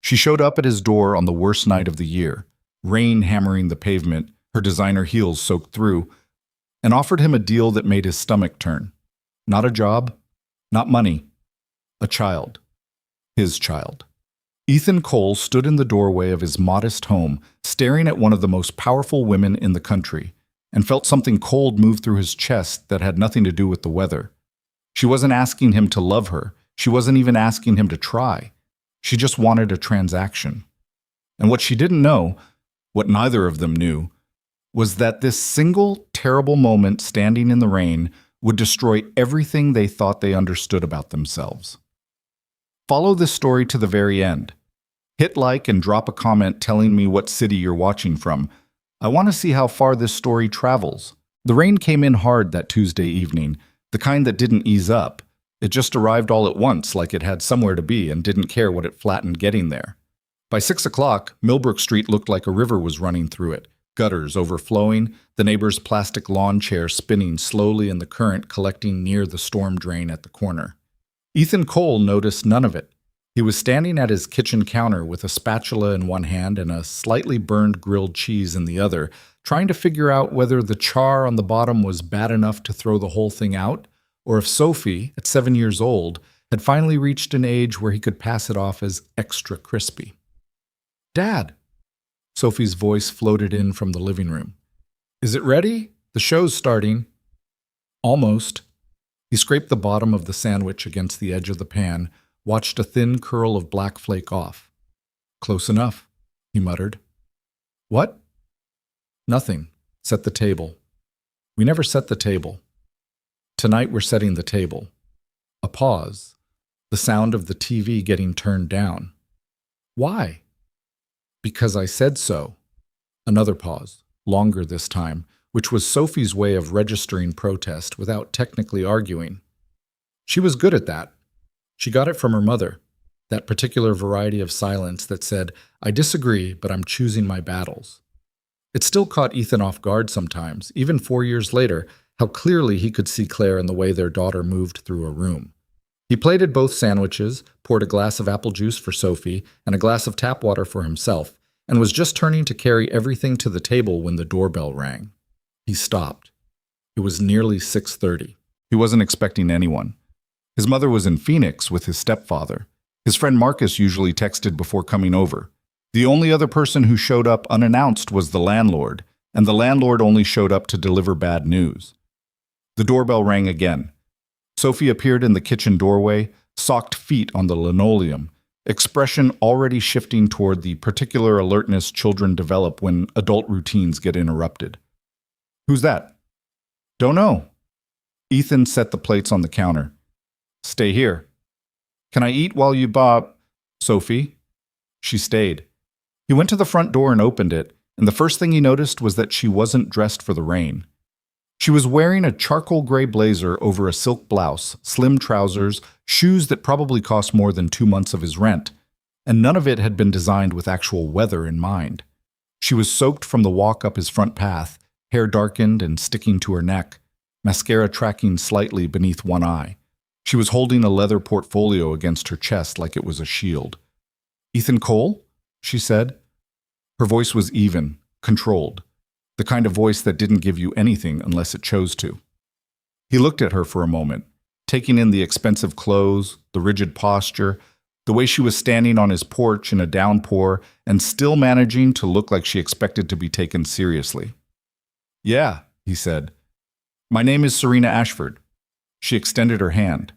She showed up at his door on the worst night of the year, rain hammering the pavement, her designer heels soaked through, and offered him a deal that made his stomach turn. Not a job, not money, a child. His child. Ethan Cole stood in the doorway of his modest home, staring at one of the most powerful women in the country, and felt something cold move through his chest that had nothing to do with the weather. She wasn't asking him to love her. She wasn't even asking him to try. She just wanted a transaction. And what she didn't know, what neither of them knew, was that this single, terrible moment standing in the rain would destroy everything they thought they understood about themselves. Follow this story to the very end. Hit like and drop a comment telling me what city you're watching from. I want to see how far this story travels. The rain came in hard that Tuesday evening, the kind that didn't ease up. It just arrived all at once, like it had somewhere to be and didn't care what it flattened getting there. By 6 o'clock, Millbrook Street looked like a river was running through it, gutters overflowing, the neighbor's plastic lawn chair spinning slowly in the current collecting near the storm drain at the corner. Ethan Cole noticed none of it. He was standing at his kitchen counter with a spatula in one hand and a slightly burned grilled cheese in the other, trying to figure out whether the char on the bottom was bad enough to throw the whole thing out, or if Sophie, at 7 years old, had finally reached an age where he could pass it off as extra crispy. "Dad!" Sophie's voice floated in from the living room. "Is it ready? The show's starting." "Almost." He scraped the bottom of the sandwich against the edge of the pan, watched a thin curl of black flake off. "Close enough," he muttered. "What?" "Nothing. Set the table." "We never set the table." "Tonight we're setting the table." A pause. The sound of the TV getting turned down. "Why?" "Because I said so." Another pause, longer this time, which was Sophie's way of registering protest without technically arguing. She was good at that. She got it from her mother, that particular variety of silence that said, "I disagree, but I'm choosing my battles." It still caught Ethan off guard sometimes, even 4 years later, how clearly he could see Claire in the way their daughter moved through a room. He plated both sandwiches, poured a glass of apple juice for Sophie and a glass of tap water for himself, and was just turning to carry everything to the table when the doorbell rang. He stopped. It was nearly 6:30. He wasn't expecting anyone. His mother was in Phoenix with his stepfather. His friend Marcus usually texted before coming over. The only other person who showed up unannounced was the landlord, and the landlord only showed up to deliver bad news. The doorbell rang again. Sophie appeared in the kitchen doorway, socked feet on the linoleum, expression already shifting toward the particular alertness children develop when adult routines get interrupted. "Who's that?" "Don't know." Ethan set the plates on the counter. "Stay here." "Can I eat while you bob?" "Sophie?" She stayed. He went to the front door and opened it, and the first thing he noticed was that she wasn't dressed for the rain. She was wearing a charcoal gray blazer over a silk blouse, slim trousers, shoes that probably cost more than 2 months of his rent, and none of it had been designed with actual weather in mind. She was soaked from the walk up his front path, hair darkened and sticking to her neck, mascara tracking slightly beneath one eye. She was holding a leather portfolio against her chest like it was a shield. "Ethan Cole?" she said. Her voice was even, controlled. The kind of voice that didn't give you anything unless it chose to. He looked at her for a moment, taking in the expensive clothes, the rigid posture, the way she was standing on his porch in a downpour and still managing to look like she expected to be taken seriously. "Yeah," he said. "My name is Serena Ashford." She extended her hand.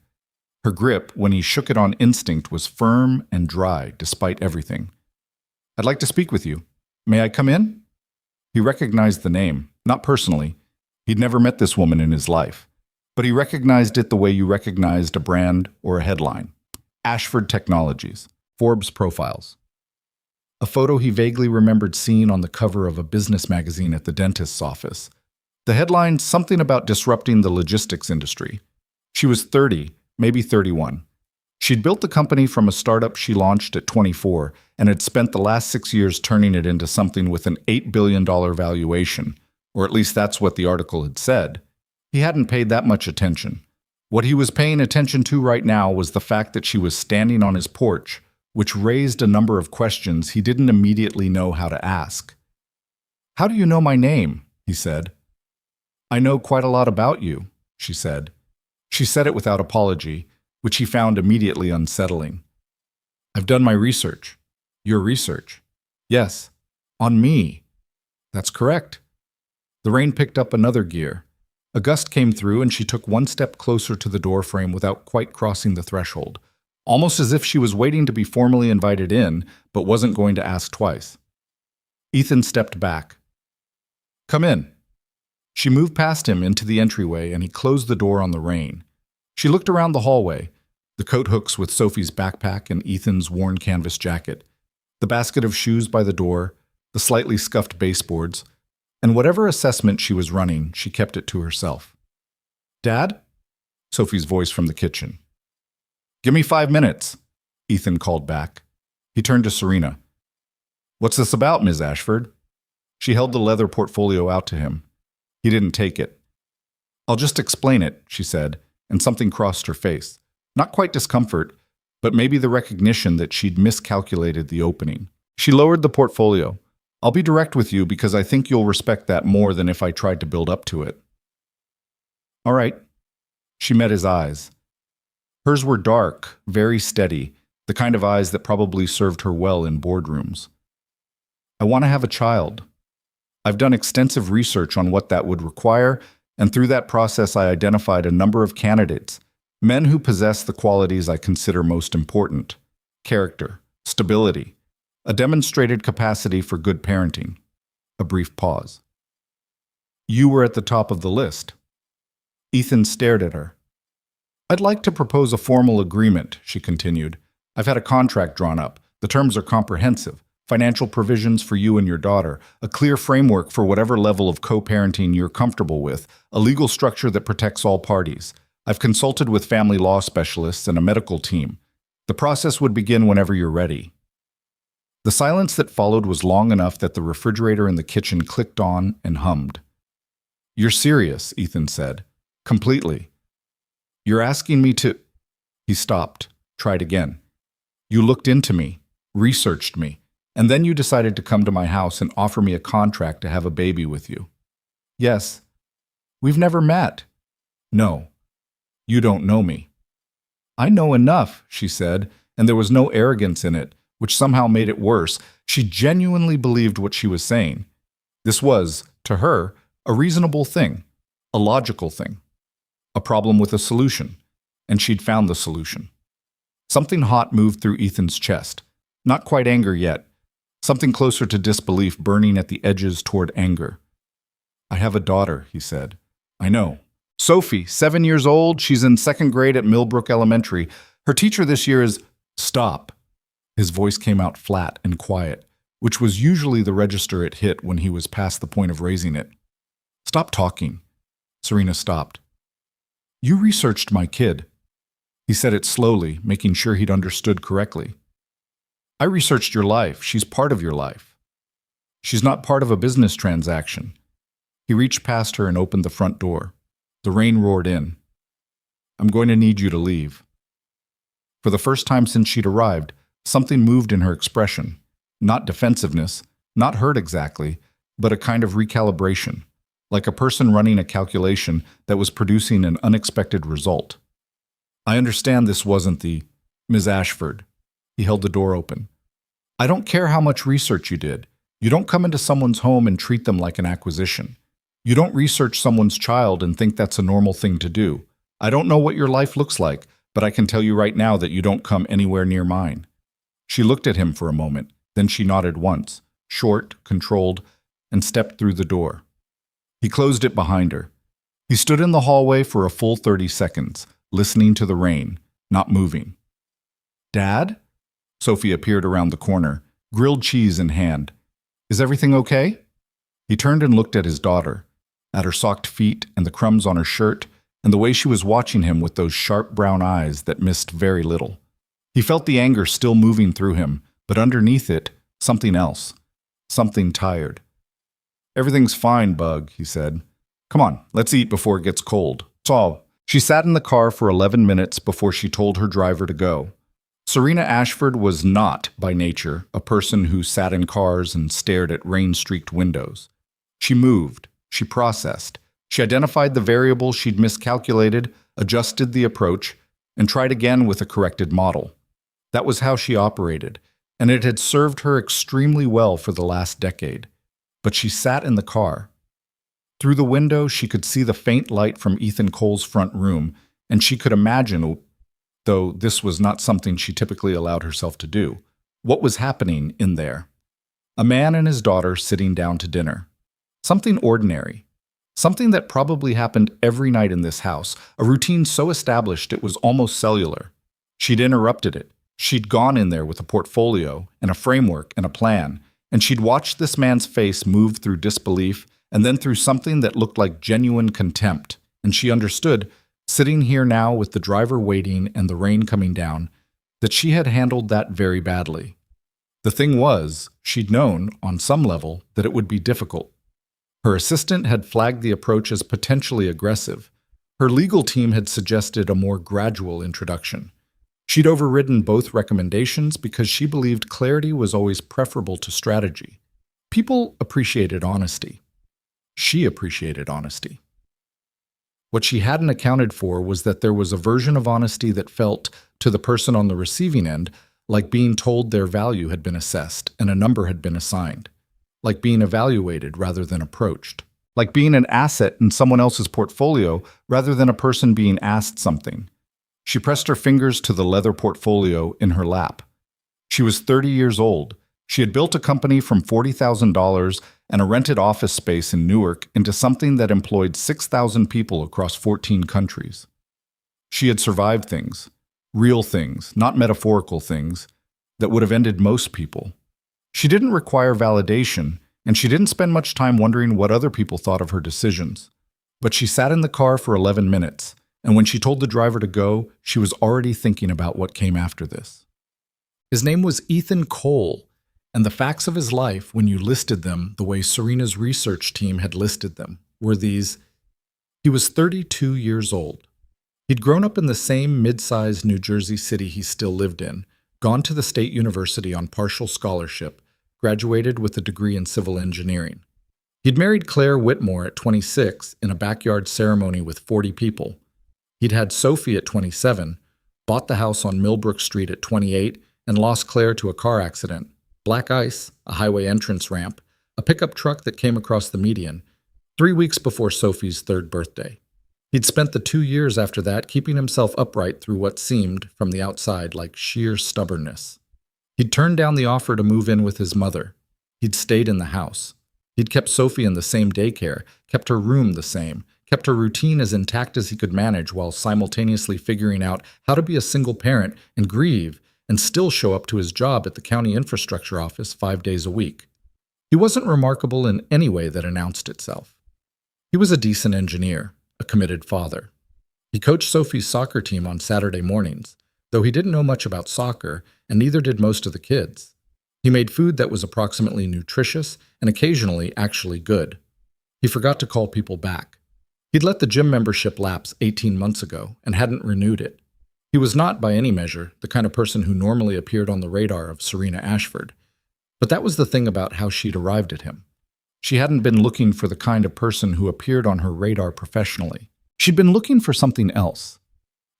Her grip, when he shook it on instinct, was firm and dry despite everything. "I'd like to speak with you. May I come in?" He recognized the name, not personally. He'd never met this woman in his life. But he recognized it the way you recognized a brand or a headline. Ashford Technologies, Forbes Profiles. A photo he vaguely remembered seeing on the cover of a business magazine at the dentist's office. The headline, something about disrupting the logistics industry. She was 30, maybe 31. She'd built the company from a startup she launched at 24 and had spent the last 6 years turning it into something with an $8 billion valuation, or at least that's what the article had said. He hadn't paid that much attention. What he was paying attention to right now was the fact that she was standing on his porch, which raised a number of questions he didn't immediately know how to ask. "How do you know my name?" he said. "I know quite a lot about you," she said. She said it without apology, which he found immediately unsettling. "I've done my research." "Your research?" "Yes. On me." "That's correct." The rain picked up another gear. A gust came through and she took one step closer to the doorframe without quite crossing the threshold, almost as if she was waiting to be formally invited in, but wasn't going to ask twice. Ethan stepped back. "Come in." She moved past him into the entryway and he closed the door on the rain. She looked around the hallway, the coat hooks with Sophie's backpack and Ethan's worn canvas jacket, the basket of shoes by the door, the slightly scuffed baseboards, and whatever assessment she was running, she kept it to herself. "Dad?" Sophie's voice from the kitchen. "Give me 5 minutes," Ethan called back. He turned to Serena. "What's this about, Ms. Ashford?" She held the leather portfolio out to him. He didn't take it. "I'll just explain it," she said, and something crossed her face. Not quite discomfort, but maybe the recognition that she'd miscalculated the opening. She lowered the portfolio. "I'll be direct with you because I think you'll respect that more than if I tried to build up to it." "All right." She met his eyes. Hers were dark, very steady, the kind of eyes that probably served her well in boardrooms. "I want to have a child. I've done extensive research on what that would require, and through that process I identified a number of candidates, men who possess the qualities I consider most important: character, stability, a demonstrated capacity for good parenting." A brief pause. "You were at the top of the list." Ethan stared at her. "I'd like to propose a formal agreement," she continued. "I've had a contract drawn up. The terms are comprehensive. Financial provisions for you and your daughter, a clear framework for whatever level of co-parenting you're comfortable with, a legal structure that protects all parties. I've consulted with family law specialists and a medical team. The process would begin whenever you're ready." The silence that followed was long enough that the refrigerator in the kitchen clicked on and hummed. "You're serious," Ethan said. "Completely. You're asking me to—" He stopped, tried again. "You looked into me, researched me, and then you decided to come to my house and offer me a contract to have a baby with you." "Yes." "We've never met." "No. You don't know me." "I know enough," she said, and there was no arrogance in it, which somehow made it worse. She genuinely believed what she was saying. This was, to her, a reasonable thing, a logical thing, a problem with a solution, and she'd found the solution. Something hot moved through Ethan's chest. Not quite anger yet. Something closer to disbelief burning at the edges toward anger. "I have a daughter," he said. "I know. Sophie, 7 years old. She's in 2nd grade at Millbrook Elementary. Her teacher this year is—" "Stop." His voice came out flat and quiet, which was usually the register it hit when he was past the point of raising it. "Stop talking." Serena stopped. "You researched my kid." He said it slowly, making sure he'd understood correctly. "I researched your life. She's part of your life. She's not part of a business transaction." He reached past her and opened the front door. The rain roared in. "I'm going to need you to leave." For the first time since she'd arrived, something moved in her expression. Not defensiveness, not hurt exactly, but a kind of recalibration, like a person running a calculation that was producing an unexpected result. "I understand this wasn't the Ms. Ashford." He held the door open. "I don't care how much research you did. You don't come into someone's home and treat them like an acquisition. You don't research someone's child and think that's a normal thing to do. I don't know what your life looks like, but I can tell you right now that you don't come anywhere near mine." She looked at him for a moment, then she nodded once, short, controlled, and stepped through the door. He closed it behind her. He stood in the hallway for a full 30 seconds, listening to the rain, not moving. "Dad?" Sophie appeared around the corner, grilled cheese in hand. "Is everything okay?" He turned and looked at his daughter, at her socked feet and the crumbs on her shirt, and the way she was watching him with those sharp brown eyes that missed very little. He felt the anger still moving through him, but underneath it, something else, something tired. "Everything's fine, Bug," he said. "Come on, let's eat before it gets cold. It's all." She sat in the car for 11 minutes before she told her driver to go. Serena Ashford was not, by nature, a person who sat in cars and stared at rain-streaked windows. She moved, she processed, she identified the variable she'd miscalculated, adjusted the approach, and tried again with a corrected model. That was how she operated, and it had served her extremely well for the last decade. But she sat in the car. Through the window, she could see the faint light from Ethan Cole's front room, and she could imagine, though this was not something she typically allowed herself to do, what was happening in there. A man and his daughter sitting down to dinner. Something ordinary. Something that probably happened every night in this house, a routine so established it was almost cellular. She'd interrupted it. She'd gone in there with a portfolio and a framework and a plan, and she'd watched this man's face move through disbelief and then through something that looked like genuine contempt, and she understood, sitting here now with the driver waiting and the rain coming down, that she had handled that very badly. The thing was, she'd known, on some level, that it would be difficult. Her assistant had flagged the approach as potentially aggressive. Her legal team had suggested a more gradual introduction. She'd overridden both recommendations because she believed clarity was always preferable to strategy. People appreciated honesty. She appreciated honesty. What she hadn't accounted for was that there was a version of honesty that felt, to the person on the receiving end, like being told their value had been assessed and a number had been assigned, like being evaluated rather than approached, like being an asset in someone else's portfolio rather than a person being asked something. She pressed her fingers to the leather portfolio in her lap. She was 30 years old. She had built a company from $40,000 and a rented office space in Newark into something that employed 6,000 people across 14 countries. She had survived things, real things, not metaphorical things, that would have ended most people. She didn't require validation, and she didn't spend much time wondering what other people thought of her decisions. But she sat in the car for 11 minutes, and when she told the driver to go, she was already thinking about what came after this. His name was Ethan Cole, and the facts of his life, when you listed them the way Serena's research team had listed them, were these. He was 32 years old. He'd grown up in the same mid-sized New Jersey city he still lived in, gone to the state university on partial scholarship, graduated with a degree in civil engineering. He'd married Claire Whitmore at 26 in a backyard ceremony with 40 people. He'd had Sophie at 27, bought the house on Millbrook Street at 28, and lost Claire to a car accident. Black ice, a highway entrance ramp, a pickup truck that came across the median, 3 weeks before Sophie's 3rd birthday. He'd spent the 2 years after that keeping himself upright through what seemed, from the outside, like sheer stubbornness. He'd turned down the offer to move in with his mother. He'd stayed in the house. He'd kept Sophie in the same daycare, kept her room the same, kept her routine as intact as he could manage while simultaneously figuring out how to be a single parent and grieve and still show up to his job at the county infrastructure office 5 days a week. He wasn't remarkable in any way that announced itself. He was a decent engineer, a committed father. He coached Sophie's soccer team on Saturday mornings, though he didn't know much about soccer, and neither did most of the kids. He made food that was approximately nutritious and occasionally actually good. He forgot to call people back. He'd let the gym membership lapse 18 months ago and hadn't renewed it. He was not, by any measure, the kind of person who normally appeared on the radar of Serena Ashford. But that was the thing about how she'd arrived at him. She hadn't been looking for the kind of person who appeared on her radar professionally. She'd been looking for something else.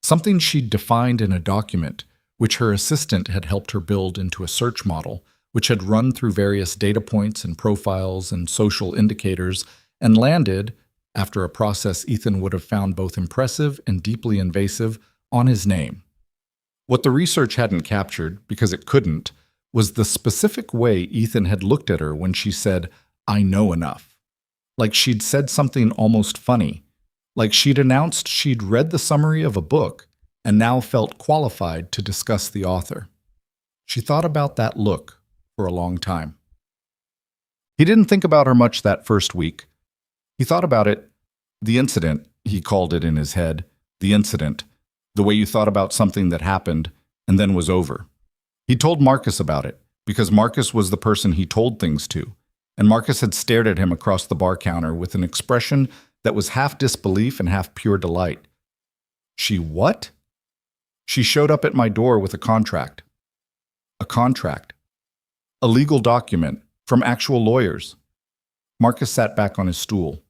Something she'd defined in a document, which her assistant had helped her build into a search model, which had run through various data points and profiles and social indicators, and landed, after a process Ethan would have found both impressive and deeply invasive, on his name. What the research hadn't captured, because it couldn't, was the specific way Ethan had looked at her when she said, "I know enough." Like she'd said something almost funny. Like she'd announced she'd read the summary of a book and now felt qualified to discuss the author. She thought about that look for a long time. He didn't think about her much that first week. He thought about it, the incident, he called it in his head, the incident, the way you thought about something that happened and then was over. He told Marcus about it, because Marcus was the person he told things to, and Marcus had stared at him across the bar counter with an expression that was half disbelief and half pure delight. She what? She showed up at my door with a contract. A contract. A legal document from actual lawyers. Marcus sat back on his stool.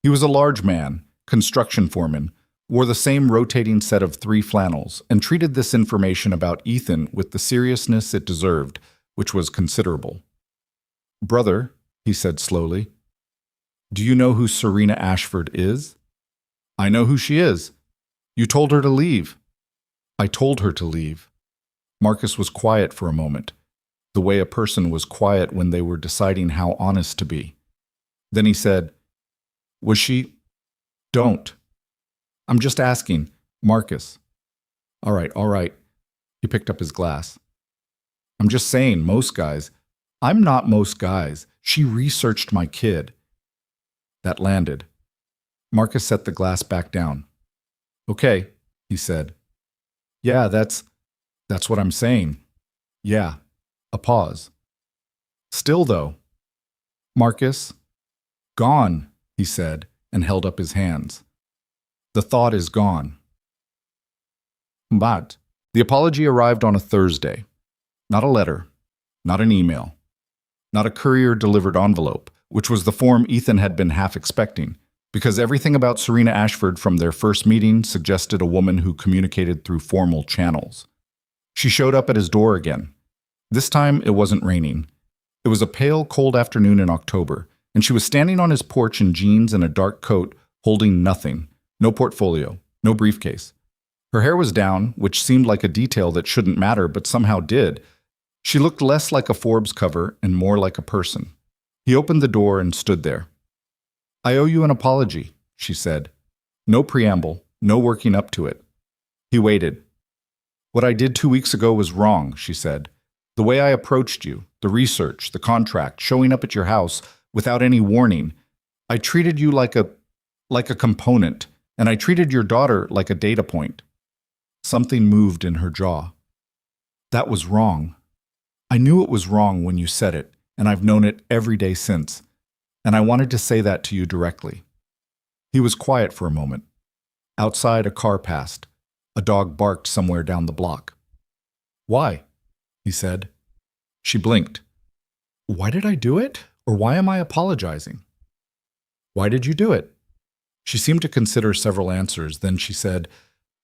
He was a large man, construction foreman, wore the same rotating set of 3 flannels, and treated this information about Ethan with the seriousness it deserved, which was considerable. "Brother," he said slowly, "do you know who Serena Ashford is?" "I know who she is. You told her to leave." "I told her to leave." Marcus was quiet for a moment, the way a person was quiet when they were deciding how honest to be. Then he said, "Was she—" "Don't. I'm just asking, Marcus." All right. He picked up his glass. "I'm just saying, most guys—" "I'm not most guys. She researched my kid." That landed. Marcus set the glass back down. "Okay," he said. "Yeah, that's what I'm saying. Yeah." A pause. "Still, though." "Marcus—" "Gone," he said, and held up his hands. "The thought is gone." But the apology arrived on a Thursday. Not a letter, not an email, not a courier-delivered envelope, which was the form Ethan had been half expecting, because everything about Serena Ashford from their first meeting suggested a woman who communicated through formal channels. She showed up at his door again. This time it wasn't raining. It was a pale, cold afternoon in October, and she was standing on his porch in jeans and a dark coat, holding nothing. No portfolio, no briefcase. Her hair was down, which seemed like a detail that shouldn't matter but somehow did. She looked less like a Forbes cover and more like a person. He opened the door and stood there. "I owe you an apology," she said. No preamble, no working up to it. He waited. "What I did 2 weeks ago was wrong," she said. "The way I approached you, the research, the contract, showing up at your house without any warning. I treated you like a component, and I treated your daughter like a data point." Something moved in her jaw. "That was wrong. I knew it was wrong when you said it, and I've known it every day since. And I wanted to say that to you directly." He was quiet for a moment. Outside, a car passed. A dog barked somewhere down the block. "Why?" he said. She blinked. "Why did I do it? Or why am I apologizing?" "Why did you do it?" She seemed to consider several answers. Then she said,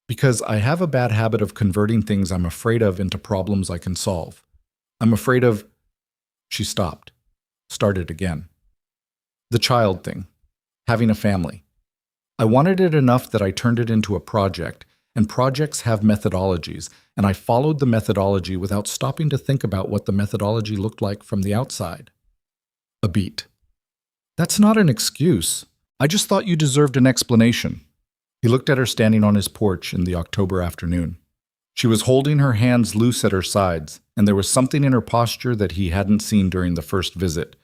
"Because I have a bad habit of converting things I'm afraid of into problems I can solve. I'm afraid of—" She stopped. Started again. "The child thing. Having a family. I wanted it enough that I turned it into a project, and projects have methodologies, and I followed the methodology without stopping to think about what the methodology looked like from the outside." A beat. "That's not an excuse. I just thought you deserved an explanation." He looked at her standing on his porch in the October afternoon. She was holding her hands loose at her sides, and there was something in her posture that he hadn't seen during the first visit,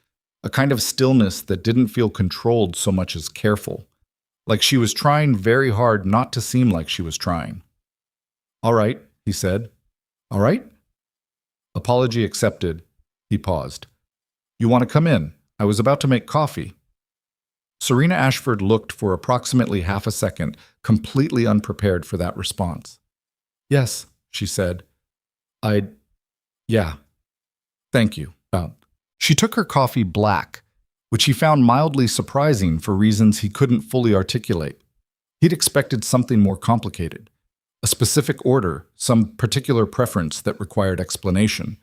a kind of stillness that didn't feel controlled so much as careful, like she was trying very hard not to seem like she was trying. "All right," he said. "All right?" Apology accepted. He paused. "You want to come in? I was about to make coffee." Serena Ashford looked for approximately half a second, completely unprepared for that response. "Yes," she said. Yeah. Thank you." She took her coffee black, which he found mildly surprising for reasons he couldn't fully articulate. He'd expected something more complicated, a specific order, some particular preference that required explanation.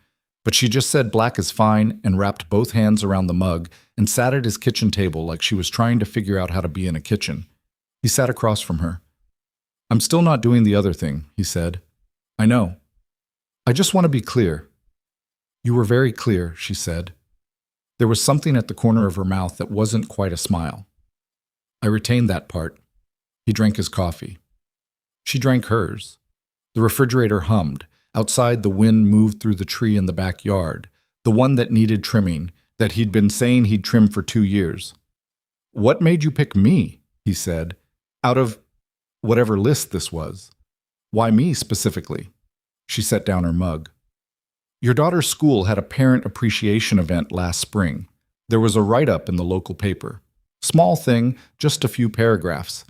But she just said black is fine and wrapped both hands around the mug and sat at his kitchen table like she was trying to figure out how to be in a kitchen. He sat across from her. "I'm still not doing the other thing," he said. "I know. I just want to be clear." "You were very clear," she said. There was something at the corner of her mouth that wasn't quite a smile. "I retained that part." He drank his coffee. She drank hers. The refrigerator hummed. Outside, the wind moved through the tree in the backyard, the one that needed trimming, that he'd been saying he'd trim for 2 years. "What made you pick me?" he said, "out of whatever list this was. Why me specifically?" She set down her mug. "Your daughter's school had a parent appreciation event last spring. There was a write-up in the local paper. Small thing, just a few paragraphs.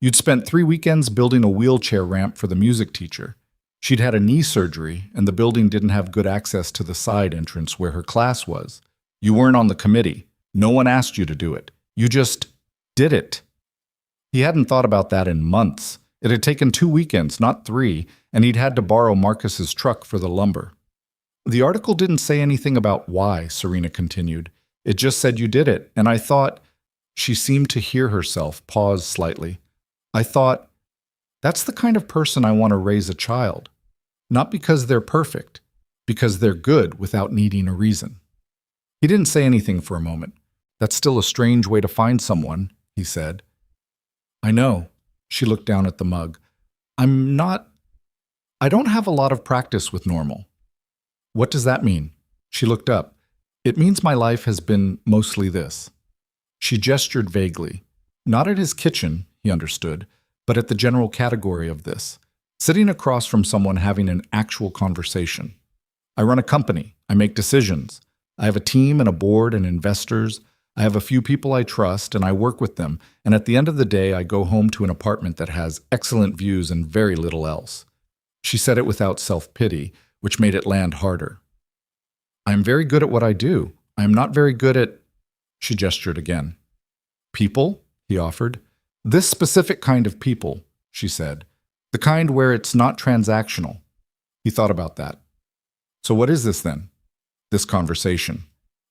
You'd spent 3 weekends building a wheelchair ramp for the music teacher. She'd had a knee surgery, and the building didn't have good access to the side entrance where her class was. You weren't on the committee. No one asked you to do it. You just did it. He hadn't thought about that in months. It had taken 2 weekends, not 3, and he'd had to borrow Marcus's truck for the lumber. The article didn't say anything about why, Serena continued. It just said you did it, and I thought, she seemed to hear herself pause slightly. I thought, that's the kind of person I want to raise a child. Not because they're perfect, because they're good without needing a reason. He didn't say anything for a moment. That's still a strange way to find someone, he said. I know. She looked down at the mug. I don't have a lot of practice with normal. What does that mean? She looked up. It means my life has been mostly this. She gestured vaguely. Not at his kitchen, he understood, but at the general category of this. Sitting across from someone having an actual conversation. I run a company. I make decisions. I have a team and a board and investors. I have a few people I trust, and I work with them, and at the end of the day, I go home to an apartment that has excellent views and very little else. She said it without self-pity, which made it land harder. I am very good at what I do. I am not very good at... She gestured again. People, he offered. This specific kind of people, she said. The kind where it's not transactional. He thought about that. So what is this then? This conversation.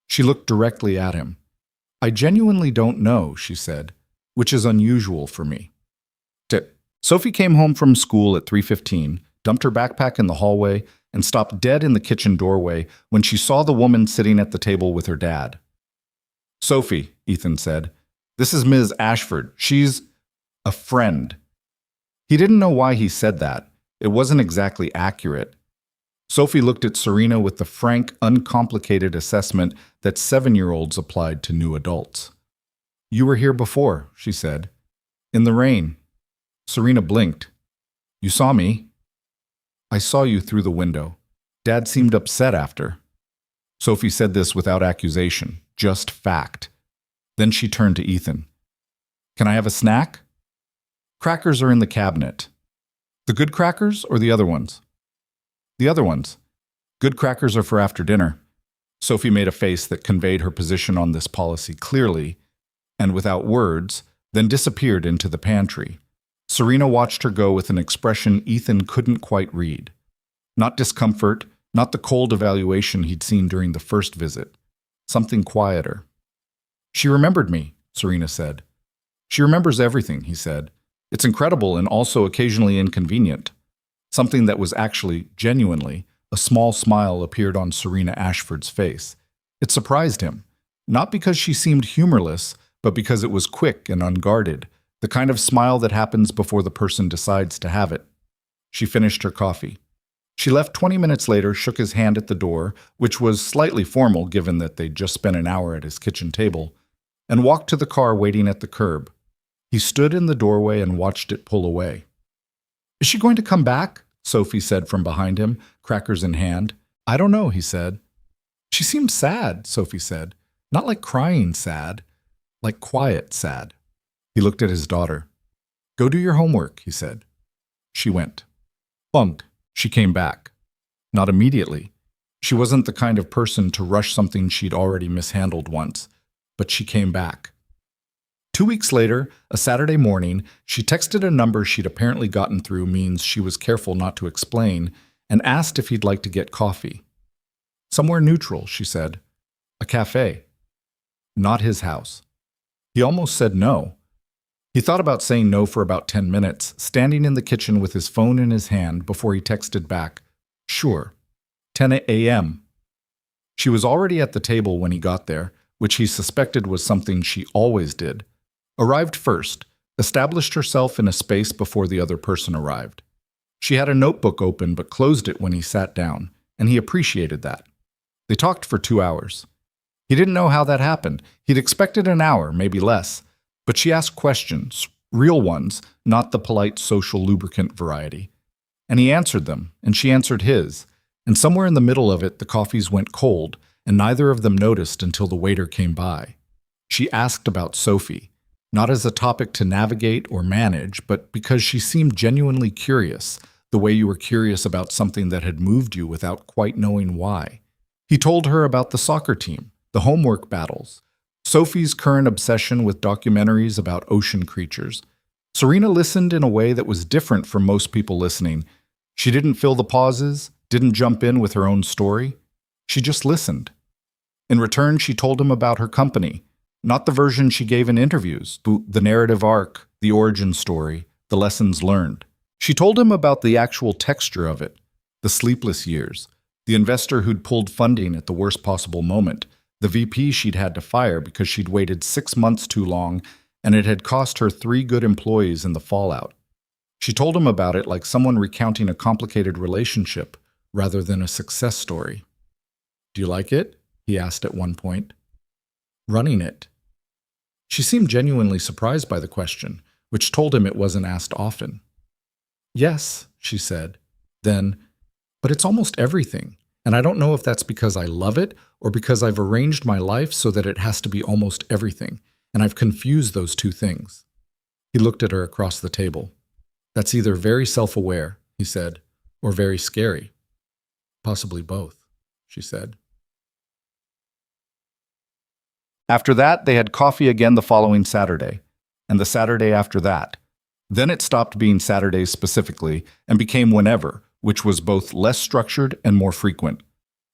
She looked directly at him. I genuinely don't know, she said, which is unusual for me. Sophie came home from school at 3:15, dumped her backpack in the hallway, and stopped dead in the kitchen doorway when she saw the woman sitting at the table with her dad. Sophie, Ethan said, this is Ms. Ashford. She's a friend. He didn't know why he said that. It wasn't exactly accurate. Sophie looked at Serena with the frank, uncomplicated assessment that 7-year-olds applied to new adults. You were here before, she said. In the rain. Serena blinked. You saw me? I saw you through the window. Dad seemed upset after. Sophie said this without accusation, just fact. Then she turned to Ethan. Can I have a snack? Crackers are in the cabinet. The good crackers or the other ones? The other ones. Good crackers are for after dinner. Sophie made a face that conveyed her position on this policy clearly, and without words, then disappeared into the pantry. Serena watched her go with an expression Ethan couldn't quite read. Not discomfort, not the cold evaluation he'd seen during the first visit. Something quieter. She remembered me, Serena said. She remembers everything, he said. It's incredible and also occasionally inconvenient. Something that was actually, genuinely, a small smile appeared on Serena Ashford's face. It surprised him, not because she seemed humorless, but because it was quick and unguarded, the kind of smile that happens before the person decides to have it. She finished her coffee. She left 20 minutes later, shook his hand at the door, which was slightly formal given that they'd just spent an hour at his kitchen table, and walked to the car waiting at the curb. He stood in the doorway and watched it pull away. Is she going to come back? Sophie said from behind him, crackers in hand. I don't know, he said. She seemed sad, Sophie said. Not like crying sad, like quiet sad. He looked at his daughter. Go do your homework, he said. She went. Bunk. She came back. Not immediately. She wasn't the kind of person to rush something she'd already mishandled once, but she came back. 2 weeks later, a Saturday morning, she texted a number she'd apparently gotten through means she was careful not to explain, and asked if he'd like to get coffee. Somewhere neutral, she said. A cafe. Not his house. He almost said no. He thought about saying no for about 10 minutes, standing in the kitchen with his phone in his hand before he texted back, Sure. 10 a.m. She was already at the table when he got there, which he suspected was something she always did. Arrived first, established herself in a space before the other person arrived. She had a notebook open but closed it when he sat down, and he appreciated that. They talked for 2 hours. He didn't know how that happened. He'd expected an hour, maybe less. But she asked questions, real ones, not the polite social lubricant variety. And he answered them, and she answered his. And somewhere in the middle of it, the coffees went cold, and neither of them noticed until the waiter came by. She asked about Sophie, not as a topic to navigate or manage, but because she seemed genuinely curious, the way you were curious about something that had moved you without quite knowing why. He told her about the soccer team, the homework battles, Sophie's current obsession with documentaries about ocean creatures. Serena listened in a way that was different from most people listening. She didn't fill the pauses, didn't jump in with her own story. She just listened. In return, she told him about her company, not the version she gave in interviews, the narrative arc, the origin story, the lessons learned. She told him about the actual texture of it, the sleepless years, the investor who'd pulled funding at the worst possible moment, the VP she'd had to fire because she'd waited 6 months too long and it had cost her 3 good employees in the fallout. She told him about it like someone recounting a complicated relationship rather than a success story. "Do you like it?" he asked at one point. "Running it." She seemed genuinely surprised by the question, which told him it wasn't asked often. "Yes," she said. Then, "But it's almost everything, and I don't know if that's because I love it or because I've arranged my life so that it has to be almost everything, and I've confused those two things." He looked at her across the table. "That's either very self-aware," he said, "or very scary." "Possibly both," she said. After that, they had coffee again the following Saturday, and the Saturday after that. Then it stopped being Saturdays specifically and became whenever, which was both less structured and more frequent.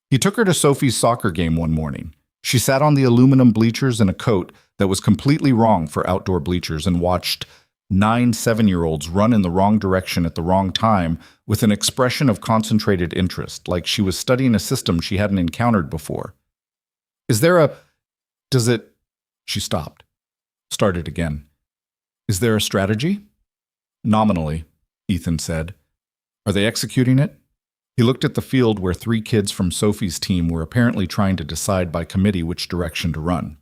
He took her to Sophie's soccer game one morning. She sat on the aluminum bleachers in a coat that was completely wrong for outdoor bleachers and watched 9 7-year-olds run in the wrong direction at the wrong time with an expression of concentrated interest, like she was studying a system she hadn't encountered before. Does it... She stopped. Started again. "Is there a strategy?" "Nominally," Ethan said. "Are they executing it?" He looked at the field where 3 kids from Sophie's team were apparently trying to decide by committee which direction to run.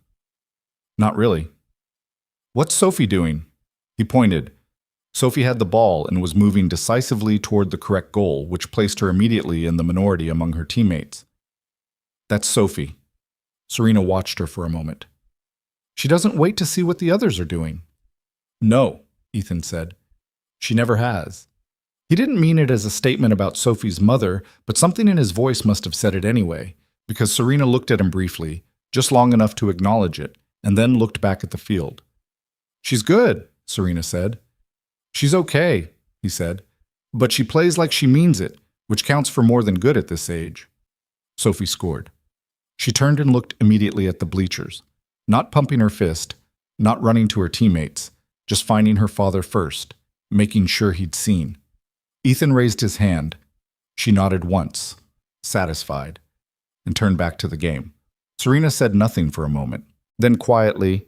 "Not really." "What's Sophie doing?" He pointed. Sophie had the ball and was moving decisively toward the correct goal, which placed her immediately in the minority among her teammates. "That's Sophie." Serena watched her for a moment. "She doesn't wait to see what the others are doing." "No," Ethan said. "She never has." He didn't mean it as a statement about Sophie's mother, but something in his voice must have said it anyway, because Serena looked at him briefly, just long enough to acknowledge it, and then looked back at the field. "She's good," Serena said. "She's okay," he said. "But she plays like she means it, which counts for more than good at this age." Sophie scored. She turned and looked immediately at the bleachers, not pumping her fist, not running to her teammates, just finding her father first, making sure he'd seen. Ethan raised his hand. She nodded once, satisfied, and turned back to the game. Serena said nothing for a moment. Then quietly,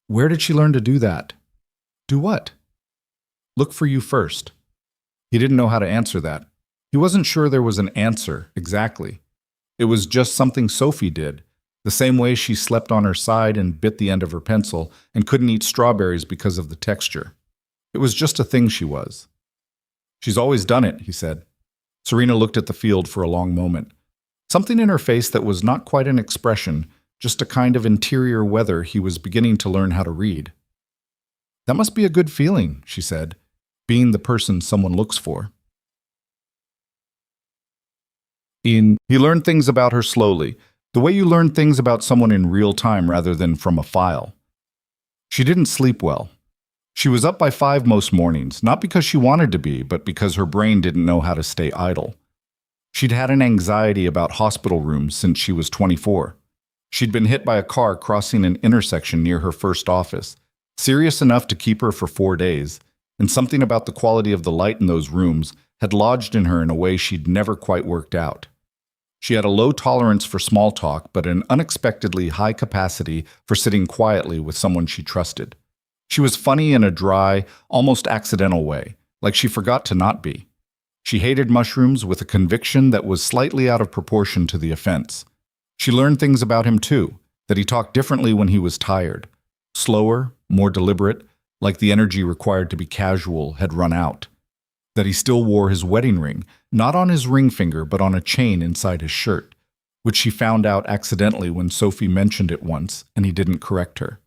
"Where did she learn to do that?" "Do what?" "Look for you first." He didn't know how to answer that. He wasn't sure there was an answer, exactly. It was just something Sophie did, the same way she slept on her side and bit the end of her pencil and couldn't eat strawberries because of the texture. It was just a thing she was. "She's always done it," he said. Serena looked at the field for a long moment. Something in her face that was not quite an expression, just a kind of interior weather he was beginning to learn how to read. "That must be a good feeling," she said, "being the person someone looks for." He learned things about her slowly, the way you learn things about someone in real time rather than from a file. She didn't sleep well. She was up by 5 most mornings, not because she wanted to be, but because her brain didn't know how to stay idle. She'd had an anxiety about hospital rooms since she was 24. She'd been hit by a car crossing an intersection near her first office, serious enough to keep her for 4 days, and something about the quality of the light in those rooms had lodged in her in a way she'd never quite worked out. She had a low tolerance for small talk, but an unexpectedly high capacity for sitting quietly with someone she trusted. She was funny in a dry, almost accidental way, like she forgot to not be. She hated mushrooms with a conviction that was slightly out of proportion to the offense. She learned things about him too, that he talked differently when he was tired. Slower, more deliberate, like the energy required to be casual had run out. That he still wore his wedding ring, not on his ring finger but on a chain inside his shirt, which she found out accidentally when Sophie mentioned it once and he didn't correct her.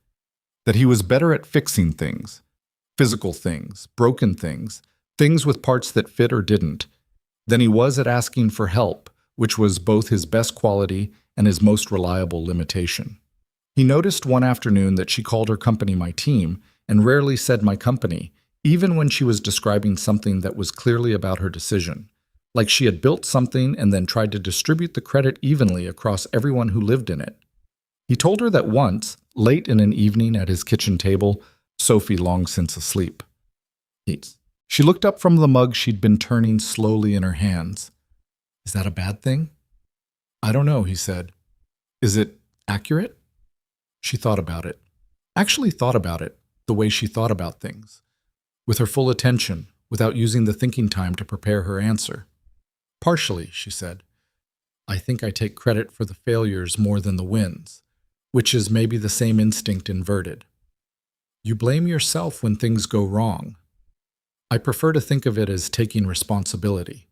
That he was better at fixing things, physical things, broken things, things with parts that fit or didn't, than he was at asking for help, which was both his best quality and his most reliable limitation. He noticed one afternoon that she called her company my team and rarely said my company, even when she was describing something that was clearly about her decision, like she had built something and then tried to distribute the credit evenly across everyone who lived in it. He told her that once, late in an evening at his kitchen table, Sophie long since asleep. She looked up from the mug she'd been turning slowly in her hands. "Is that a bad thing?" "I don't know," he said. "Is it accurate?" She thought about it. Actually thought about it, the way she thought about things. With her full attention, without using the thinking time to prepare her answer. "Partially," she said. "I think I take credit for the failures more than the wins, which is maybe the same instinct inverted. You blame yourself when things go wrong. I prefer to think of it as taking responsibility."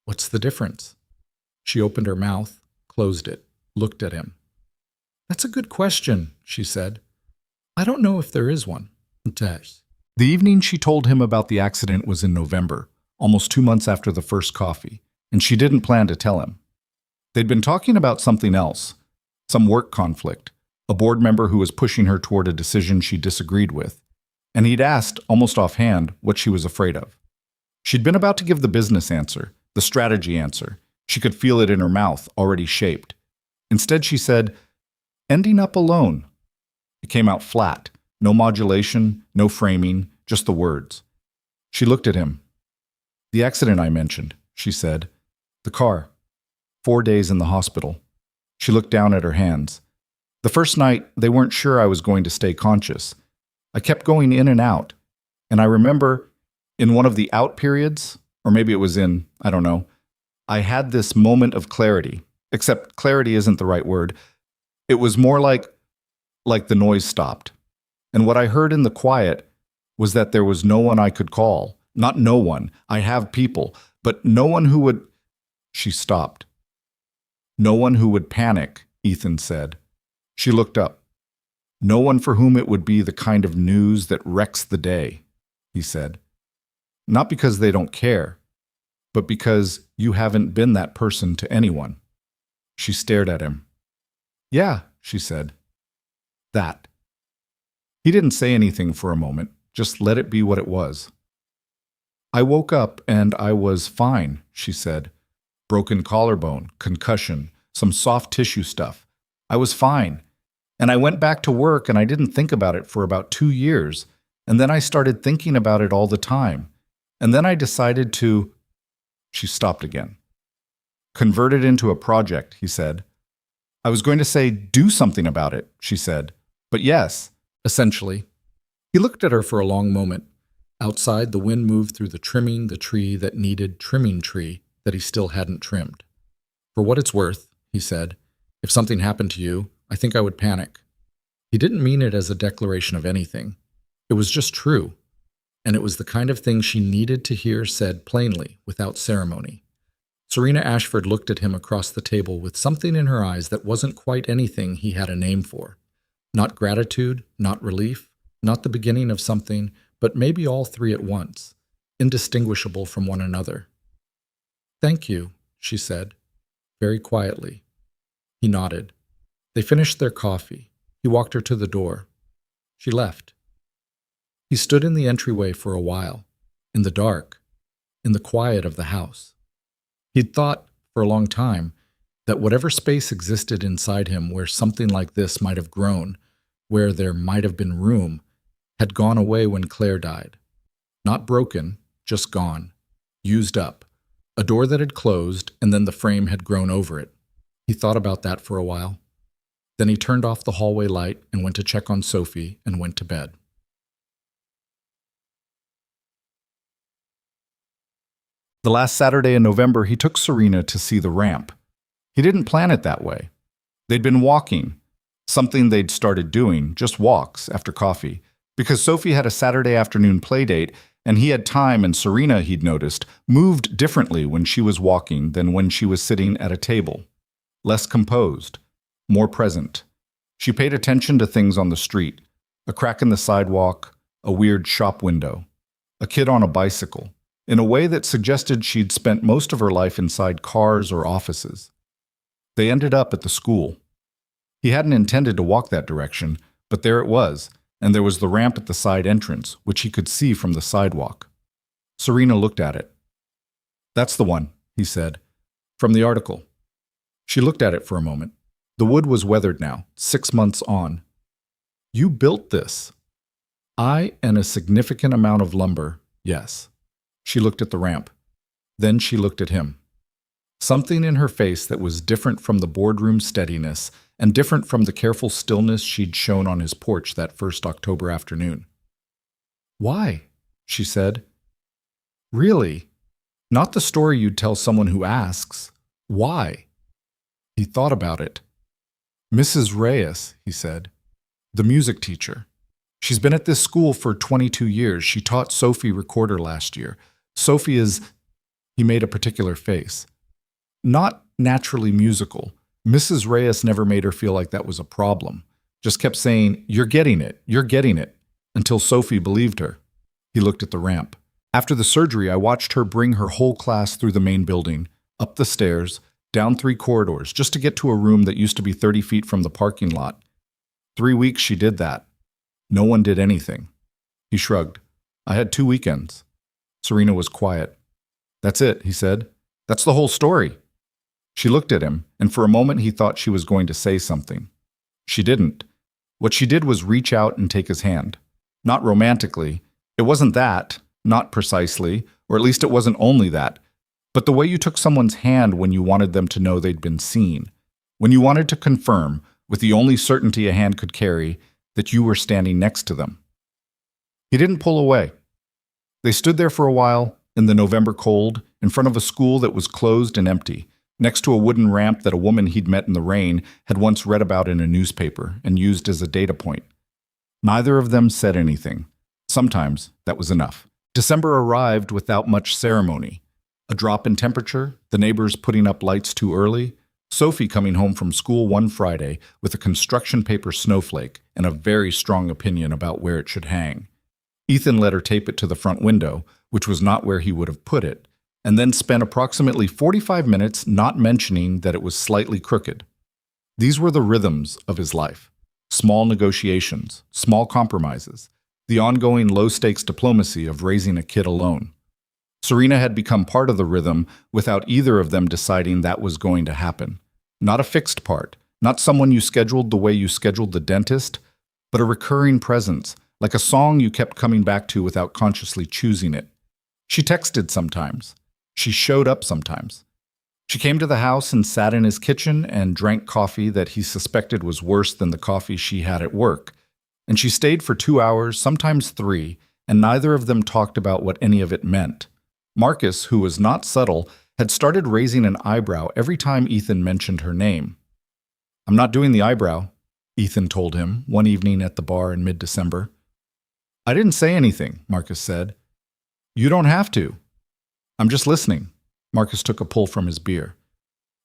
"What's the difference?" She opened her mouth, closed it, looked at him. "That's a good question," she said. "I don't know if there is one." The evening she told him about the accident was in November, almost 2 months after the first coffee, and she didn't plan to tell him. They'd been talking about something else, some work conflict, a board member who was pushing her toward a decision she disagreed with, and he'd asked, almost offhand, what she was afraid of. She'd been about to give the business answer, the strategy answer. She could feel it in her mouth, already shaped. Instead, she said, "Ending up alone." It came out flat, no modulation, no framing, just the words. She looked at him. "The accident I mentioned," she said. "The car. 4 days in the hospital." She looked down at her hands. "The first night, they weren't sure I was going to stay conscious. I kept going in and out. And I remember, in one of the out periods, or maybe it was in, I don't know, I had this moment of clarity. Except clarity isn't the right word. It was more like the noise stopped. And what I heard in the quiet was that there was no one I could call. Not no one. I have people. But no one who would..." She stopped. "No one who would panic," Ethan said. She looked up. "No one for whom it would be the kind of news that wrecks the day," he said. "Not because they don't care, but because you haven't been that person to anyone." She stared at him. "Yeah," she said. "That." He didn't say anything for a moment, just let it be what it was. "I woke up and I was fine," she said. "Broken collarbone, concussion, some soft tissue stuff. I was fine. And I went back to work and I didn't think about it for about 2 years. And then I started thinking about it all the time. And then I decided to..." She stopped again. "Convert it into a project," he said. "I was going to say, do something about it," she said. "But yes, essentially." He looked at her for a long moment. Outside, the wind moved through the tree that needed trimming tree that he still hadn't trimmed. "For what it's worth," he said, "if something happened to you, I think I would panic." He didn't mean it as a declaration of anything. It was just true. And it was the kind of thing she needed to hear said plainly, without ceremony. Serena Ashford looked at him across the table with something in her eyes that wasn't quite anything he had a name for. Not gratitude, not relief, not the beginning of something, but maybe all three at once, indistinguishable from one another. "Thank you," she said, very quietly. He nodded. They finished their coffee. He walked her to the door. She left. He stood in the entryway for a while, in the dark, in the quiet of the house. He'd thought, for a long time, that whatever space existed inside him where something like this might have grown, where there might have been room, had gone away when Claire died. Not broken, just gone, used up, a door that had closed and then the frame had grown over it. He thought about that for a while. Then he turned off the hallway light and went to check on Sophie and went to bed. The last Saturday in November, he took Serena to see the ramp. He didn't plan it that way. They'd been walking, something they'd started doing, just walks after coffee, because Sophie had a Saturday afternoon play date, and he had time, and Serena, he'd noticed, moved differently when she was walking than when she was sitting at a table. Less composed, more present. She paid attention to things on the street, a crack in the sidewalk, a weird shop window, a kid on a bicycle, in a way that suggested she'd spent most of her life inside cars or offices. They ended up at the school. He hadn't intended to walk that direction, but there it was, and there was the ramp at the side entrance, which he could see from the sidewalk. Serena looked at it. "That's the one," he said, "from the article." She looked at it for a moment. The wood was weathered now, 6 months on. "You built this." "I and a significant amount of lumber, yes." She looked at the ramp. Then she looked at him. Something in her face that was different from the boardroom steadiness and different from the careful stillness she'd shown on his porch that first October afternoon. "Why?" she said. "Really? Not the story you'd tell someone who asks. Why?" He thought about it. "Mrs. Reyes," he said, "the music teacher. She's been at this school for 22 years. She taught Sophie recorder last year. Sophie is—" He made a particular face. "Not naturally musical. Mrs. Reyes never made her feel like that was a problem. Just kept saying, 'You're getting it, you're getting it,' until Sophie believed her." He looked at the ramp. "After the surgery, I watched her bring her whole class through the main building, up the stairs, down 3 corridors, just to get to a room that used to be 30 feet from the parking lot. 3 weeks she did that. No one did anything." He shrugged. "I had 2 weekends." Serena was quiet. "That's it," he said. "That's the whole story." She looked at him, and for a moment he thought she was going to say something. She didn't. What she did was reach out and take his hand. Not romantically. It wasn't that, not precisely, or at least it wasn't only that, but the way you took someone's hand when you wanted them to know they'd been seen, when you wanted to confirm, with the only certainty a hand could carry, that you were standing next to them. He didn't pull away. They stood there for a while, in the November cold, in front of a school that was closed and empty, next to a wooden ramp that a woman he'd met in the rain had once read about in a newspaper and used as a data point. Neither of them said anything. Sometimes that was enough. December arrived without much ceremony. A drop in temperature, the neighbors putting up lights too early, Sophie coming home from school one Friday with a construction paper snowflake and a very strong opinion about where it should hang. Ethan let her tape it to the front window, which was not where he would have put it, and then spent approximately 45 minutes not mentioning that it was slightly crooked. These were the rhythms of his life. Small negotiations, small compromises, the ongoing low-stakes diplomacy of raising a kid alone. Serena had become part of the rhythm without either of them deciding that was going to happen. Not a fixed part, not someone you scheduled the way you scheduled the dentist, but a recurring presence, like a song you kept coming back to without consciously choosing it. She texted sometimes. She showed up sometimes. She came to the house and sat in his kitchen and drank coffee that he suspected was worse than the coffee she had at work. And she stayed for 2 hours, sometimes 3, and neither of them talked about what any of it meant. Marcus, who was not subtle, had started raising an eyebrow every time Ethan mentioned her name. "I'm not doing the eyebrow," Ethan told him one evening at the bar in mid-December. "I didn't say anything," Marcus said. "You don't have to." "I'm just listening." Marcus took a pull from his beer.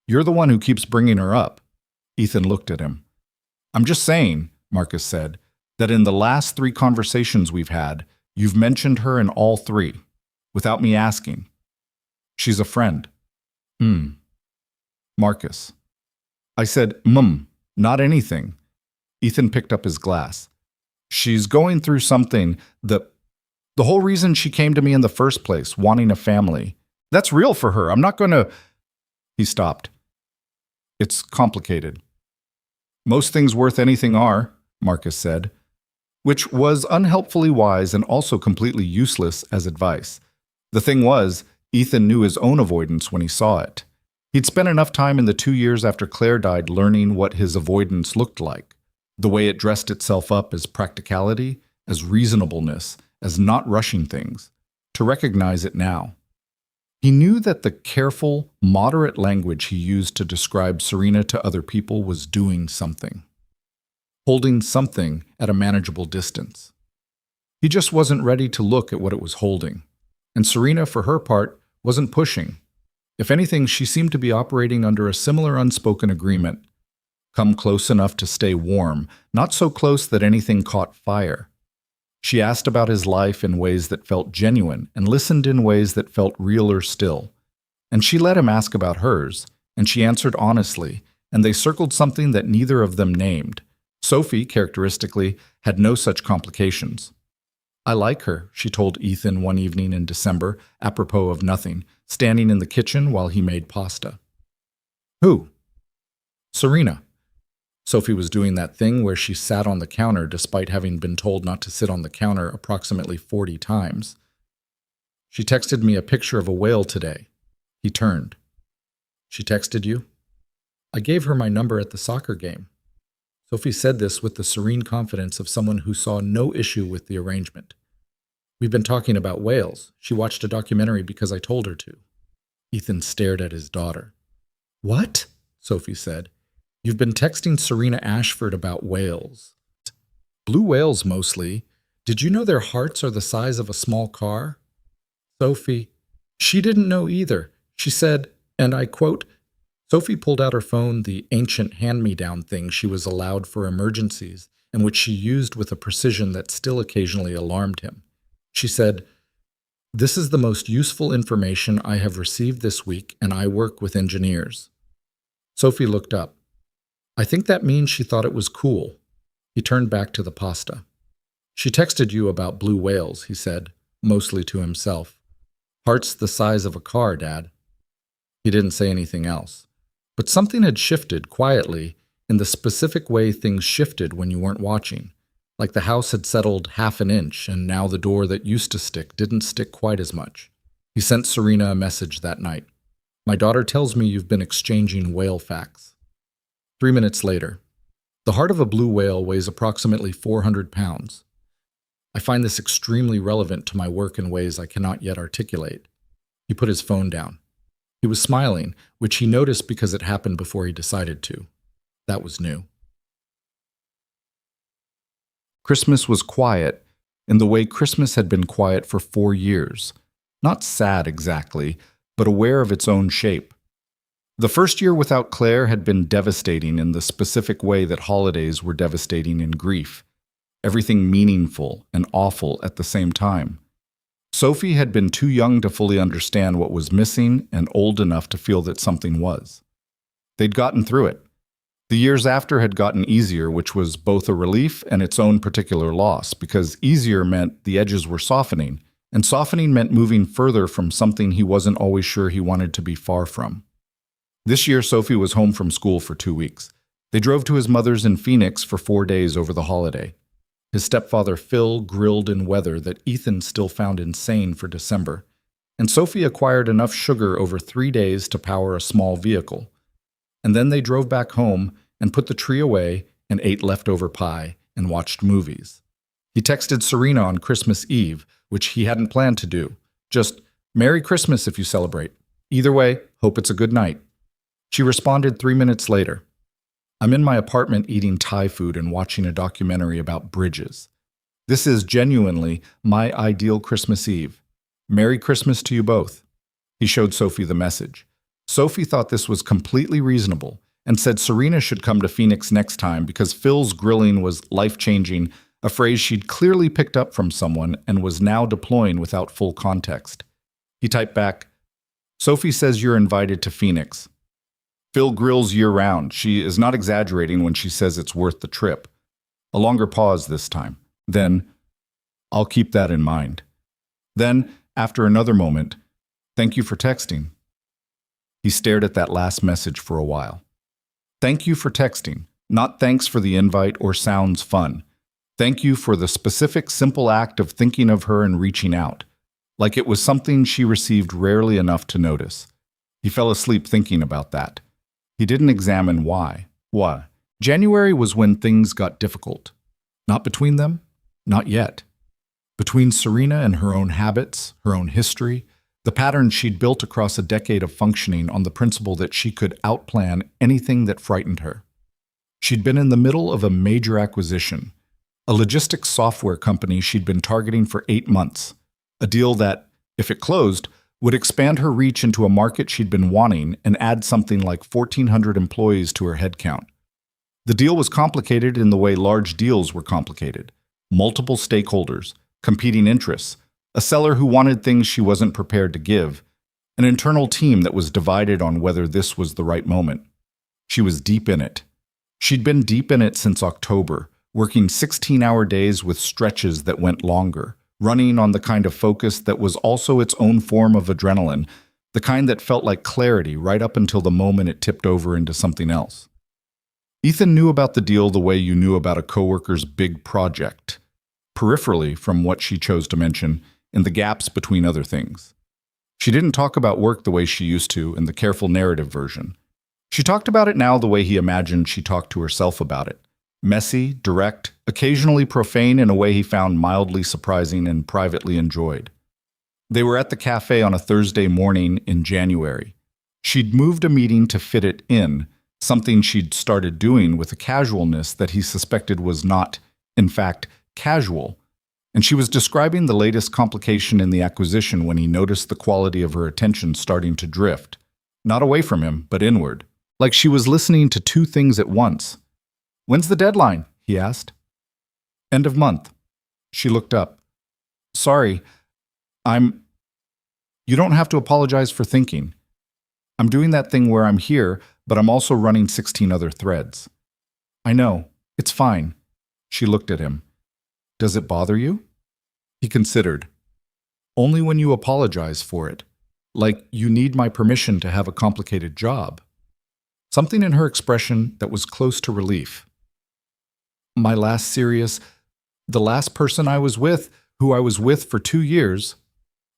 "You're the one who keeps bringing her up." Ethan looked at him. "I'm just saying," Marcus said, "that in the last 3 conversations we've had, you've mentioned her in all 3. Without me asking. She's a friend." Marcus. I said, not anything." Ethan picked up his glass. "She's going through something. The whole reason she came to me in the first place, wanting a family. That's real for her. I'm not going to—" He stopped. "It's complicated." "Most things worth anything are," Marcus said, which was unhelpfully wise and also completely useless as advice. The thing was, Ethan knew his own avoidance when he saw it. He'd spent enough time in the 2 years after Claire died learning what his avoidance looked like, the way it dressed itself up as practicality, as reasonableness, as not rushing things, to recognize it now. He knew that the careful, moderate language he used to describe Serena to other people was doing something, holding something at a manageable distance. He just wasn't ready to look at what it was holding. And Serena, for her part, wasn't pushing. If anything, she seemed to be operating under a similar unspoken agreement. Come close enough to stay warm, not so close that anything caught fire. She asked about his life in ways that felt genuine and listened in ways that felt realer still. And she let him ask about hers, and she answered honestly, and they circled something that neither of them named. Sophie, characteristically, had no such complications. I like her, she told Ethan one evening in December, apropos of nothing, standing in the kitchen while he made pasta. Who? Serena. Sophie was doing that thing where she sat on the counter despite having been told not to sit on the counter approximately 40 times. She texted me a picture of a whale today. He turned. She texted you? I gave her my number at the soccer game. Sophie said this with the serene confidence of someone who saw no issue with the arrangement. We've been talking about whales. She watched a documentary because I told her to. Ethan stared at his daughter. What? Sophie said. You've been texting Serena Ashford about whales. Blue whales mostly. Did you know their hearts are the size of a small car? Sophie. She didn't know either. She said, and I quote, Sophie pulled out her phone, the ancient hand-me-down thing she was allowed for emergencies, and which she used with a precision that still occasionally alarmed him. She said, This is the most useful information I have received this week, and I work with engineers. Sophie looked up. I think that means she thought it was cool. He turned back to the pasta. She texted you about blue whales, he said, mostly to himself. Heart's the size of a car, Dad. He didn't say anything else. But something had shifted quietly in the specific way things shifted when you weren't watching. Like the house had settled half an inch, and now the door that used to stick didn't stick quite as much. He sent Serena a message that night. My daughter tells me you've been exchanging whale facts. 3 minutes later. The heart of a blue whale weighs approximately 400 pounds. I find this extremely relevant to my work in ways I cannot yet articulate. He put his phone down. He was smiling, which he noticed because it happened before he decided to. That was new. Christmas was quiet, in the way Christmas had been quiet for 4 years. Not sad exactly, but aware of its own shape. The first year without Claire had been devastating in the specific way that holidays were devastating in grief. Everything meaningful and awful at the same time. Sophie had been too young to fully understand what was missing and old enough to feel that something was. They'd gotten through it. The years after had gotten easier, which was both a relief and its own particular loss, because easier meant the edges were softening, and softening meant moving further from something he wasn't always sure he wanted to be far from. This year, Sophie was home from school for 2 weeks. They drove to his mother's in Phoenix for 4 days over the holiday. His stepfather Phil grilled in weather that Ethan still found insane for December, and Sophie acquired enough sugar over 3 days to power a small vehicle. And then they drove back home and put the tree away and ate leftover pie and watched movies. He texted Serena on Christmas Eve, which he hadn't planned to do. Just, Merry Christmas if you celebrate. Either way, hope it's a good night. She responded 3 minutes later. I'm in my apartment eating Thai food and watching a documentary about bridges. This is genuinely my ideal Christmas Eve. Merry Christmas to you both. He showed Sophie the message. Sophie thought this was completely reasonable and said Serena should come to Phoenix next time because Phil's grilling was life-changing, a phrase she'd clearly picked up from someone and was now deploying without full context. He typed back, Sophie says you're invited to Phoenix. Phil grills year-round. She is not exaggerating when she says it's worth the trip. A longer pause this time. Then, I'll keep that in mind. Then, after another moment, thank you for texting. He stared at that last message for a while. Thank you for texting. Not thanks for the invite or sounds fun. Thank you for the specific, simple act of thinking of her and reaching out. Like it was something she received rarely enough to notice. He fell asleep thinking about that. He didn't examine why. Why? January was when things got difficult. Not between them, not yet. Between Serena and her own habits, her own history, the pattern she'd built across a decade of functioning on the principle that she could outplan anything that frightened her. She'd been in the middle of a major acquisition, a logistics software company she'd been targeting for 8 months, a deal that, if it closed, would expand her reach into a market she'd been wanting and add something like 1,400 employees to her headcount. The deal was complicated in the way large deals were complicated. multiple stakeholders, competing interests, a seller who wanted things she wasn't prepared to give, an internal team that was divided on whether this was the right moment. She was deep in it. She'd been deep in it since October, working 16-hour days with stretches that went longer, running on the kind of focus that was also its own form of adrenaline, the kind that felt like clarity right up until the moment it tipped over into something else. Ethan knew about the deal the way you knew about a coworker's big project, peripherally from what she chose to mention, in the gaps between other things. She didn't talk about work the way she used to in the careful narrative version. She talked about it now the way he imagined she talked to herself about it. Messy, direct, occasionally profane in a way he found mildly surprising and privately enjoyed. They were at the cafe on a Thursday morning in January. She'd moved a meeting to fit it in, something she'd started doing with a casualness that he suspected was not, in fact, casual. And she was describing the latest complication in the acquisition when he noticed the quality of her attention starting to drift. Not away from him, but inward. Like she was listening to two things at once. "When's the deadline?" he asked. "End of month." She looked up. "Sorry, You don't have to apologize for thinking. I'm doing that thing where I'm here, but I'm also running 16 other threads." "I know. It's fine." She looked at him. "Does it bother you?" He considered. "Only when you apologize for it. Like you need my permission to have a complicated job." Something in her expression that was close to relief. "The last person I was with, who I was with for 2 years."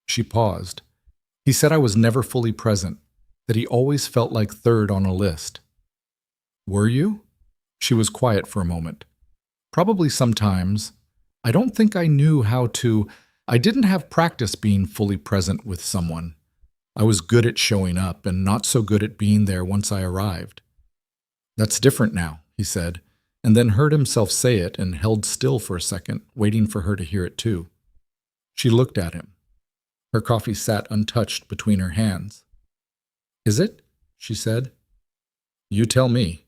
She paused. "He said I was never fully present, that he always felt like third on a list." "Were you?" She was quiet for a moment. "Probably sometimes. I don't think I knew how to. I didn't have practice being fully present with someone. I was good at showing up and not so good at being there once I arrived." "That's different now," he said, and then heard himself say it and held still for a second, waiting for her to hear it too. She looked at him. Her coffee sat untouched between her hands. "Is it?" she said. "You tell me."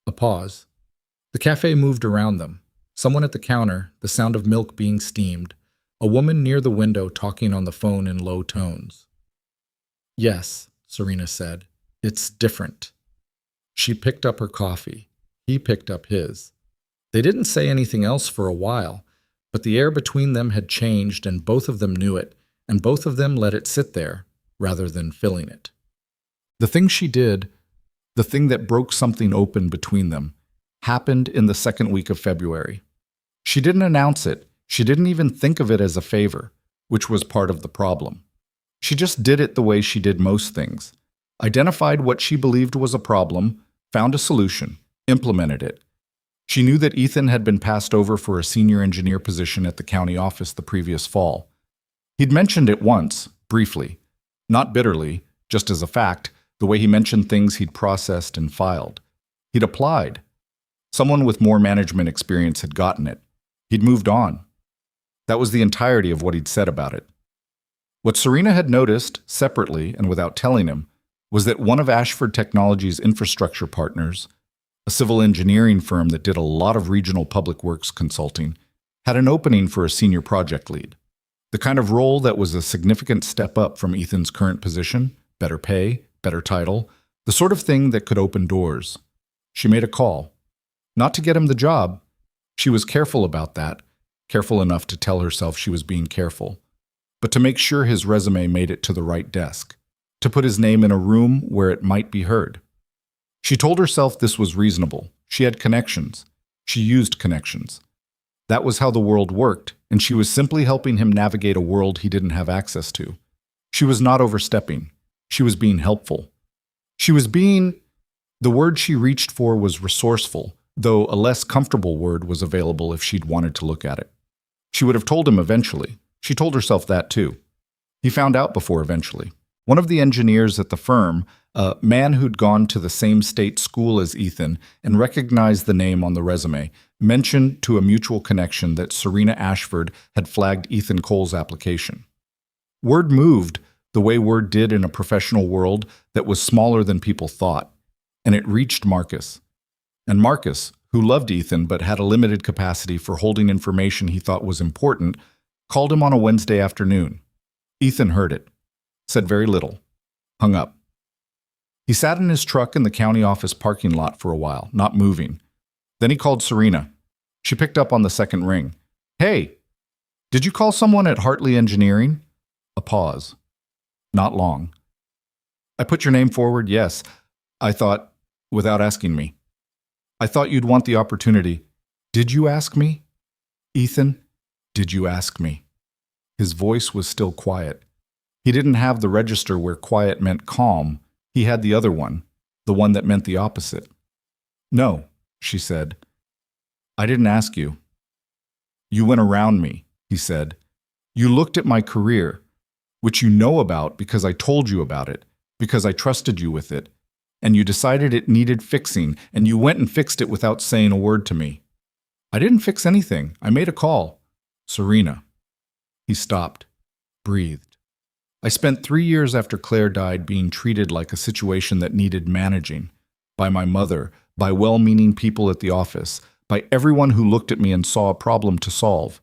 A pause. The cafe moved around them. Someone at the counter, the sound of milk being steamed, a woman near the window talking on the phone in low tones. "Yes," Serena said. "It's different." She picked up her coffee. He picked up his. They didn't say anything else for a while, but the air between them had changed and both of them knew it, and both of them let it sit there, rather than filling it. The thing she did, the thing that broke something open between them, happened in the second week of February. She didn't announce it. She didn't even think of it as a favor, which was part of the problem. She just did it the way she did most things. Identified what she believed was a problem, found a solution, implemented it. She knew that Ethan had been passed over for a senior engineer position at the county office the previous fall. He'd mentioned it once, briefly, not bitterly, just as a fact, the way he mentioned things he'd processed and filed. He'd applied. Someone with more management experience had gotten it. He'd moved on. That was the entirety of what he'd said about it. What Serena had noticed, separately and without telling him, was that one of Ashford Technology's infrastructure partners, a civil engineering firm that did a lot of regional public works consulting, had an opening for a senior project lead. The kind of role that was a significant step up from Ethan's current position, better pay, better title, the sort of thing that could open doors. She made a call. Not to get him the job. She was careful about that, careful enough to tell herself she was being careful, but to make sure his resume made it to the right desk, to put his name in a room where it might be heard. She told herself this was reasonable. She had connections. She used connections. That was how the world worked, and she was simply helping him navigate a world he didn't have access to. She was not overstepping. She was being helpful. The word she reached for was resourceful, though a less comfortable word was available if she'd wanted to look at it. She would have told him eventually. She told herself that too. He found out before eventually. One of the engineers at the firm, a man who'd gone to the same state school as Ethan and recognized the name on the resume, mentioned to a mutual connection that Serena Ashford had flagged Ethan Cole's application. Word moved the way word did in a professional world that was smaller than people thought, and it reached Marcus. And Marcus, who loved Ethan but had a limited capacity for holding information he thought was important, called him on a Wednesday afternoon. Ethan heard it, said very little, hung up. He sat in his truck in the county office parking lot for a while, not moving. Then he called Serena. She picked up on the second ring. "Hey, did you call someone at Hartley Engineering?" A pause. Not long. "I put your name forward, yes. I thought, without asking me. I thought you'd want the opportunity. Did you ask me? Ethan, did you ask me?" His voice was still quiet. He didn't have the register where quiet meant calm. He had the other one, the one that meant the opposite. "No," she said. "I didn't ask you. You went around me," he said. "You looked at my career, which you know about because I told you about it, because I trusted you with it, and you decided it needed fixing, and you went and fixed it without saying a word to me. I didn't fix anything. I made a call. Serena." He stopped, breathed. "I spent 3 years after Claire died being treated like a situation that needed managing, by my mother, by well-meaning people at the office, by everyone who looked at me and saw a problem to solve.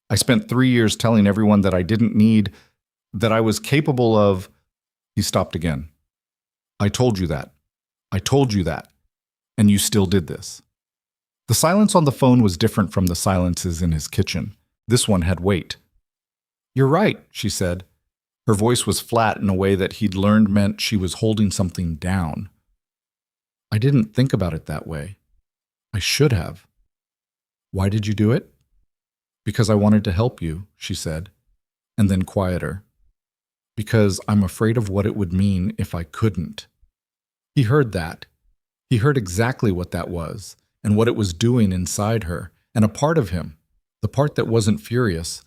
I spent 3 years telling everyone that I didn't need, that I was capable of—" He stopped again. "I told you that. I told you that. And you still did this." The silence on the phone was different from the silences in his kitchen. This one had weight. "You're right," she said. Her voice was flat in a way that he'd learned meant she was holding something down. "I didn't think about it that way. I should have." "Why did you do it?" "Because I wanted to help you," she said, and then quieter. "Because I'm afraid of what it would mean if I couldn't." He heard that. He heard exactly what that was, and what it was doing inside her, and a part of him, the part that wasn't furious,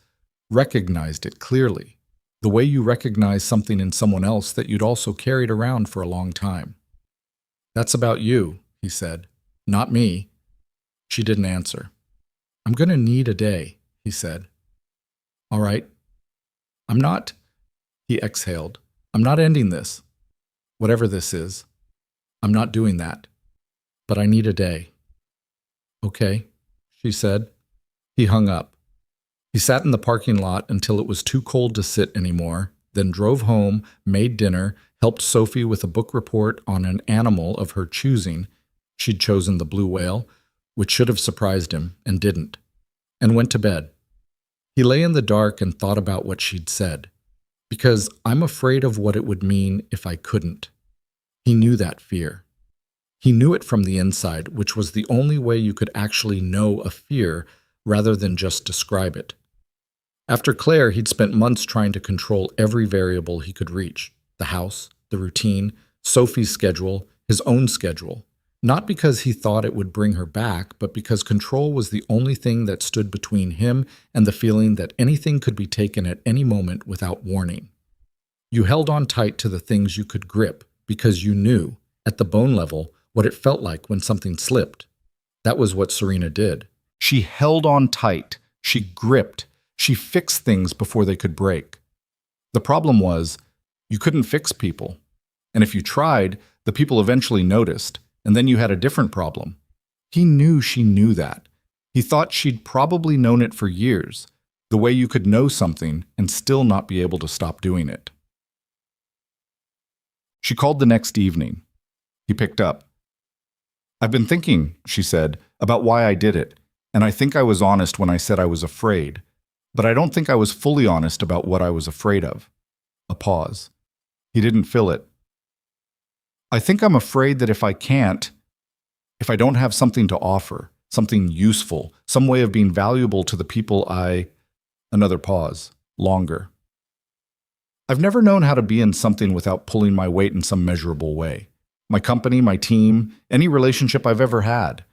recognized it clearly, the way you recognize something in someone else that you'd also carried around for a long time. "That's about you," he said, "not me." She didn't answer. "I'm going to need a day," he said. "All right. I'm not," he exhaled, "I'm not ending this. Whatever this is. I'm not doing that. But I need a day." "Okay," she said. He hung up. He sat in the parking lot until it was too cold to sit anymore, then drove home, made dinner, helped Sophie with a book report on an animal of her choosing. She'd chosen the blue whale, which should have surprised him, and didn't, and went to bed. He lay in the dark and thought about what she'd said. "Because I'm afraid of what it would mean if I couldn't." He knew that fear. He knew it from the inside, which was the only way you could actually know a fear rather than just describe it. After Claire, he'd spent months trying to control every variable he could reach: the house, the routine, Sophie's schedule, his own schedule. Not because he thought it would bring her back, but because control was the only thing that stood between him and the feeling that anything could be taken at any moment without warning. You held on tight to the things you could grip because you knew, at the bone level, what it felt like when something slipped. That was what Serena did. She held on tight. She gripped. She fixed things before they could break. The problem was, you couldn't fix people. And if you tried, the people eventually noticed, and then you had a different problem. He knew she knew that. He thought she'd probably known it for years, the way you could know something and still not be able to stop doing it. She called the next evening. He picked up. "I've been thinking," she said, "about why I did it, and I think I was honest when I said I was afraid, but I don't think I was fully honest about what I was afraid of." A pause. He didn't fill it. "I think I'm afraid that if I don't have something to offer, something useful, some way of being valuable to the people I—" Another pause. Longer. "I've never known how to be in something without pulling my weight in some measurable way. My company, my team, any relationship I've ever had.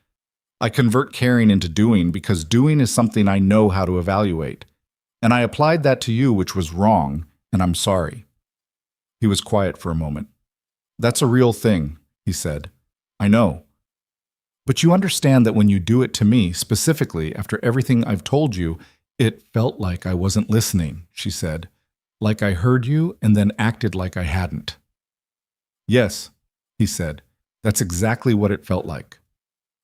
I convert caring into doing because doing is something I know how to evaluate. And I applied that to you, which was wrong, and I'm sorry." He was quiet for a moment. "That's a real thing," he said. "I know. But you understand that when you do it to me, specifically, after everything I've told you, it felt like I wasn't listening," she said. "Like I heard you and then acted like I hadn't." "Yes," he said. "That's exactly what it felt like."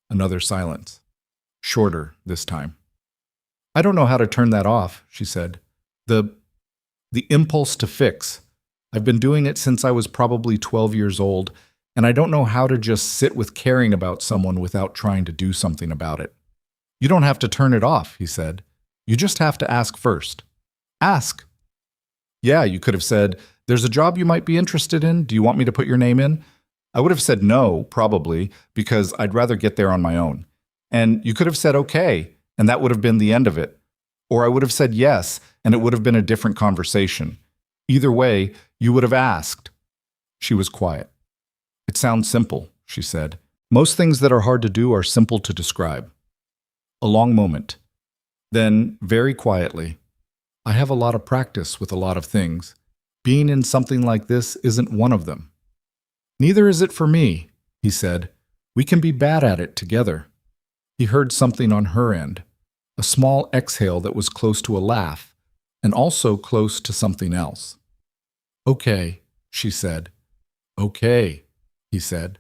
Another silence. Shorter this time. I don't know how to turn that off, she said. The impulse to fix. I've been doing it since I was probably 12 years old, and I don't know how to just sit with caring about someone without trying to do something about it. You don't have to turn it off, he said. You just have to ask first. Ask. Yeah, you could have said, there's a job you might be interested in. Do you want me to put your name in? I would have said no, probably, because I'd rather get there on my own. And you could have said okay, and that would have been the end of it. Or I would have said yes, and it would have been a different conversation. Either way, you would have asked. She was quiet. It sounds simple, she said. Most things that are hard to do are simple to describe. A long moment. Then, very quietly, I have a lot of practice with a lot of things. Being in something like this isn't one of them. Neither is it for me, he said. We can be bad at it together. He heard something on her end, a small exhale that was close to a laugh, and also close to something else. Okay, she said. Okay, he said.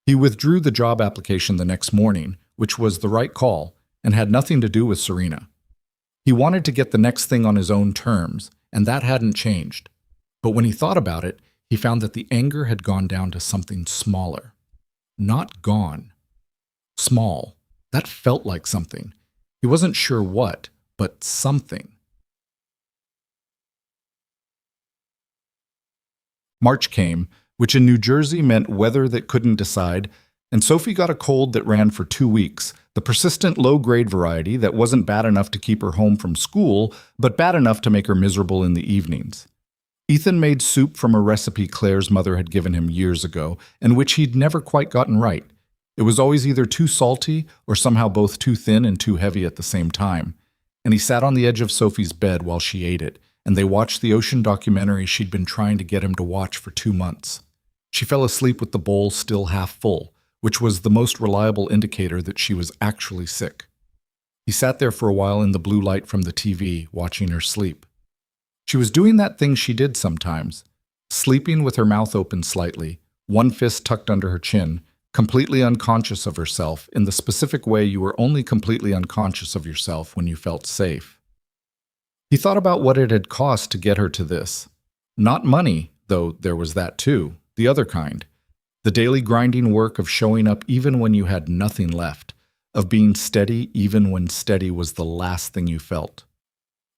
He withdrew the job application the next morning, which was the right call, and had nothing to do with Serena. He wanted to get the next thing on his own terms, and that hadn't changed. But when he thought about it, he found that the anger had gone down to something smaller. Not gone. Small. That felt like something. He wasn't sure what, but something. March came, which in New Jersey meant weather that couldn't decide, and Sophie got a cold that ran for 2 weeks, the persistent low-grade variety that wasn't bad enough to keep her home from school, but bad enough to make her miserable in the evenings. Ethan made soup from a recipe Claire's mother had given him years ago, and which he'd never quite gotten right. It was always either too salty or somehow both too thin and too heavy at the same time. And he sat on the edge of Sophie's bed while she ate it, and they watched the ocean documentary she'd been trying to get him to watch for 2 months. She fell asleep with the bowl still half full, which was the most reliable indicator that she was actually sick. He sat there for a while in the blue light from the TV, watching her sleep. She was doing that thing she did sometimes, sleeping with her mouth open slightly, one fist tucked under her chin, completely unconscious of herself in the specific way you were only completely unconscious of yourself when you felt safe. He thought about what it had cost to get her to this. Not money, though there was that too, the other kind. The daily grinding work of showing up even when you had nothing left, of being steady even when steady was the last thing you felt.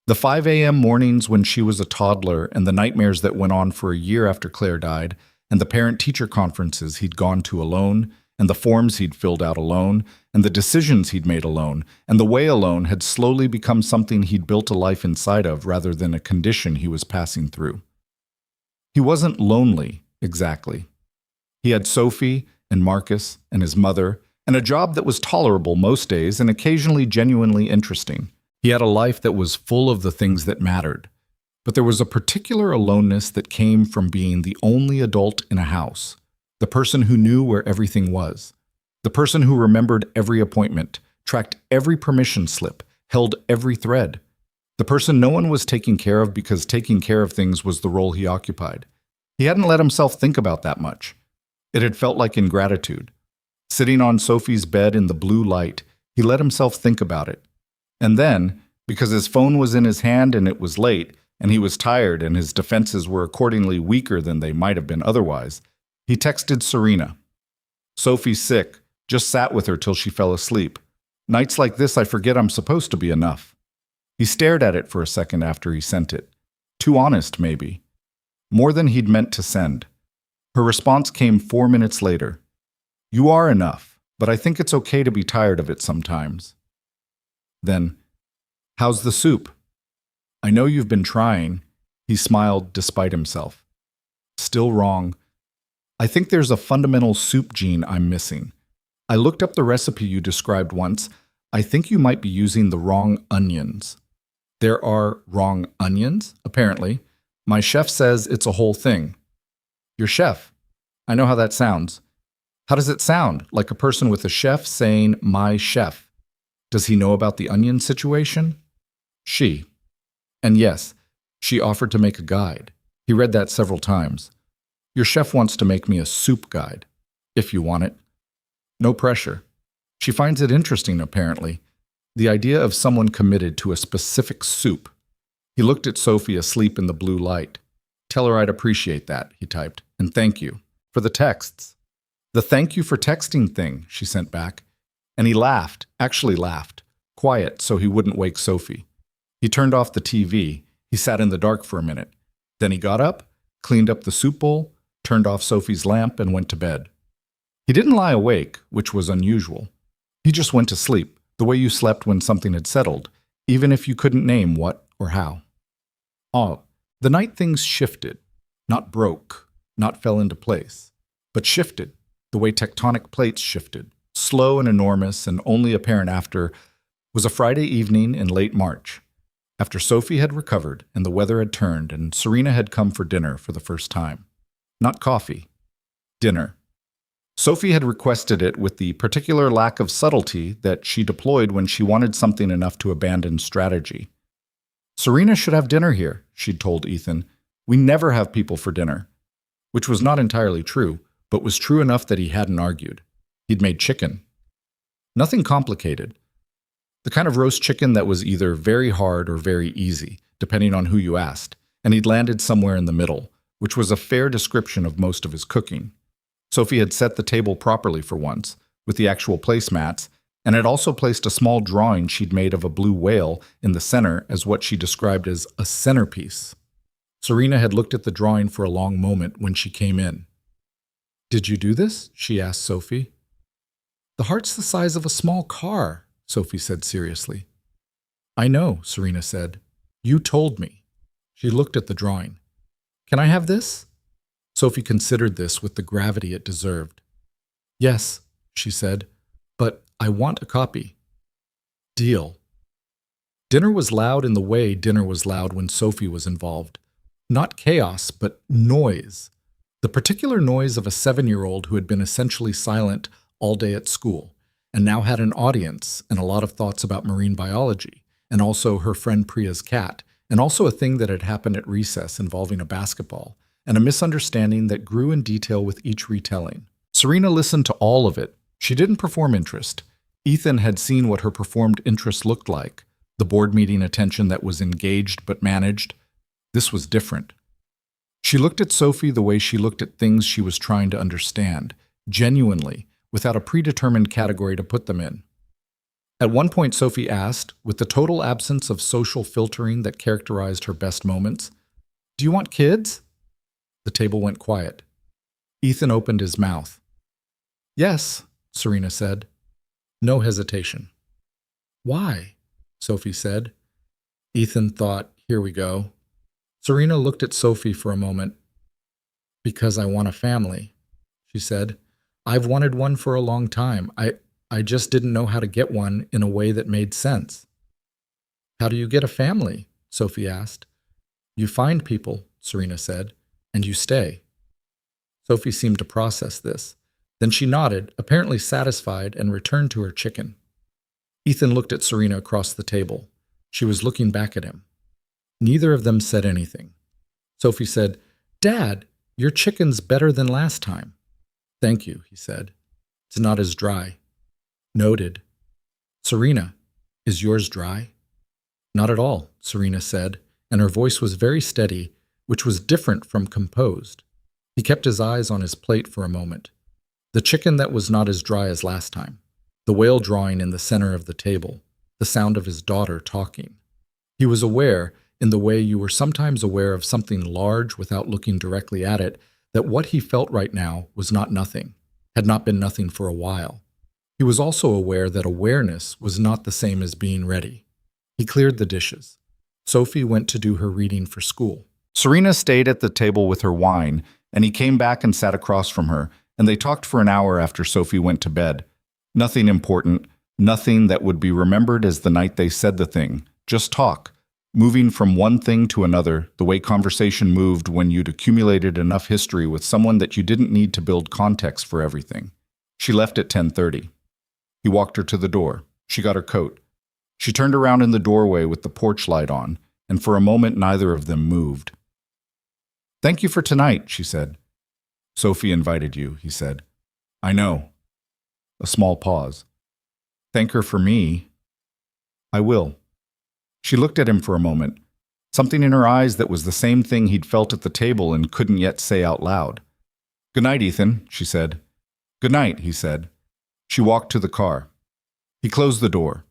The 5 a.m. mornings when she was a toddler and the nightmares that went on for a year after Claire died, and the parent-teacher conferences he'd gone to alone, and the forms he'd filled out alone, and the decisions he'd made alone, and the way alone had slowly become something he'd built a life inside of rather than a condition he was passing through. He wasn't lonely, exactly. He had Sophie and Marcus and his mother, and a job that was tolerable most days and occasionally genuinely interesting. He had a life that was full of the things that mattered. But there was a particular aloneness that came from being the only adult in a house, the person who knew where everything was, the person who remembered every appointment, tracked every permission slip, held every thread, the person no one was taking care of because taking care of things was the role he occupied. He hadn't let himself think about that much. It had felt like ingratitude. Sitting on Sophie's bed in the blue light, he let himself think about it. And then, because his phone was in his hand and it was late, and he was tired and his defenses were accordingly weaker than they might have been otherwise, he texted Serena. Sophie's sick. Just sat with her till she fell asleep. Nights like this I forget I'm supposed to be enough. He stared at it for a second after he sent it. Too honest, maybe. More than he'd meant to send. Her response came 4 minutes later. You are enough, but I think it's okay to be tired of it sometimes. Then, how's the soup? I know you've been trying. He smiled despite himself. Still wrong. I think there's a fundamental soup gene I'm missing. I looked up the recipe you described once. I think you might be using the wrong onions. There are wrong onions, apparently. My chef says it's a whole thing. Your chef. I know how that sounds. How does it sound? Like a person with a chef saying, my chef. Does he know about the onion situation? She. And yes, she offered to make a guide. He read that several times. Your chef wants to make me a soup guide, if you want it. No pressure. She finds it interesting, apparently, the idea of someone committed to a specific soup. He looked at Sophie asleep in the blue light. "Tell her I'd appreciate that," he typed, "and thank you for the texts." "The thank you for texting thing," she sent back. And he laughed, actually laughed, quiet so he wouldn't wake Sophie. He turned off the TV. He sat in the dark for a minute. Then he got up, cleaned up the soup bowl, turned off Sophie's lamp, and went to bed. He didn't lie awake, which was unusual. He just went to sleep, the way you slept when something had settled, even if you couldn't name what or how. Oh, the night things shifted, not broke, not fell into place, but shifted, the way tectonic plates shifted, slow and enormous and only apparent after, was a Friday evening in late March, after Sophie had recovered and the weather had turned and Serena had come for dinner for the first time. Not coffee, dinner. Sophie had requested it with the particular lack of subtlety that she deployed when she wanted something enough to abandon strategy. "Serena should have dinner here," she'd told Ethan. "We never have people for dinner." Which was not entirely true, but was true enough that he hadn't argued. He'd made chicken. Nothing complicated. The kind of roast chicken that was either very hard or very easy, depending on who you asked, and he'd landed somewhere in the middle, which was a fair description of most of his cooking. Sophie had set the table properly for once, with the actual placemats, and had also placed a small drawing she'd made of a blue whale in the center as what she described as a centerpiece. Serena had looked at the drawing for a long moment when she came in. "Did you do this?" she asked Sophie. "The heart's the size of a small car," Sophie said seriously. "I know," Serena said. "You told me." She looked at the drawing. "Can I have this?" Sophie considered this with the gravity it deserved. "Yes," she said, "but I want a copy." "Deal." Dinner was loud in the way dinner was loud when Sophie was involved. Not chaos, but noise. The particular noise of a 7-year-old who had been essentially silent all day at school, and now had an audience and a lot of thoughts about marine biology, and also her friend Priya's cat, and also a thing that had happened at recess involving a basketball, and a misunderstanding that grew in detail with each retelling. Serena listened to all of it. She didn't perform interest. Ethan had seen what her performed interest looked like, the board meeting attention that was engaged but managed. This was different. She looked at Sophie the way she looked at things she was trying to understand, genuinely, without a predetermined category to put them in. At one point, Sophie asked, with the total absence of social filtering that characterized her best moments, "Do you want kids?" The table went quiet. Ethan opened his mouth. "Yes," Serena said. No hesitation. "Why?" Sophie said. Ethan thought, here we go. Serena looked at Sophie for a moment. "Because I want a family," she said. "I've wanted one for a long time. I just didn't know how to get one in a way that made sense." "How do you get a family?" Sophie asked. "You find people," Serena said, "and you stay." Sophie seemed to process this. Then she nodded, apparently satisfied, and returned to her chicken. Ethan looked at Serena across the table. She was looking back at him. Neither of them said anything. Sophie said, "Dad, your chicken's better than last time." "Thank you," he said. "It's not as dry." "Noted." "Serena, is yours dry?" "Not at all," Serena said, and her voice was very steady, which was different from composed. He kept his eyes on his plate for a moment. The chicken that was not as dry as last time, the whale drawing in the center of the table, the sound of his daughter talking. He was aware, in the way you were sometimes aware of something large without looking directly at it, that what he felt right now was not nothing, had not been nothing for a while. He was also aware that awareness was not the same as being ready. He cleared the dishes. Sophie went to do her reading for school. Serena stayed at the table with her wine, and he came back and sat across from her, and they talked for an hour after Sophie went to bed. Nothing important, nothing that would be remembered as the night they said the thing. Just talk, moving from one thing to another, the way conversation moved when you'd accumulated enough history with someone that you didn't need to build context for everything. She left at 10:30. He walked her to the door. She got her coat. She turned around in the doorway with the porch light on, and for a moment neither of them moved. "Thank you for tonight," she said. "Sophie invited you," he said. "I know." A small pause. Thank her for me. I will. She looked at him for a moment, something in her eyes that was the same thing he'd felt at the table and couldn't yet say out loud. Good night, Ethan, she said. Good night, he said. She walked to the car. He closed the door.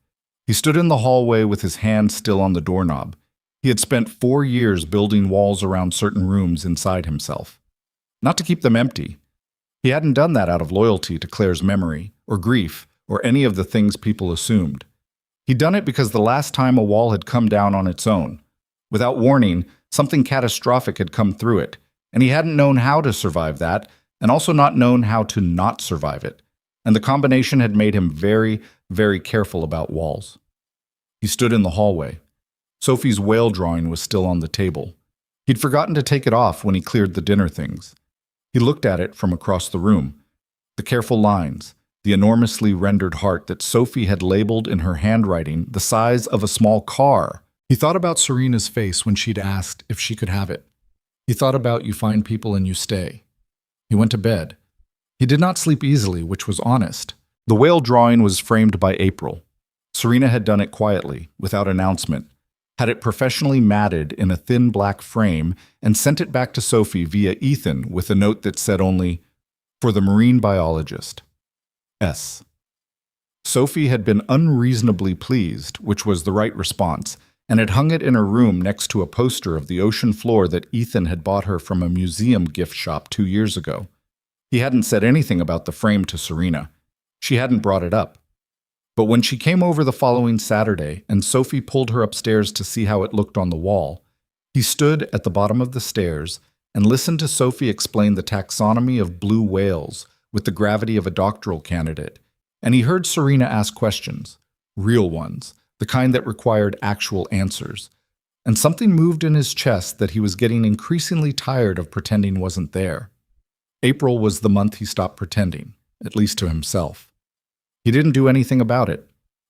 He stood in the hallway with his hand still on the doorknob. He had spent 4 years building walls around certain rooms inside himself. Not to keep them empty. He hadn't done that out of loyalty to Claire's memory, or grief, or any of the things people assumed. He'd done it because the last time a wall had come down on its own. Without warning, something catastrophic had come through it, and he hadn't known how to survive that, and also not known how to not survive it. And the combination had made him very, very careful about walls. He stood in the hallway. Sophie's whale drawing was still on the table. He'd forgotten to take it off when he cleared the dinner things. He looked at it from across the room. The careful lines, the enormously rendered heart that Sophie had labeled in her handwriting the size of a small car. He thought about Serena's face when she'd asked if she could have it. He thought about you find people and you stay. He went to bed. He did not sleep easily, which was honest. The whale drawing was framed by April. Serena had done it quietly, without announcement, had it professionally matted in a thin black frame, and sent it back to Sophie via Ethan with a note that said only, "For the marine biologist. S." Sophie had been unreasonably pleased, which was the right response, and had hung it in her room next to a poster of the ocean floor that Ethan had bought her from a museum gift shop 2 years ago. He hadn't said anything about the frame to Serena. She hadn't brought it up. But when she came over the following Saturday and Sophie pulled her upstairs to see how it looked on the wall, he stood at the bottom of the stairs and listened to Sophie explain the taxonomy of blue whales with the gravity of a doctoral candidate, and he heard Serena ask questions, real ones, the kind that required actual answers. And something moved in his chest that he was getting increasingly tired of pretending wasn't there. April was the month he stopped pretending, at least to himself. He didn't do anything about it.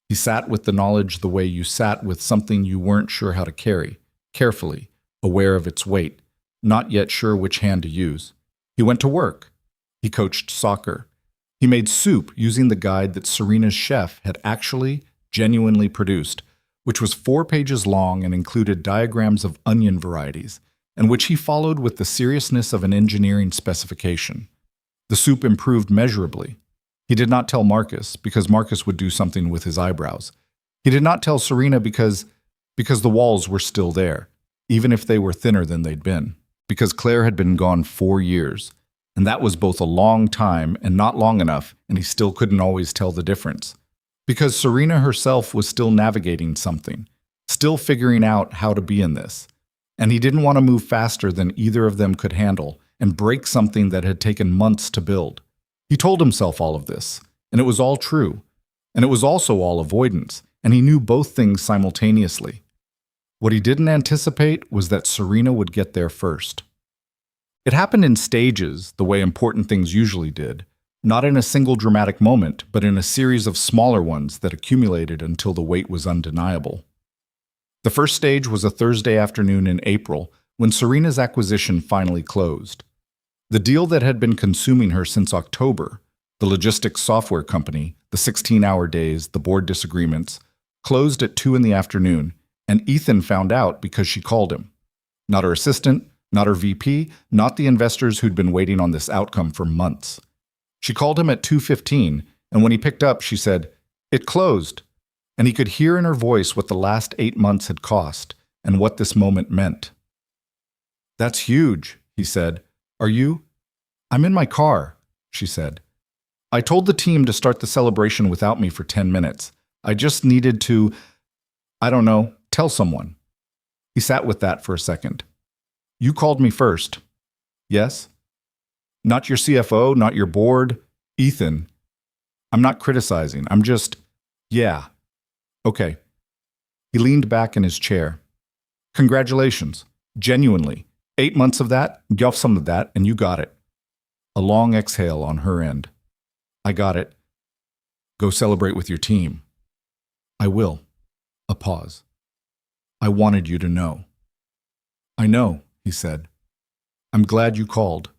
He sat with the knowledge the way you sat with something you weren't sure how to carry, carefully, aware of its weight, not yet sure which hand to use. He went to work. He coached soccer. He made soup using the guide that Serena's chef had actually, genuinely produced, which was 4 pages long and included diagrams of onion varieties, and which he followed with the seriousness of an engineering specification. The soup improved measurably. He did not tell Marcus, because Marcus would do something with his eyebrows. He did not tell Serena because the walls were still there, even if they were thinner than they'd been. Because Claire had been gone 4 years, and that was both a long time and not long enough, and he still couldn't always tell the difference. Because Serena herself was still navigating something, still figuring out how to be in this. And he didn't want to move faster than either of them could handle and break something that had taken months to build. He told himself all of this, and it was all true, and it was also all avoidance, and he knew both things simultaneously. What he didn't anticipate was that Serena would get there first. It happened in stages, the way important things usually did, not in a single dramatic moment, but in a series of smaller ones that accumulated until the weight was undeniable. The first stage was a Thursday afternoon in April, when Serena's acquisition finally closed. The deal that had been consuming her since October, the logistics software company, the 16-hour days, the board disagreements, closed at 2 in the afternoon, and Ethan found out because she called him. Not her assistant, not her VP, not the investors who'd been waiting on this outcome for months. She called him at 2:15, and when he picked up, she said, "It closed." And he could hear in her voice what the last 8 months had cost and what this moment meant. "That's huge," he said. "Are you?" "I'm in my car," she said. "I told the team to start the celebration without me for 10 minutes. I just needed to, I don't know, tell someone." He sat with that for a second. "You called me first." "Yes?" "Not your CFO, not your board. Ethan. I'm not criticizing. I'm just, yeah. Okay." He leaned back in his chair. "Congratulations. Genuinely. 8 months of that, guff some of that, and you got it." A long exhale on her end. "I got it. Go celebrate with your team." "I will." A pause. "I wanted you to know." "I know," he said. "I'm glad you called."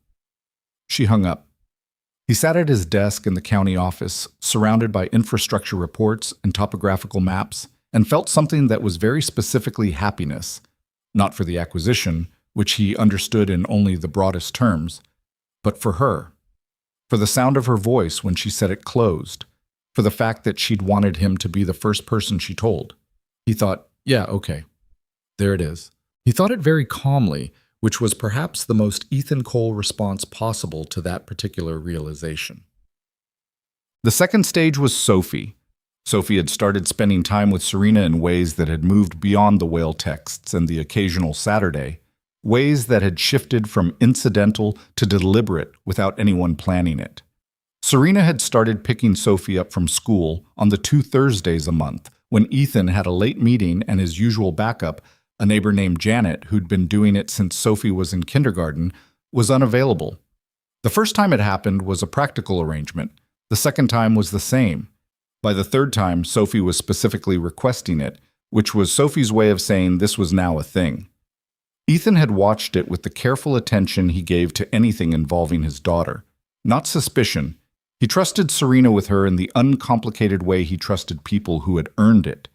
She hung up. He sat at his desk in the county office, surrounded by infrastructure reports and topographical maps, and felt something that was very specifically happiness, not for the acquisition, which he understood in only the broadest terms, but for her, for the sound of her voice when she said it closed, for the fact that she'd wanted him to be the first person she told. He thought, yeah, okay, there it is. He thought it very calmly, which was perhaps the most Ethan Cole response possible to that particular realization. The second stage was Sophie. Sophie had started spending time with Serena in ways that had moved beyond the whale texts and the occasional Saturday, ways that had shifted from incidental to deliberate without anyone planning it. Serena had started picking Sophie up from school on the 2 Thursdays a month when Ethan had a late meeting and his usual backup, a neighbor named Janet, who'd been doing it since Sophie was in kindergarten, was unavailable. The first time it happened was a practical arrangement. The second time was the same. By the third time, Sophie was specifically requesting it, which was Sophie's way of saying this was now a thing. Ethan had watched it with the careful attention he gave to anything involving his daughter. Not suspicion. He trusted Serena with her in the uncomplicated way he trusted people who had earned it.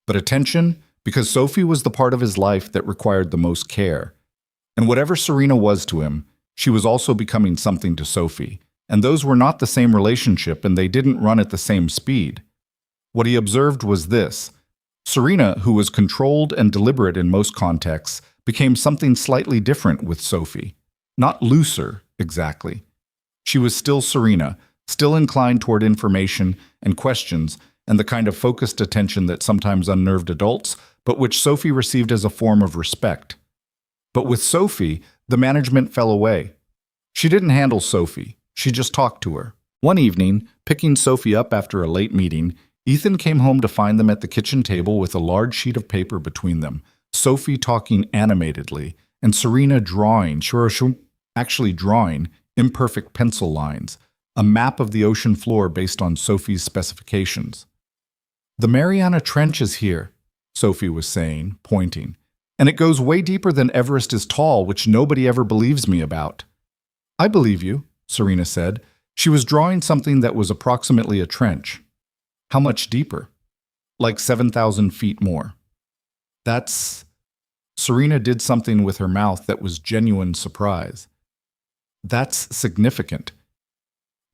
But attention, because Sophie was the part of his life that required the most care. And whatever Serena was to him, she was also becoming something to Sophie. And those were not the same relationship, and they didn't run at the same speed. What he observed was this. Serena, who was controlled and deliberate in most contexts, became something slightly different with Sophie. Not looser, exactly. She was still Serena, still inclined toward information and questions and the kind of focused attention that sometimes unnerved adults, but which Sophie received as a form of respect. But with Sophie, the management fell away. She didn't handle Sophie. She just talked to her. One evening, picking Sophie up after a late meeting, Ethan came home to find them at the kitchen table with a large sheet of paper between them, Sophie talking animatedly, and Serena drawing, actually drawing, imperfect pencil lines, a map of the ocean floor based on Sophie's specifications. "The Mariana Trench is here," Sophie was saying, pointing, "and it goes way deeper than Everest is tall, which nobody ever believes me about." "I believe you," Serena said. She was drawing something that was approximately a trench. "How much deeper?" "Like 7,000 feet more." "That's..." Serena did something with her mouth that was genuine surprise. "That's significant."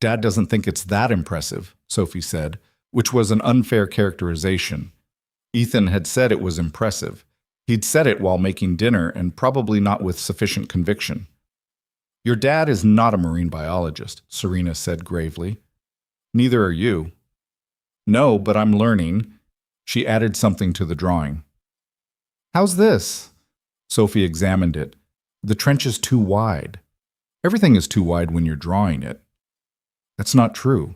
"Dad doesn't think it's that impressive," Sophie said, which was an unfair characterization. Ethan had said it was impressive. He'd said it while making dinner, and probably not with sufficient conviction. "Your dad is not a marine biologist," Serena said gravely. "Neither are you." "No, but I'm learning." She added something to the drawing. "How's this?" Sophie examined it. "The trench is too wide." "Everything is too wide when you're drawing it." "That's not true.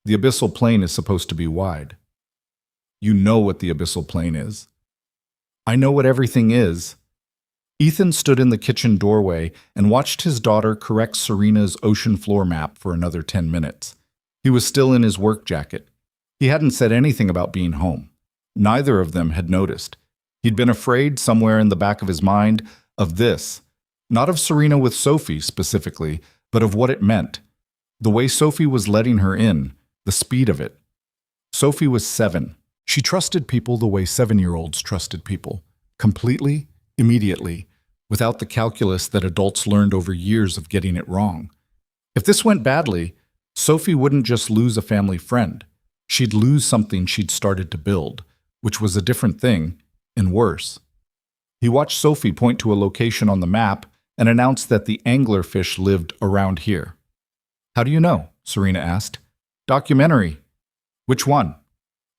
The abyssal plain is supposed to be wide." "You know what the abyssal plain is." "I know what everything is." Ethan stood in the kitchen doorway and watched his daughter correct Serena's ocean floor map for another 10 minutes. He was still in his work jacket. He hadn't said anything about being home. Neither of them had noticed. He'd been afraid, somewhere in the back of his mind, of this. Not of Serena with Sophie, specifically, but of what it meant. The way Sophie was letting her in, the speed of it. Sophie was 7. She trusted people the way 7-year-olds trusted people. Completely, immediately, without the calculus that adults learned over years of getting it wrong. If this went badly, Sophie wouldn't just lose a family friend. She'd lose something she'd started to build, which was a different thing, and worse. He watched Sophie point to a location on the map and announce that the anglerfish lived around here. "How do you know?" Serena asked. "Documentary." "Which one?"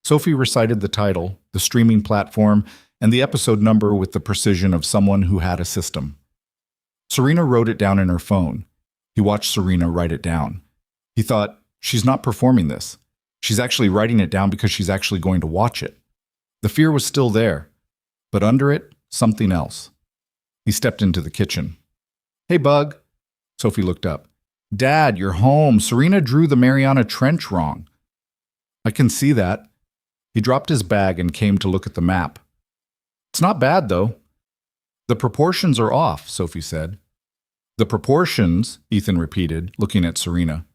Sophie recited the title, the streaming platform, and the episode number with the precision of someone who had a system. Serena wrote it down in her phone. He watched Serena write it down. He thought, she's not performing this. She's actually writing it down because she's actually going to watch it. The fear was still there, but under it, something else. He stepped into the kitchen. "Hey, Bug." Sophie looked up. "Dad, you're home. Serena drew the Mariana Trench wrong." "I can see that." He dropped his bag and came to look at the map. "It's not bad, though." "The proportions are off," Sophie said. "The proportions," Ethan repeated, looking at Serena.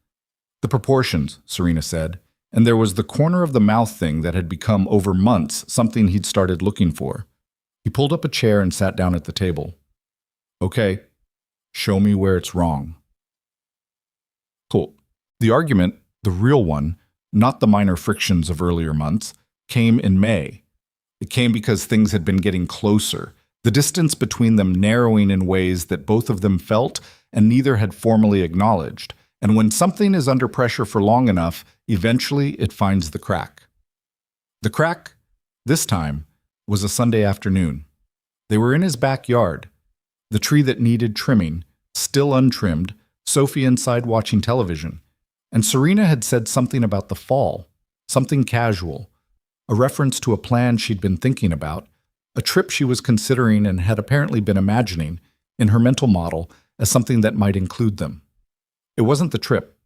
The proportions, Serena said, and there was the corner of the mouth thing that had become, over months, something he'd started looking for. He pulled up a chair and sat down at the table. Okay, show me where it's wrong. Cool. The argument, the real one, not the minor frictions of earlier months, came in May. It came because things had been getting closer, the distance between them narrowing in ways that both of them felt and neither had formally acknowledged. And when something is under pressure for long enough, eventually it finds the crack. The crack, this time, was a Sunday afternoon. They were in his backyard, the tree that needed trimming, still untrimmed, Sophie inside watching television. And Serena had said something about the fall, something casual, a reference to a plan she'd been thinking about, a trip she was considering and had apparently been imagining, in her mental model, as something that might include them. It wasn't the trip.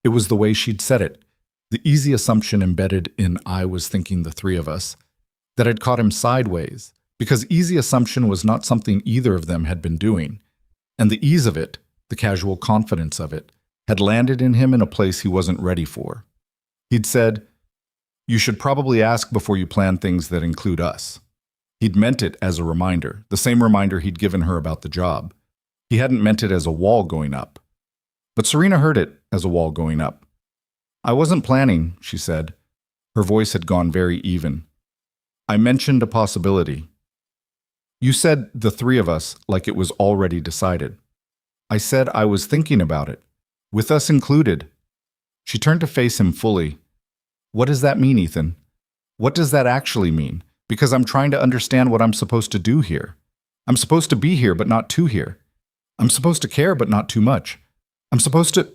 It was the way she'd said it, the easy assumption embedded in "I was thinking the three of us," that had caught him sideways, because easy assumption was not something either of them had been doing, and the ease of it, the casual confidence of it, had landed in him in a place he wasn't ready for. He'd said, "You should probably ask before you plan things that include us." He'd meant it as a reminder, the same reminder he'd given her about the job. He hadn't meant it as a wall going up. But Serena heard it as a wall going up. "I wasn't planning," she said. Her voice had gone very even. "I mentioned a possibility. You said the three of us like it was already decided. I said I was thinking about it, with us included." She turned to face him fully. "What does that mean, Ethan? What does that actually mean? Because I'm trying to understand what I'm supposed to do here. I'm supposed to be here, but not too here. I'm supposed to care, but not too much. I'm supposed to—"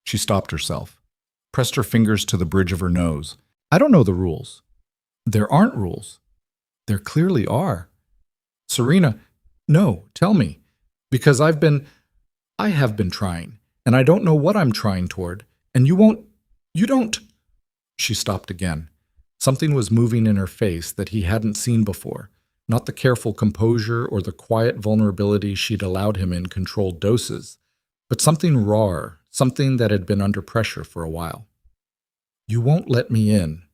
She stopped herself, pressed her fingers to the bridge of her nose. "I don't know the rules." "There aren't rules." "There clearly are." "Serena, no, tell me. Because I have been trying, and I don't know what I'm trying toward, and you don't—" She stopped again. Something was moving in her face that he hadn't seen before, not the careful composure or the quiet vulnerability she'd allowed him in controlled doses, but something rawer, something that had been under pressure for a while. "You won't let me in."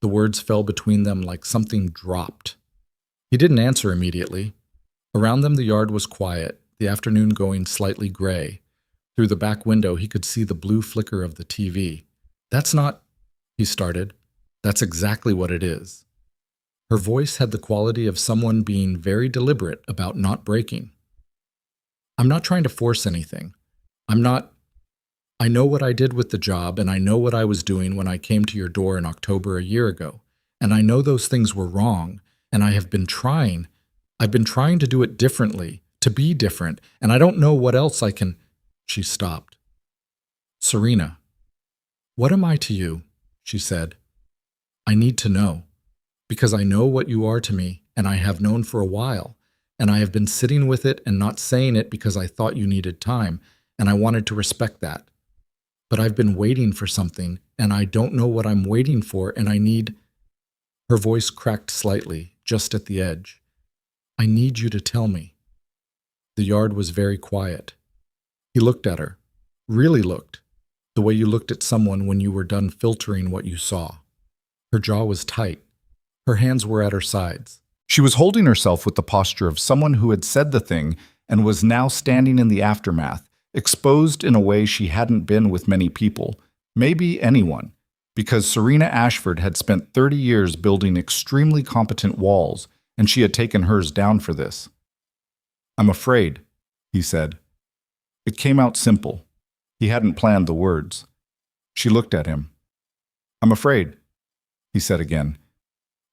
The words fell between them like something dropped. He didn't answer immediately. Around them the yard was quiet, the afternoon going slightly gray. Through the back window he could see the blue flicker of the TV. "That's not—" he started. "That's exactly what it is." Her voice had the quality of someone being very deliberate about not breaking. "I'm not trying to force anything. I know what I did with the job, and I know what I was doing when I came to your door in October a year ago, and I know those things were wrong, and I've been trying to do it differently, to be different, and I don't know what else I can—" She stopped. "Serena, what am I to you?" she said. "I need to know, because I know what you are to me, and I have known for a while, and I have been sitting with it and not saying it because I thought you needed time, and I wanted to respect that. But I've been waiting for something, and I don't know what I'm waiting for, and I need—" Her voice cracked slightly, just at the edge. "I need you to tell me." The yard was very quiet. He looked at her, really looked, the way you looked at someone when you were done filtering what you saw. Her jaw was tight. Her hands were at her sides. She was holding herself with the posture of someone who had said the thing and was now standing in the aftermath, exposed in a way she hadn't been with many people, maybe anyone, because Serena Ashford had spent 30 years building extremely competent walls, and she had taken hers down for this. "I'm afraid," he said. It came out simple. He hadn't planned the words. She looked at him. "I'm afraid," he said again.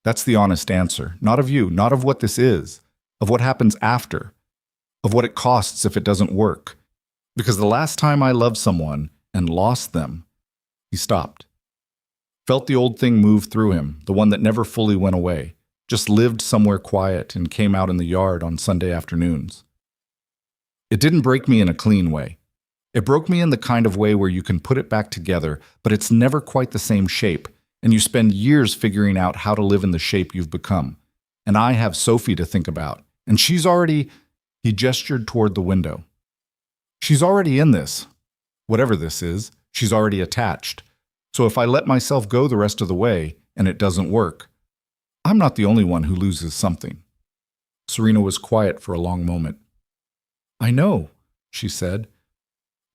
"That's the honest answer. Not of you, not of what this is, of what happens after, of what it costs if it doesn't work. Because the last time I loved someone and lost them—" He stopped. Felt the old thing move through him, the one that never fully went away, just lived somewhere quiet and came out in the yard on Sunday afternoons. "It didn't break me in a clean way. It broke me in the kind of way where you can put it back together, but it's never quite the same shape, and you spend years figuring out how to live in the shape you've become. And I have Sophie to think about, and she's already—" He gestured toward the window. "She's already in this. Whatever this is, She's already attached. So if I let myself go the rest of the way and it doesn't work, I'm not the only one who loses something. Serena was quiet for a long moment. I know, she said.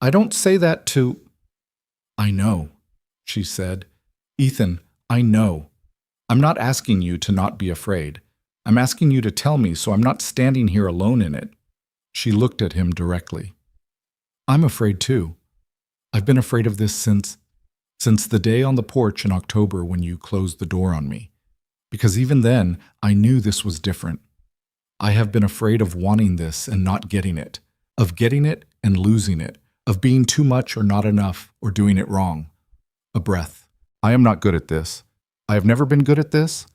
I don't say that to... I know, she said. Ethan, I know. I'm not asking you to not be afraid. I'm asking you to tell me so I'm not standing here alone in it. She looked at him directly. I'm afraid too. I've been afraid of this since the day on the porch in October when you closed the door on me. Because even then, I knew this was different. I have been afraid of wanting this and not getting it, of getting it and losing it, of being too much or not enough or doing it wrong. A breath. I am not good at this. I have never been good at this.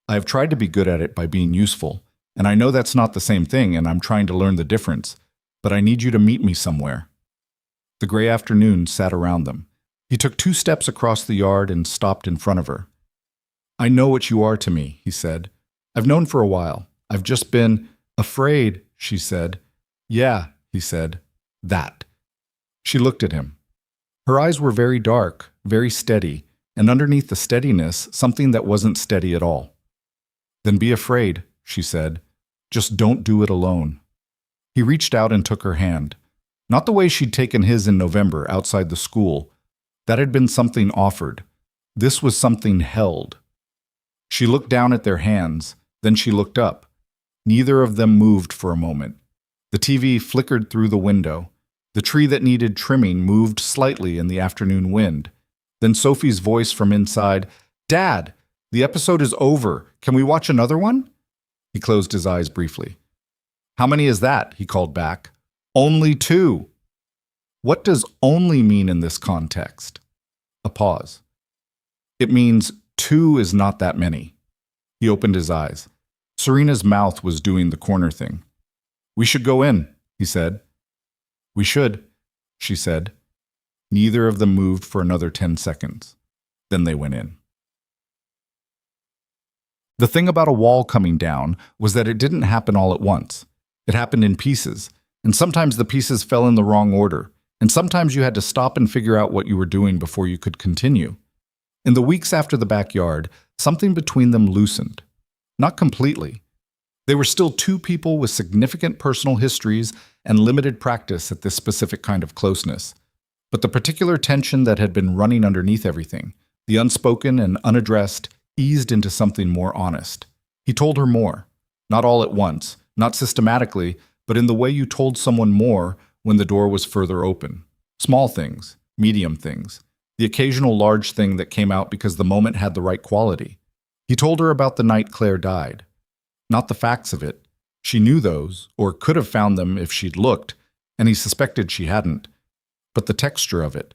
I have tried to be good at it by being useful, and I know that's not the same thing, and I'm trying to learn the difference, but I need you to meet me somewhere. The gray afternoon sat around them. He took 2 steps across the yard and stopped in front of her. I know what you are to me, he said. I've known for a while. I've just been afraid, she said. Yeah, he said. That. She looked at him. Her eyes were very dark, very steady, and underneath the steadiness, something that wasn't steady at all. Then be afraid, she said. Just don't do it alone. He reached out and took her hand. Not the way she'd taken his in November outside the school. That had been something offered. This was something held. She looked down at their hands, then she looked up. Neither of them moved for a moment. The TV flickered through the window. The tree that needed trimming moved slightly in the afternoon wind. Then Sophie's voice from inside, Dad, the episode is over. Can we watch another one? He closed his eyes briefly. How many is that? He called back. Only 2. What does only mean in this context? A pause. It means 2 is not that many. He opened his eyes. Serena's mouth was doing the corner thing. We should go in, he said. We should, she said. Neither of them moved for another 10 seconds. Then they went in. The thing about a wall coming down was that it didn't happen all at once. It happened in pieces, and sometimes the pieces fell in the wrong order, and sometimes you had to stop and figure out what you were doing before you could continue. In the weeks after the backyard, something between them loosened. Not completely. They were still 2 people with significant personal histories and limited practice at this specific kind of closeness. But the particular tension that had been running underneath everything, the unspoken and unaddressed, eased into something more honest. He told her more. Not all at once, not systematically, but in the way you told someone more when the door was further open. Small things, medium things, the occasional large thing that came out because the moment had the right quality. He told her about the night Claire died. Not the facts of it. She knew those, or could have found them if she'd looked, and he suspected she hadn't. But the texture of it.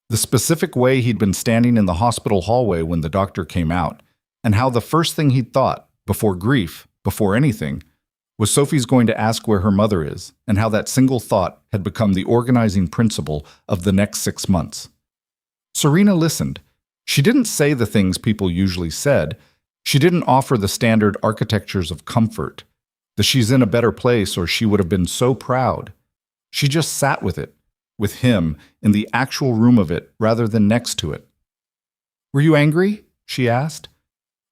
The specific way he'd been standing in the hospital hallway when the doctor came out, and how the first thing he'd thought, before grief, before anything, was Sophie's going to ask where her mother is, and how that single thought had become the organizing principle of the next 6 months. Serena listened. She didn't say the things people usually said. She didn't offer the standard architectures of comfort, the she's in a better place or she would have been so proud. She just sat with it, with him, in the actual room of it rather than next to it. Were you angry? She asked.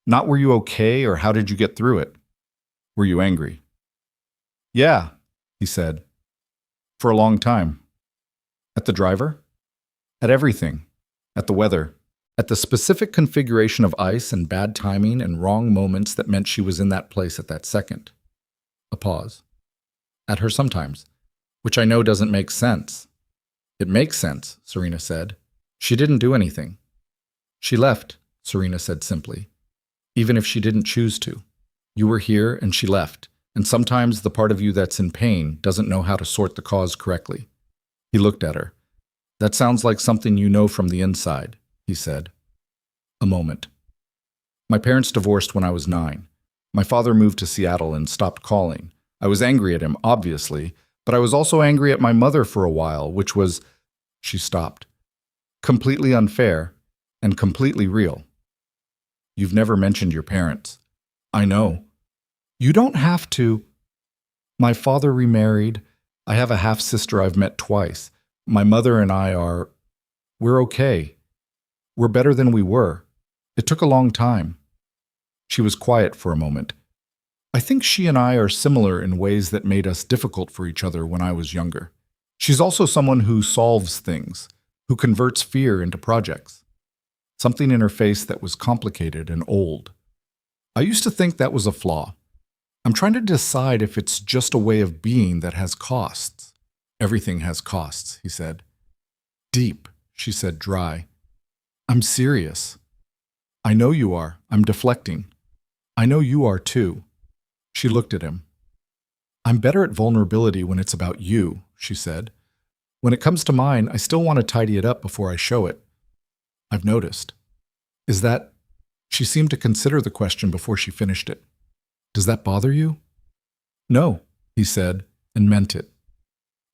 Not were you okay or how did you get through it? Were you angry? Yeah, he said. For a long time. At the driver? At everything. At the weather. At the specific configuration of ice and bad timing and wrong moments that meant she was in that place at that second. A pause. At her sometimes. Which I know doesn't make sense. It makes sense, Serena said. She didn't do anything. She left, Serena said simply. Even if she didn't choose to. You were here and she left, and sometimes the part of you that's in pain doesn't know how to sort the cause correctly. He looked at her. That sounds like something you know from the inside, he said. A moment. My parents divorced when I was 9. My father moved to Seattle and stopped calling. I was angry at him, obviously, but I was also angry at my mother for a while, which was, she stopped, completely unfair and completely real. You've never mentioned your parents. I know. You don't have to. My father remarried. I have a half-sister I've met twice. My mother and I are... We're okay. We're better than we were. It took a long time. She was quiet for a moment. I think she and I are similar in ways that made us difficult for each other when I was younger. She's also someone who solves things, who converts fear into projects. Something in her face that was complicated and old. I used to think that was a flaw. I'm trying to decide if it's just a way of being that has costs. Everything has costs, he said. Deep, she said, dry. I'm serious. I know you are. I'm deflecting. I know you are too. She looked at him. I'm better at vulnerability when it's about you, she said. When it comes to mine, I still want to tidy it up before I show it. I've noticed. Is that... She seemed to consider the question before she finished it. Does that bother you? No, he said, and meant it.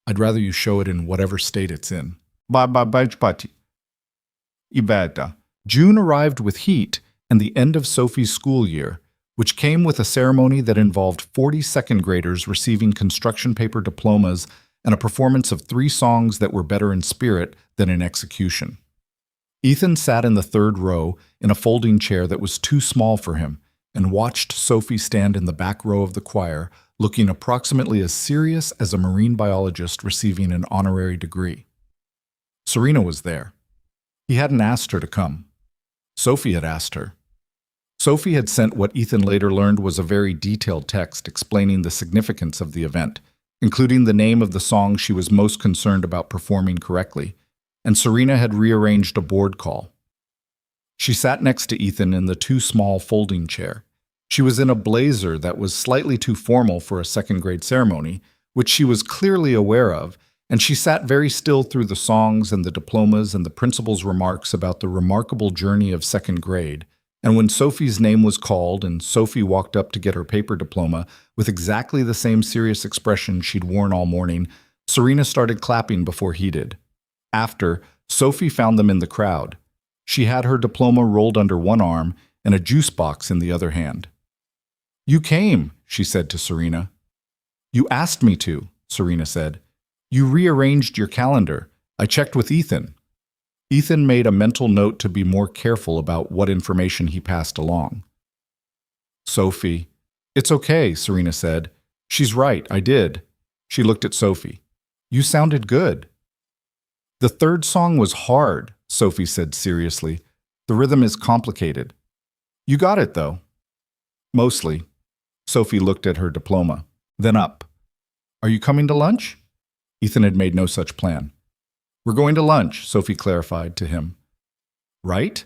I'd rather you show it in whatever state it's in. June arrived with heat and the end of Sophie's school year, which came with a ceremony that involved 40 second graders receiving construction paper diplomas and a performance of 3 songs that were better in spirit than in execution. Ethan sat in the third row in a folding chair that was too small for him and watched Sophie stand in the back row of the choir, looking approximately as serious as a marine biologist receiving an honorary degree. Serena was there. He hadn't asked her to come. Sophie had asked her. Sophie had sent what Ethan later learned was a very detailed text explaining the significance of the event, including the name of the song she was most concerned about performing correctly, and Serena had rearranged a board call. She sat next to Ethan in the too small folding chair. She was in a blazer that was slightly too formal for a second grade ceremony, which she was clearly aware of, and she sat very still through the songs and the diplomas and the principal's remarks about the remarkable journey of second grade. And when Sophie's name was called and Sophie walked up to get her paper diploma with exactly the same serious expression she'd worn all morning, Serena started clapping before he did. After, Sophie found them in the crowd. She had her diploma rolled under one arm and a juice box in the other hand. You came, she said to Serena. You asked me to, Serena said. You rearranged your calendar. I checked with Ethan. Ethan made a mental note to be more careful about what information he passed along. Sophie. It's okay, Serena said. She's right, I did. She looked at Sophie. You sounded good. The third song was hard, Sophie said seriously. The rhythm is complicated. You got it, though. Mostly. Sophie looked at her diploma, then up. Are you coming to lunch? Ethan had made no such plan. We're going to lunch, Sophie clarified to him. Right?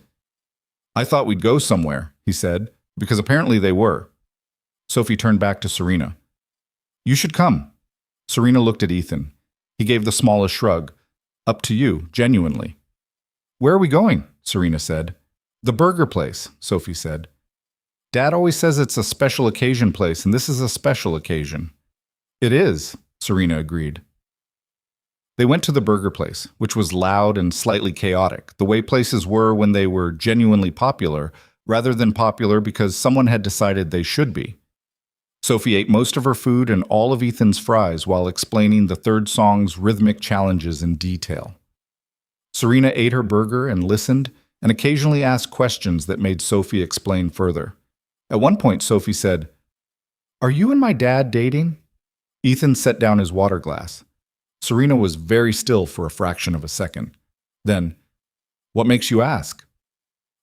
I thought we'd go somewhere, he said, because apparently they were. Sophie turned back to Serena. You should come. Serena looked at Ethan. He gave the smallest shrug. Up to you, genuinely. Where are we going? Serena said. The burger place, Sophie said. Dad always says it's a special occasion place, and this is a special occasion. It is, Serena agreed. They went to the burger place, which was loud and slightly chaotic, the way places were when they were genuinely popular, rather than popular because someone had decided they should be. Sophie ate most of her food and all of Ethan's fries while explaining the third song's rhythmic challenges in detail. Serena ate her burger and listened, and occasionally asked questions that made Sophie explain further. At one point, Sophie said, Are you and my dad dating? Ethan set down his water glass. Serena was very still for a fraction of a second. Then, What makes you ask?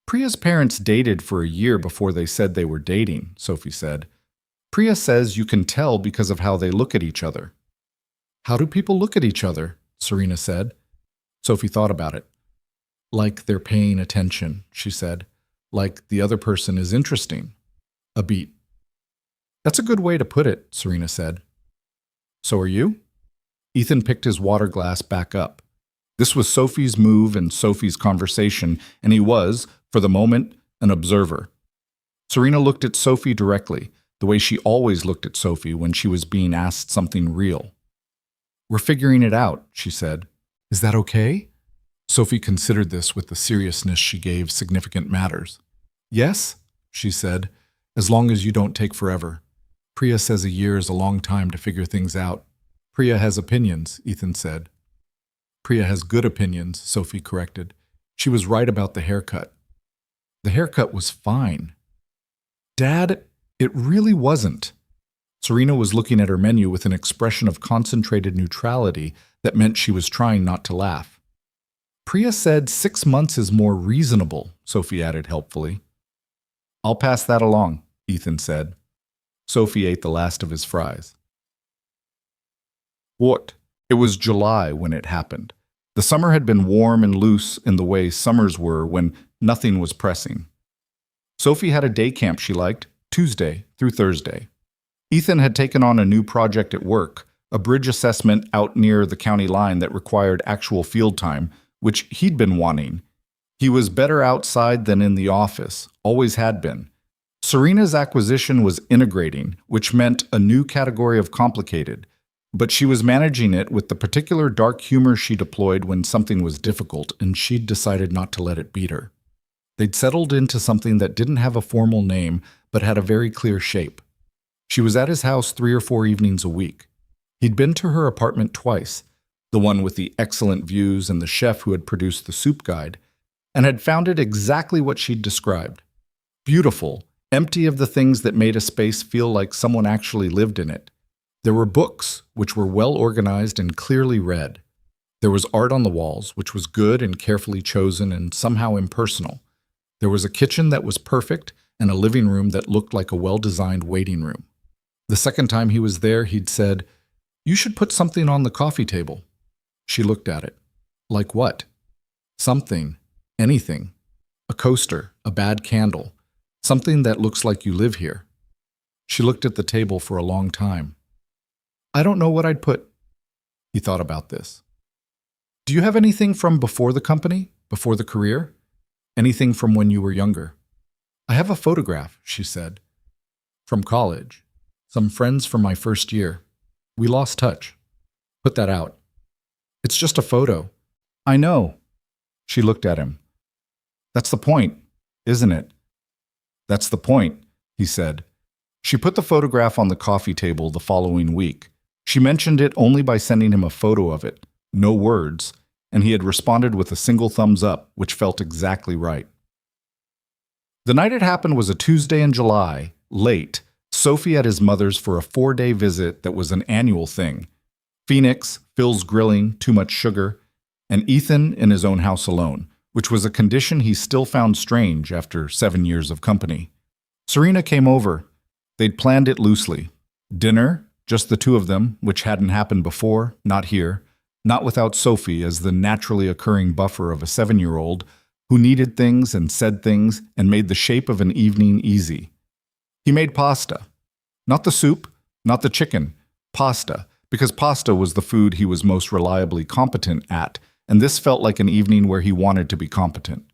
Priya's parents dated for a year before they said they were dating, Sophie said. Priya says you can tell because of how they look at each other. How do people look at each other? Serena said. Sophie thought about it. Like they're paying attention, she said. Like the other person is interesting. A beat. That's a good way to put it, Serena said. So are you? Ethan picked his water glass back up. This was Sophie's move and Sophie's conversation, and he was, for the moment, an observer. Serena looked at Sophie directly, the way she always looked at Sophie when she was being asked something real. We're figuring it out, she said. Is that okay? Sophie considered this with the seriousness she gave significant matters. Yes, she said, as long as you don't take forever. Priya says a year is a long time to figure things out. Priya has opinions, Ethan said. Priya has good opinions, Sophie corrected. She was right about the haircut. The haircut was fine. Dad, it really wasn't. Serena was looking at her menu with an expression of concentrated neutrality that meant she was trying not to laugh. Priya said 6 months is more reasonable, Sophie added helpfully. I'll pass that along, Ethan said. Sophie ate the last of his fries. What? It was July when it happened. The summer had been warm and loose in the way summers were when nothing was pressing. Sophie had a day camp she liked, Tuesday through Thursday. Ethan had taken on a new project at work, a bridge assessment out near the county line that required actual field time, which he'd been wanting. He was better outside than in the office, always had been. Serena's acquisition was integrating, which meant a new category of complicated, but she was managing it with the particular dark humor she deployed when something was difficult, and she'd decided not to let it beat her. They'd settled into something that didn't have a formal name, but had a very clear shape. She was at his house 3 or 4 evenings a week. He'd been to her apartment twice, the one with the excellent views and the chef who had produced the soup guide, and had found it exactly what she'd described. Beautiful, empty of the things that made a space feel like someone actually lived in it. There were books, which were well organized and clearly read. There was art on the walls, which was good and carefully chosen and somehow impersonal. There was a kitchen that was perfect and a living room that looked like a well-designed waiting room. The second time he was there, he'd said, "You should put something on the coffee table." She looked at it. Like what? Something. Anything. A coaster. A bad candle. Something that looks like you live here. She looked at the table for a long time. I don't know what I'd put. He thought about this. Do you have anything from before the company? Before the career? Anything from when you were younger? I have a photograph, she said. From college. Some friends from my first year. We lost touch. Put that out. It's just a photo. I know. She looked at him. That's the point, isn't it? That's the point, he said. She put the photograph on the coffee table the following week. She mentioned it only by sending him a photo of it, no words, and he had responded with a single thumbs up, which felt exactly right. The night it happened was a Tuesday in July, late, Sophie at his mother's for a 4-day visit that was an annual thing. Phoenix, Phil's grilling, too much sugar, and Ethan in his own house alone, which was a condition he still found strange after 7 years of company. Serena came over. They'd planned it loosely. Dinner, just the two of them, which hadn't happened before, not here, not without Sophie as the naturally occurring buffer of a 7-year-old who needed things and said things and made the shape of an evening easy. He made pasta. Not the soup, not the chicken, pasta, because pasta was the food he was most reliably competent at, and this felt like an evening where he wanted to be competent.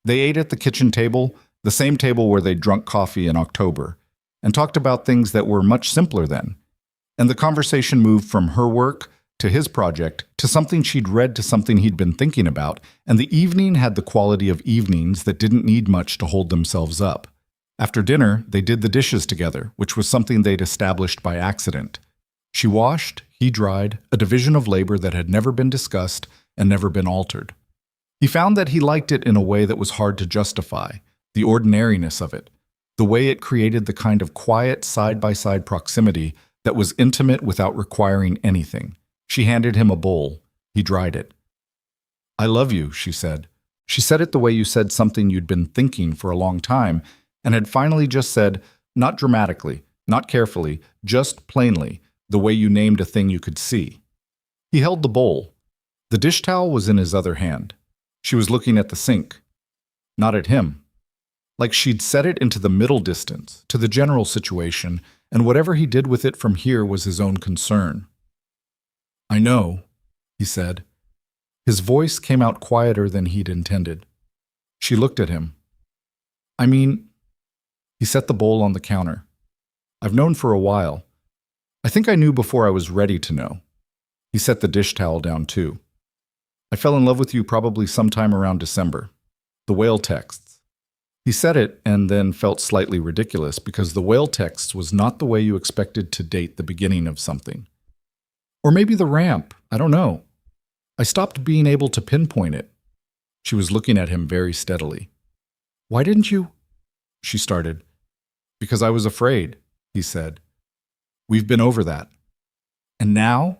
They ate at the kitchen table, the same table where they'd drunk coffee in October, and talked about things that were much simpler then. And the conversation moved from her work to his project to something she'd read to something he'd been thinking about, and the evening had the quality of evenings that didn't need much to hold themselves up. After dinner, they did the dishes together, which was something they'd established by accident. She washed, he dried, a division of labor that had never been discussed and never been altered. He found that he liked it in a way that was hard to justify, the ordinariness of it, the way it created the kind of quiet side-by-side proximity that was intimate without requiring anything. She handed him a bowl. He dried it. I love you, she said. She said it the way you said something you'd been thinking for a long time and had finally just said, not dramatically, not carefully, just plainly, the way you named a thing you could see. He held the bowl. The dish towel was in his other hand. She was looking at the sink, not at him. Like she'd set it into the middle distance, to the general situation, and whatever he did with it from here was his own concern. I know, he said. His voice came out quieter than he'd intended. She looked at him. I mean, he set the bowl on the counter. I've known for a while. I think I knew before I was ready to know. He set the dish towel down too. I fell in love with you probably sometime around December. The whale texts. He said it and then felt slightly ridiculous because the whale texts was not the way you expected to date the beginning of something. Or maybe the ramp, I don't know. I stopped being able to pinpoint it. She was looking at him very steadily. Why didn't you? She started. Because I was afraid, he said. We've been over that. And now?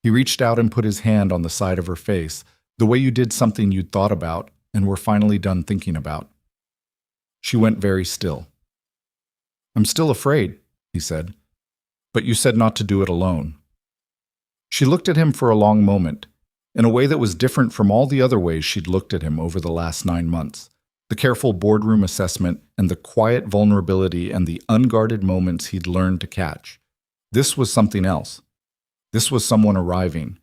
He reached out and put his hand on the side of her face, the way you did something you'd thought about and were finally done thinking about. She went very still. I'm still afraid, he said. But you said not to do it alone. She looked at him for a long moment, in a way that was different from all the other ways she'd looked at him over the last 9 months. The careful boardroom assessment and the quiet vulnerability and the unguarded moments he'd learned to catch. This was something else. This was someone arriving.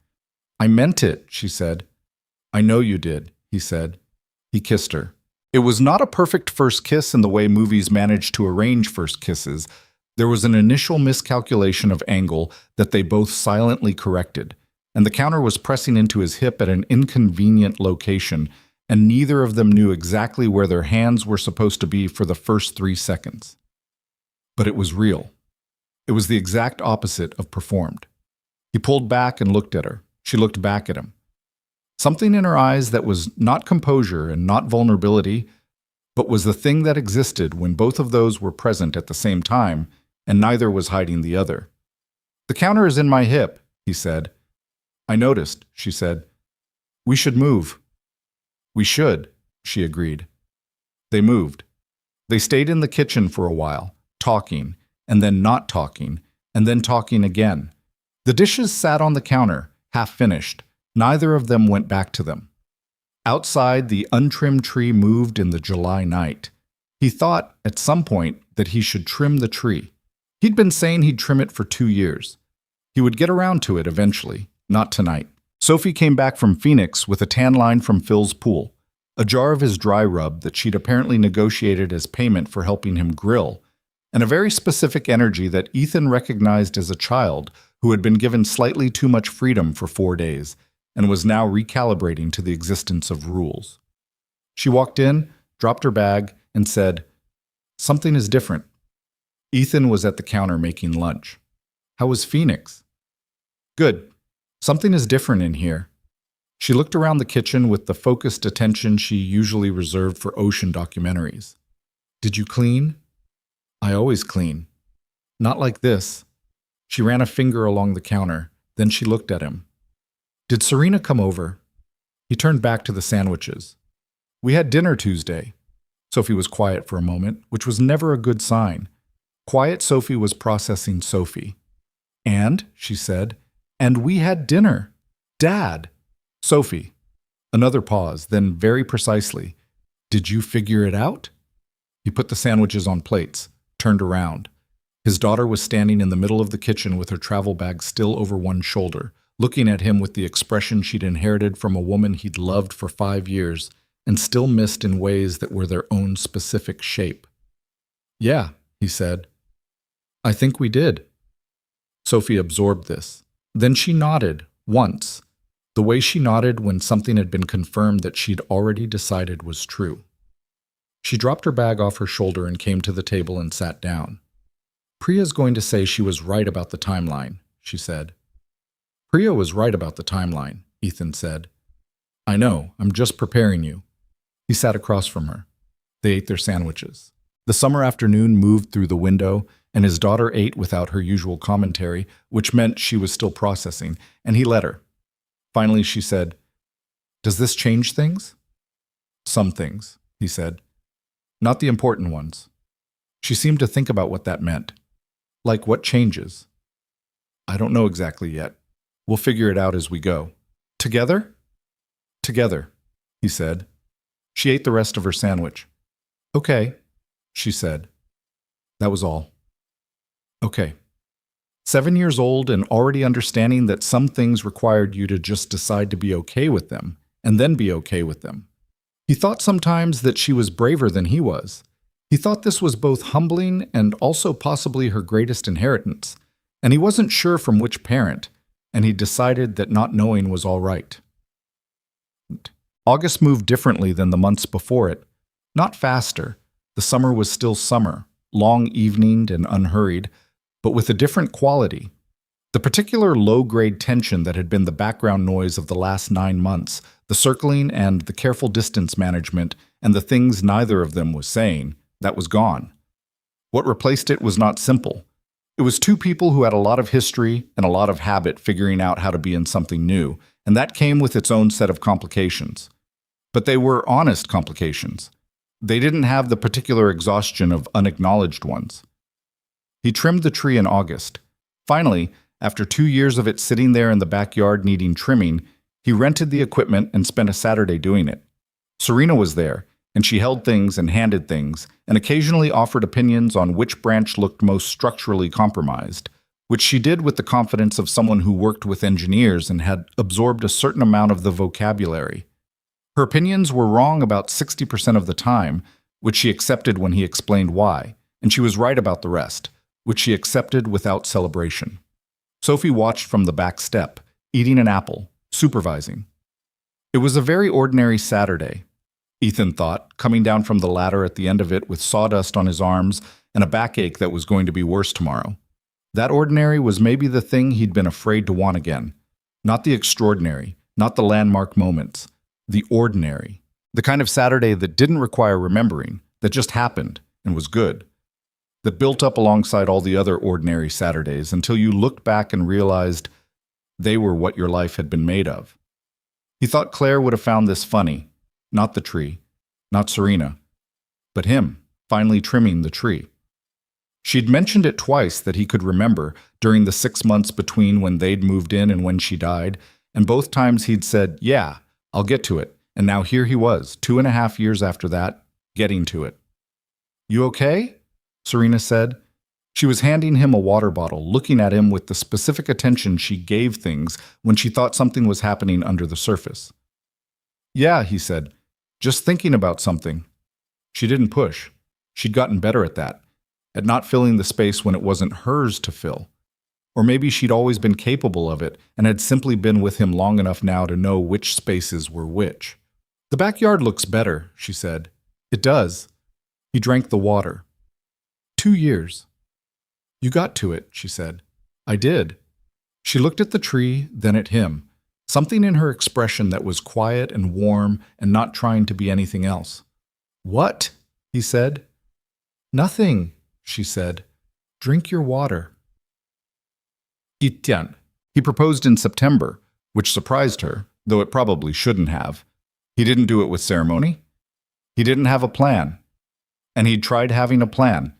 I meant it, she said. I know you did, he said. He kissed her. It was not a perfect first kiss in the way movies manage to arrange first kisses. There was an initial miscalculation of angle that they both silently corrected, and the counter was pressing into his hip at an inconvenient location, and neither of them knew exactly where their hands were supposed to be for the first 3 seconds. But it was real. It was the exact opposite of performed. He pulled back and looked at her. She looked back at him. Something in her eyes that was not composure and not vulnerability, but was the thing that existed when both of those were present at the same time, and neither was hiding the other. The counter is in my hip, he said. I noticed, she said. We should move. We should, she agreed. They moved. They stayed in the kitchen for a while, talking, and then not talking, and then talking again. The dishes sat on the counter, half finished. Neither of them went back to them. Outside, the untrimmed tree moved in the July night. He thought, at some point, that he should trim the tree. He'd been saying he'd trim it for 2 years. He would get around to it eventually, not tonight. Sophie came back from Phoenix with a tan line from Phil's pool, a jar of his dry rub that she'd apparently negotiated as payment for helping him grill, and a very specific energy that Ethan recognized as a child who had been given slightly too much freedom for 4 days and was now recalibrating to the existence of rules. She walked in, dropped her bag, and said, "Something is different." Ethan was at the counter making lunch. "How was Phoenix?" "Good. Something is different in here." She looked around the kitchen with the focused attention she usually reserved for ocean documentaries. "Did you clean?" "I always clean." "Not like this." She ran a finger along the counter, then she looked at him. "Did Serena come over?" He turned back to the sandwiches. "We had dinner Tuesday." Sophie was quiet for a moment, which was never a good sign. Quiet Sophie was processing Sophie. "And," she said, "and we had dinner. Dad." "Sophie." Another pause, then very precisely. "Did you figure it out?" He put the sandwiches on plates, turned around. His daughter was standing in the middle of the kitchen with her travel bag still over one shoulder, looking at him with the expression she'd inherited from a woman he'd loved for 5 years and still missed in ways that were their own specific shape. "Yeah," he said. "I think we did." Sophie absorbed this. Then she nodded, once, the way she nodded when something had been confirmed that she'd already decided was true. She dropped her bag off her shoulder and came to the table and sat down. "Priya's going to say she was right about the timeline," she said. "Priya was right about the timeline," Ethan said. "I know, I'm just preparing you." He sat across from her. They ate their sandwiches. The summer afternoon moved through the window, and his daughter ate without her usual commentary, which meant she was still processing, and he let her. Finally, she said, "Does this change things?" "Some things," he said. "Not the important ones." She seemed to think about what that meant. "Like what changes?" "I don't know exactly yet. We'll figure it out as we go." "Together?" "Together," he said. She ate the rest of her sandwich. "Okay," she said. That was all. "Okay." 7 years old and already understanding that some things required you to just decide to be okay with them, and then be okay with them. He thought sometimes that she was braver than he was. He thought this was both humbling and also possibly her greatest inheritance, and he wasn't sure from which parent, and he decided that not knowing was all right. August moved differently than the months before it. Not faster. The summer was still summer, long eveninged and unhurried, but with a different quality. The particular low-grade tension that had been the background noise of the last 9 months, the circling and the careful distance management, and the things neither of them was saying, that was gone. What replaced it was not simple. It was two people who had a lot of history and a lot of habit figuring out how to be in something new, and that came with its own set of complications. But they were honest complications. They didn't have the particular exhaustion of unacknowledged ones. He trimmed the tree in August. Finally, after 2 years of it sitting there in the backyard needing trimming, he rented the equipment and spent a Saturday doing it. Serena was there, and she held things and handed things, and occasionally offered opinions on which branch looked most structurally compromised, which she did with the confidence of someone who worked with engineers and had absorbed a certain amount of the vocabulary. Her opinions were wrong about 60% of the time, which she accepted when he explained why, and she was right about the rest, which she accepted without celebration. Sophie watched from the back step, eating an apple, supervising. It was a very ordinary Saturday, Ethan thought, coming down from the ladder at the end of it with sawdust on his arms and a backache that was going to be worse tomorrow. That ordinary was maybe the thing he'd been afraid to want again. Not the extraordinary, not the landmark moments. The ordinary. The kind of Saturday that didn't require remembering, that just happened and was good. That built up alongside all the other ordinary Saturdays until you looked back and realized they were what your life had been made of. He thought Claire would have found this funny, not the tree, not Serena, but him, finally trimming the tree. She'd mentioned it twice that he could remember during the 6 months between when they'd moved in and when she died, and both times he'd said, "Yeah, I'll get to it," and now here he was, 2.5 years after that, getting to it. "You okay?" Serena said. She was handing him a water bottle, looking at him with the specific attention she gave things when she thought something was happening under the surface. "Yeah," he said, "just thinking about something." She didn't push. She'd gotten better at that, at not filling the space when it wasn't hers to fill. Or maybe she'd always been capable of it and had simply been with him long enough now to know which spaces were which. "The backyard looks better," she said. "It does." He drank the water. 2 years. "You got to it," she said. "I did." She looked at the tree, then at him, something in her expression that was quiet and warm and not trying to be anything else. "What?" he said. "Nothing," she said. "Drink your water." Etienne. He proposed in September, which surprised her, though it probably shouldn't have. He didn't do it with ceremony. He didn't have a plan. And he'd tried having a plan.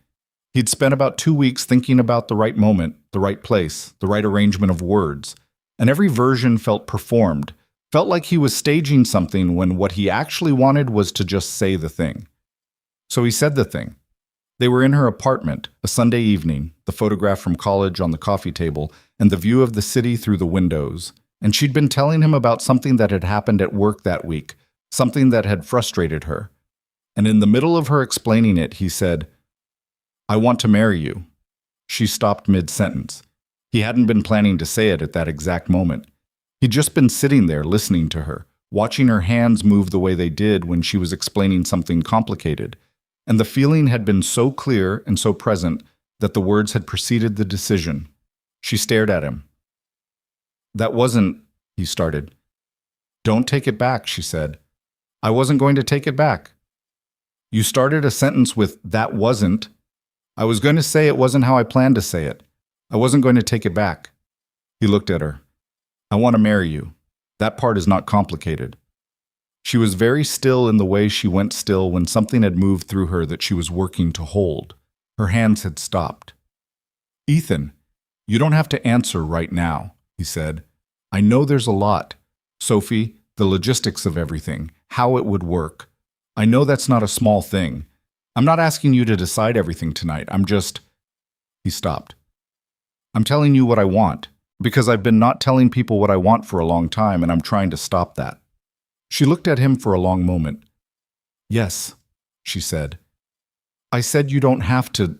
He'd spent about 2 weeks thinking about the right moment, the right place, the right arrangement of words, and every version felt performed, felt like he was staging something when what he actually wanted was to just say the thing. So he said the thing. They were in her apartment, a Sunday evening, the photograph from college on the coffee table, and the view of the city through the windows, and she'd been telling him about something that had happened at work that week, something that had frustrated her. And in the middle of her explaining it, he said, "I want to marry you." She stopped mid-sentence. He hadn't been planning to say it at that exact moment. He'd just been sitting there listening to her, watching her hands move the way they did when she was explaining something complicated. And the feeling had been so clear and so present that the words had preceded the decision. She stared at him. "That wasn't," he started. "Don't take it back," she said. "I wasn't going to take it back." "You started a sentence with 'that wasn't.' I was going to say it wasn't how I planned to say it. I wasn't going to take it back." He looked at her. "I want to marry you. That part is not complicated." She was very still in the way she went still when something had moved through her that she was working to hold. Her hands had stopped. "Ethan, you don't have to answer right now," he said. "I know there's a lot. Sophie, the logistics of everything, how it would work. I know that's not a small thing. I'm not asking you to decide everything tonight. I'm just—" He stopped. "I'm telling you what I want, because I've been not telling people what I want for a long time, and I'm trying to stop that." She looked at him for a long moment. "Yes," she said. "I said you don't have to—"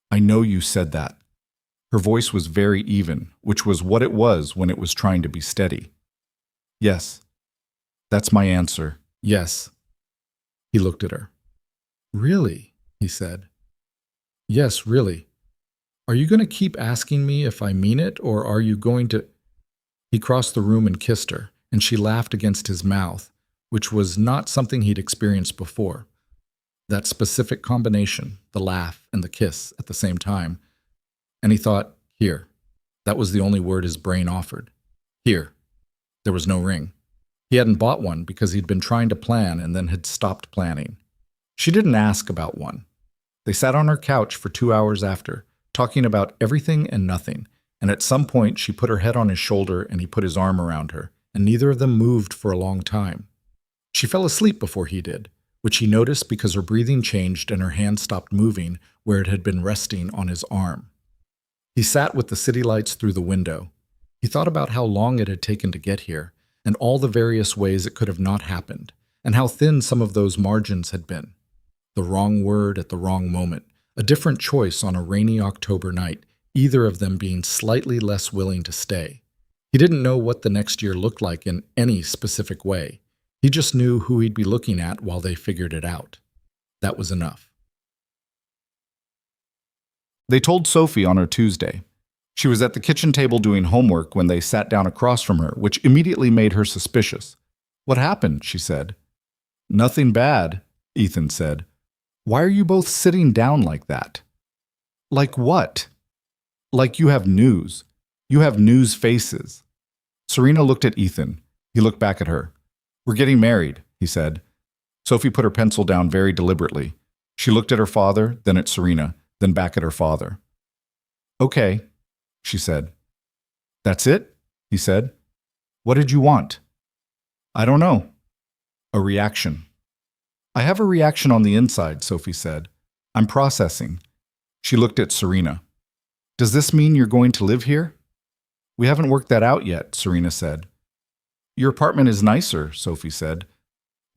"I know you said that." Her voice was very even, which was what it was when it was trying to be steady. "Yes. That's my answer. Yes." He looked at her. "Really?" he said. "Yes, really. Are you going to keep asking me if I mean it, or are you going to... He crossed the room and kissed her, and she laughed against his mouth, which was not something he'd experienced before. That specific combination, the laugh and the kiss at the same time. And he thought, here. That was the only word his brain offered. Here. There was no ring. He hadn't bought one because he'd been trying to plan and then had stopped planning. She didn't ask about one. They sat on her couch for 2 hours after, talking about everything and nothing, and at some point she put her head on his shoulder and he put his arm around her, and neither of them moved for a long time. She fell asleep before he did, which he noticed because her breathing changed and her hand stopped moving where it had been resting on his arm. He sat with the city lights through the window. He thought about how long it had taken to get here, and all the various ways it could have not happened, and how thin some of those margins had been. The wrong word at the wrong moment, a different choice on a rainy October night, either of them being slightly less willing to stay. He didn't know what the next year looked like in any specific way. He just knew who he'd be looking at while they figured it out. That was enough. They told Sophie on her Tuesday. She was at the kitchen table doing homework when they sat down across from her, which immediately made her suspicious. "What happened?" she said. "Nothing bad," Ethan said. "Why are you both sitting down like that?" "Like what?" "Like you have news. You have news faces." Serena looked at Ethan. He looked back at her. "We're getting married," he said. Sophie put her pencil down very deliberately. She looked at her father, then at Serena, then back at her father. "Okay," she said. "That's it?" he said. "What did you want?" "I don't know." "A reaction." "I have a reaction on the inside," Sophie said. "I'm processing." She looked at Serena. "Does this mean you're going to live here?" "We haven't worked that out yet," Serena said. "Your apartment is nicer," Sophie said.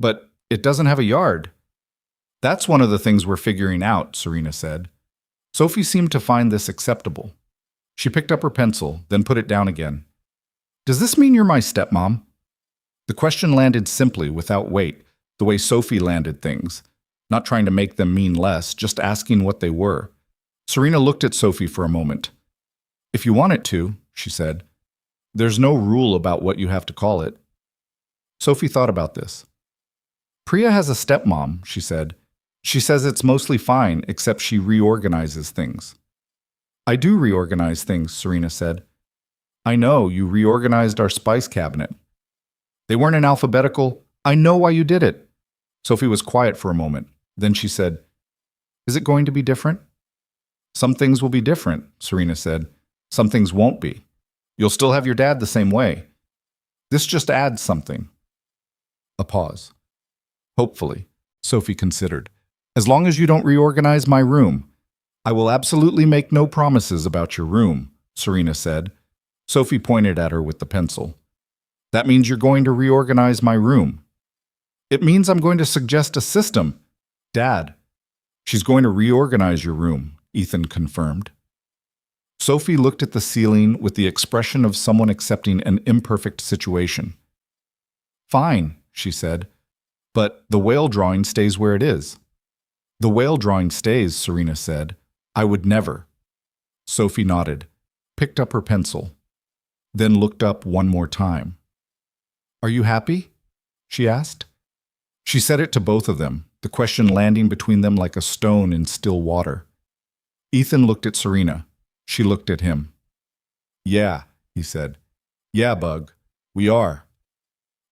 "But it doesn't have a yard." "That's one of the things we're figuring out," Serena said. Sophie seemed to find this acceptable. She picked up her pencil, then put it down again. "Does this mean you're my stepmom?" The question landed simply, without weight, the way Sophie landed things, not trying to make them mean less, just asking what they were. Serena looked at Sophie for a moment. "If you want it to," she said. "There's no rule about what you have to call it." Sophie thought about this. "Priya has a stepmom," she said. "She says it's mostly fine, except she reorganizes things." "I do reorganize things," Serena said. "I know, you reorganized our spice cabinet." "They weren't in alphabetical. I know why you did it." Sophie was quiet for a moment. Then she said, "Is it going to be different?" "Some things will be different," Serena said. "Some things won't be. You'll still have your dad the same way. This just adds something." A pause. "Hopefully," Sophie considered. "As long as you don't reorganize my room." "I will absolutely make no promises about your room," Serena said. Sophie pointed at her with the pencil. "That means you're going to reorganize my room." "It means I'm going to suggest a system." "Dad." "She's going to reorganize your room," Ethan confirmed. Sophie looked at the ceiling with the expression of someone accepting an imperfect situation. "Fine," she said. "But the whale drawing stays where it is." "The whale drawing stays," Serena said. "I would never." Sophie nodded, picked up her pencil, then looked up one more time. "Are you happy?" she asked. She said it to both of them, the question landing between them like a stone in still water. Ethan looked at Serena. She looked at him. "Yeah," he said. "Yeah, Bug, we are."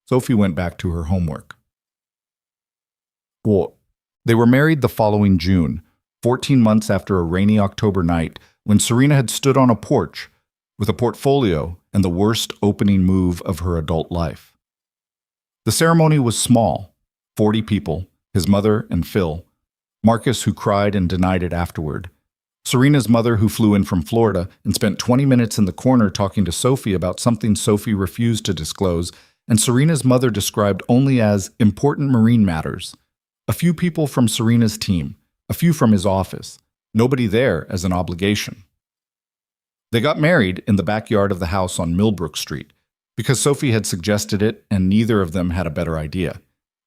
Sophie went back to her homework. They were married the following June, 14 months after a rainy October night when Serena had stood on a porch with a portfolio and the worst opening move of her adult life. The ceremony was small, 40 people, his mother and Phil, Marcus who cried and denied it afterward, Serena's mother who flew in from Florida and spent 20 minutes in the corner talking to Sophie about something Sophie refused to disclose, and Serena's mother described only as important marine matters. A few people from Serena's team, a few from his office, nobody there as an obligation. They got married in the backyard of the house on Millbrook Street because Sophie had suggested it and neither of them had a better idea.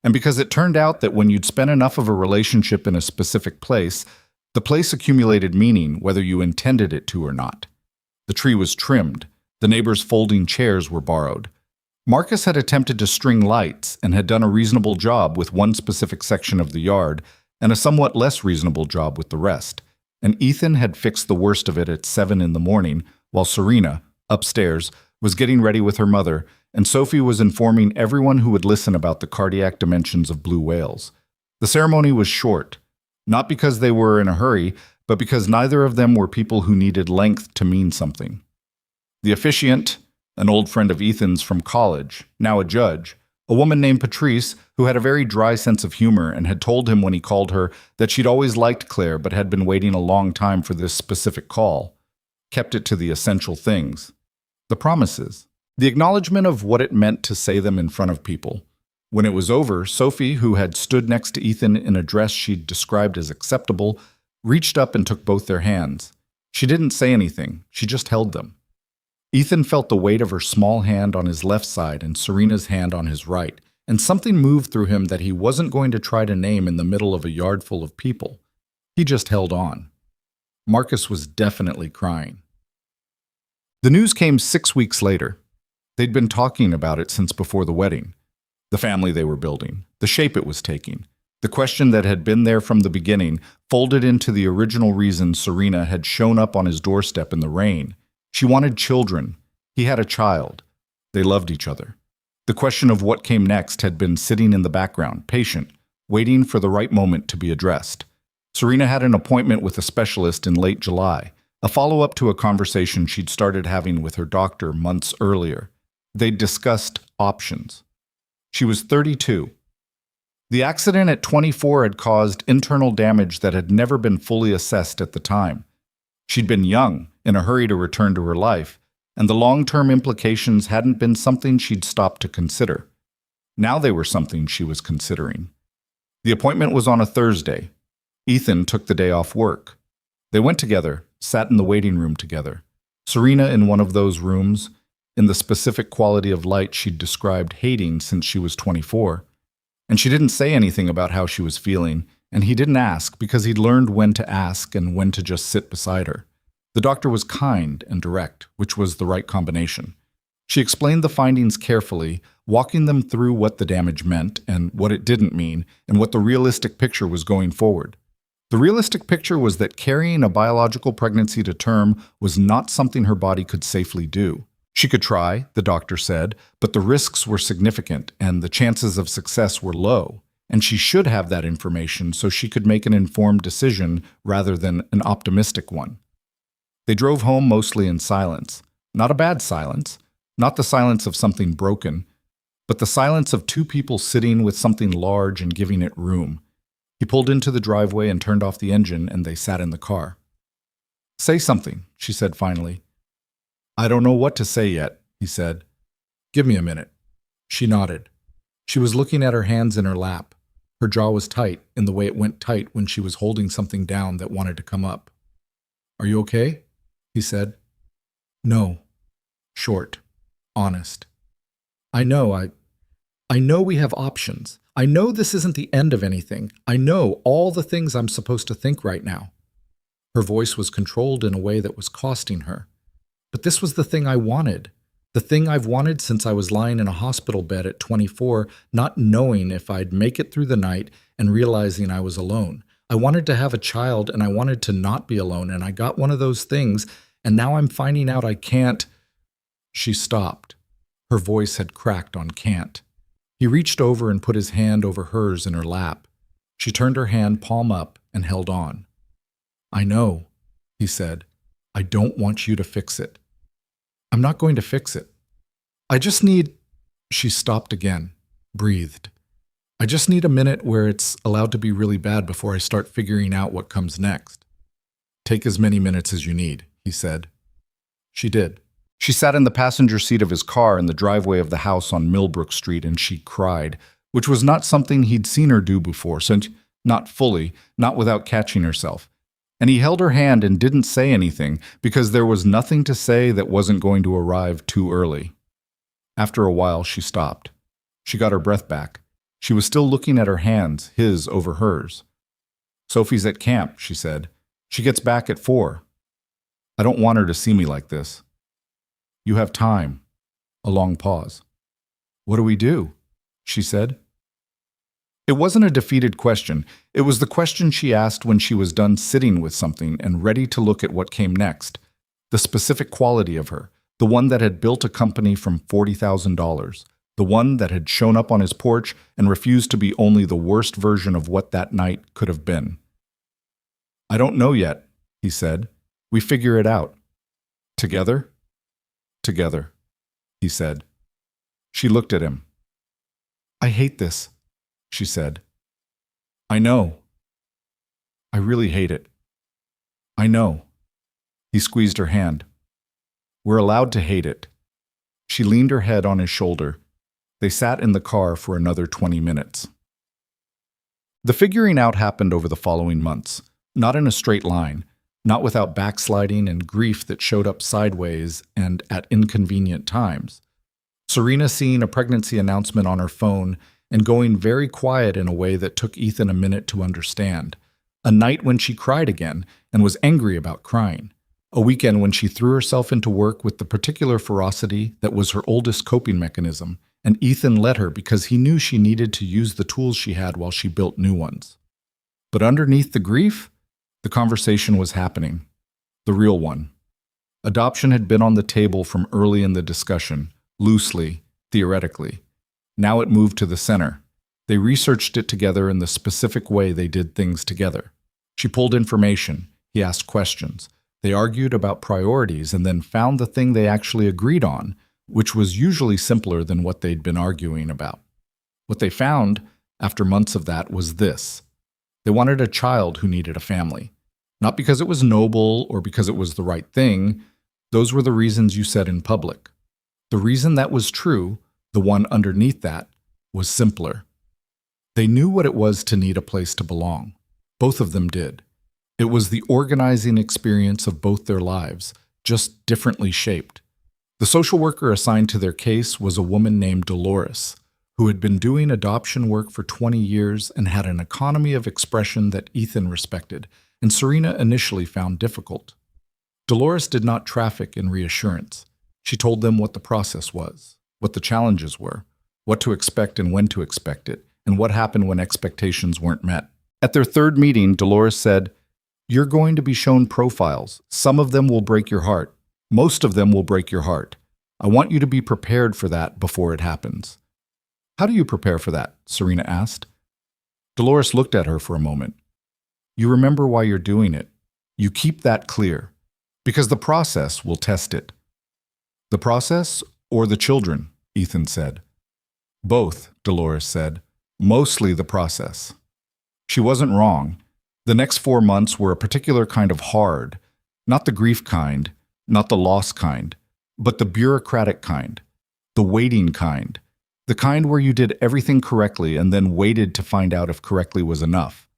And because it turned out that when you'd spent enough of a relationship in a specific place, The place accumulated meaning whether you intended it to or not. The tree was trimmed. The neighbors' folding chairs were borrowed. Marcus had attempted to string lights and had done a reasonable job with one specific section of the yard and a somewhat less reasonable job with the rest. And Ethan had fixed the worst of it at 7 in the morning, while Serena, upstairs, was getting ready with her mother, and Sophie was informing everyone who would listen about the cardiac dimensions of blue whales. The ceremony was short, not because they were in a hurry, but because neither of them were people who needed length to mean something. The officiant, an old friend of Ethan's from college, now a judge, a woman named Patrice, who had a very dry sense of humor and had told him when he called her that she'd always liked Claire but had been waiting a long time for this specific call, kept it to the essential things. The promises. The acknowledgement of what it meant to say them in front of people. When it was over, Sophie, who had stood next to Ethan in a dress she'd described as acceptable, reached up and took both their hands. She didn't say anything, she just held them. Ethan felt the weight of her small hand on his left side and Serena's hand on his right, and something moved through him that he wasn't going to try to name in the middle of a yard full of people. He just held on. Marcus was definitely crying. The news came 6 weeks later. They'd been talking about it since before the wedding. The family they were building, the shape it was taking, the question that had been there from the beginning, folded into the original reason Serena had shown up on his doorstep in the rain. She wanted children. He had a child. They loved each other. The question of what came next had been sitting in the background, patient, waiting for the right moment to be addressed. Serena had an appointment with a specialist in late July, a follow-up to a conversation she'd started having with her doctor months earlier. They'd discussed options. She was 32. The accident at 24 had caused internal damage that had never been fully assessed at the time. She'd been young, in a hurry to return to her life, and the long-term implications hadn't been something she'd stopped to consider. Now they were something she was considering. The appointment was on a Thursday. Ethan took the day off work. They went together, sat in the waiting room together. Serena in one of those rooms, in the specific quality of light she'd described hating since she was 24. And she didn't say anything about how she was feeling, and he didn't ask because he'd learned when to ask and when to just sit beside her. The doctor was kind and direct, which was the right combination. She explained the findings carefully, walking them through what the damage meant and what it didn't mean, and what the realistic picture was going forward. The realistic picture was that carrying a biological pregnancy to term was not something her body could safely do. She could try, the doctor said, but the risks were significant and the chances of success were low, and she should have that information so she could make an informed decision rather than an optimistic one. They drove home mostly in silence. Not a bad silence, not the silence of something broken, but the silence of two people sitting with something large and giving it room. He pulled into the driveway and turned off the engine, and they sat in the car. "Say something," she said finally. "I don't know what to say yet," he said. "Give me a minute." She nodded. She was looking at her hands in her lap. Her jaw was tight in the way it went tight when she was holding something down that wanted to come up. "Are you okay?" he said. "No." Short. Honest. I know we have options. I know this isn't the end of anything. I know all the things I'm supposed to think right now." Her voice was controlled in a way that was costing her. "But this was the thing I wanted. The thing I've wanted since I was lying in a hospital bed at 24, not knowing if I'd make it through the night and realizing I was alone. I wanted to have a child and I wanted to not be alone, and I got one of those things, and now I'm finding out I can't." She stopped. Her voice had cracked on can't. He reached over and put his hand over hers in her lap. She turned her hand palm up and held on. "I know," he said. "I don't want you to fix it." "I'm not going to fix it. I just need—" She stopped again, breathed. "I just need a minute where it's allowed to be really bad before I start figuring out what comes next." "Take as many minutes as you need," he said. She did. She sat in the passenger seat of his car in the driveway of the house on Millbrook Street, and she cried, which was not something he'd seen her do before, since not fully, not without catching herself. And he held her hand and didn't say anything, because there was nothing to say that wasn't going to arrive too early. After a while, she stopped. She got her breath back. She was still looking at her hands, his over hers. "Sophie's at camp," she said. She gets back at 4. I don't want her to see me like this. You have time. A long pause. What do we do? She said. It wasn't a defeated question. It was the question she asked when she was done sitting with something and ready to look at what came next. The specific quality of her, the one that had built a company from $40,000, the one that had shown up on his porch and refused to be only the worst version of what that night could have been. I don't know yet, he said. We figure it out. Together? Together, he said. She looked at him. I hate this, she said. I know. I really hate it. I know. He squeezed her hand. We're allowed to hate it. She leaned her head on his shoulder. They sat in the car for another 20 minutes. The figuring out happened over the following months, not in a straight line, not without backsliding and grief that showed up sideways and at inconvenient times. Serena seeing a pregnancy announcement on her phone and going very quiet in a way that took Ethan a minute to understand. A night when she cried again and was angry about crying. A weekend when she threw herself into work with the particular ferocity that was her oldest coping mechanism, and Ethan let her because he knew she needed to use the tools she had while she built new ones. But underneath the grief, the conversation was happening. The real one. Adoption had been on the table from early in the discussion, loosely, theoretically. Now it moved to the center. They researched it together in the specific way they did things together. She pulled information. He asked questions. They argued about priorities and then found the thing they actually agreed on, which was usually simpler than what they'd been arguing about. What they found, after months of that, was this. They wanted a child who needed a family. Not because it was noble or because it was the right thing. Those were the reasons you said in public. The reason that was true, the one underneath that, was simpler. They knew what it was to need a place to belong. Both of them did. It was the organizing experience of both their lives, just differently shaped. The social worker assigned to their case was a woman named Dolores, who had been doing adoption work for 20 years and had an economy of expression that Ethan respected, and Serena initially found difficult. Dolores did not traffic in reassurance. She told them what the process was, what the challenges were, what to expect and when to expect it, and what happened when expectations weren't met. At their third meeting, Dolores said, "You're going to be shown profiles. Some of them will break your heart. Most of them will break your heart. I want you to be prepared for that before it happens." "How do you prepare for that?" Serena asked. Dolores looked at her for a moment. "You remember why you're doing it. You keep that clear. Because the process will test it." "The process or the children?" Ethan said. "Both," Dolores said. "Mostly the process." She wasn't wrong. The next 4 months were a particular kind of hard, not the grief kind, not the loss kind, but the bureaucratic kind, the waiting kind, the kind where you did everything correctly and then waited to find out if correctly was enough.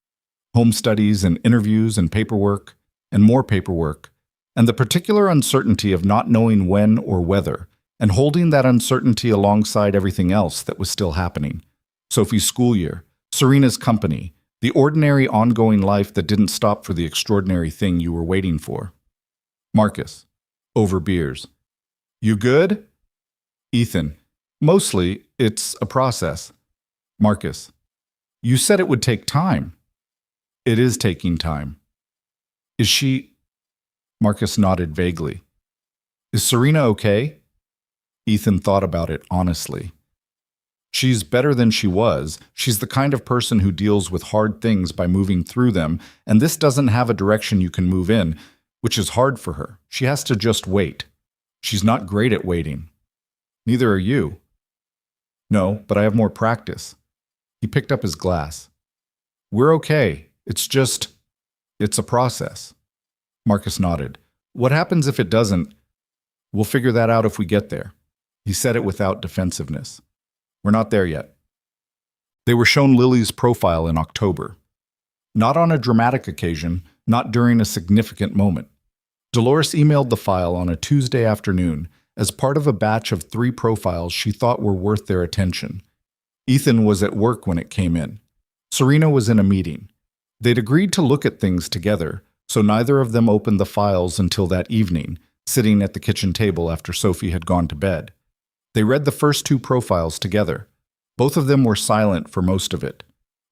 Home studies and interviews and paperwork, and more paperwork, and the particular uncertainty of not knowing when or whether, and holding that uncertainty alongside everything else that was still happening. Sophie's school year, Serena's company, the ordinary ongoing life that didn't stop for the extraordinary thing you were waiting for. Marcus, over beers. "You good?" Ethan, "Mostly, it's a process." Marcus, "You said it would take time." "It is taking time." "Is she—" Marcus nodded vaguely. "Is Serena okay?" Ethan thought about it honestly. "She's better than she was. She's the kind of person who deals with hard things by moving through them, and this doesn't have a direction you can move in, which is hard for her. She has to just wait. She's not great at waiting. Neither are you." "No, but I have more practice." He picked up his glass. "We're okay. It's a process." Marcus nodded. "What happens if it doesn't? We'll figure that out if we get there." He said it without defensiveness. "We're not there yet." They were shown Lily's profile in October. Not on a dramatic occasion, not during a significant moment. Dolores emailed the file on a Tuesday afternoon as part of a batch of 3 profiles she thought were worth their attention. Ethan was at work when it came in. Serena was in a meeting. They'd agreed to look at things together, so neither of them opened the files until that evening, sitting at the kitchen table after Sophie had gone to bed. They read the first two profiles together. Both of them were silent for most of it.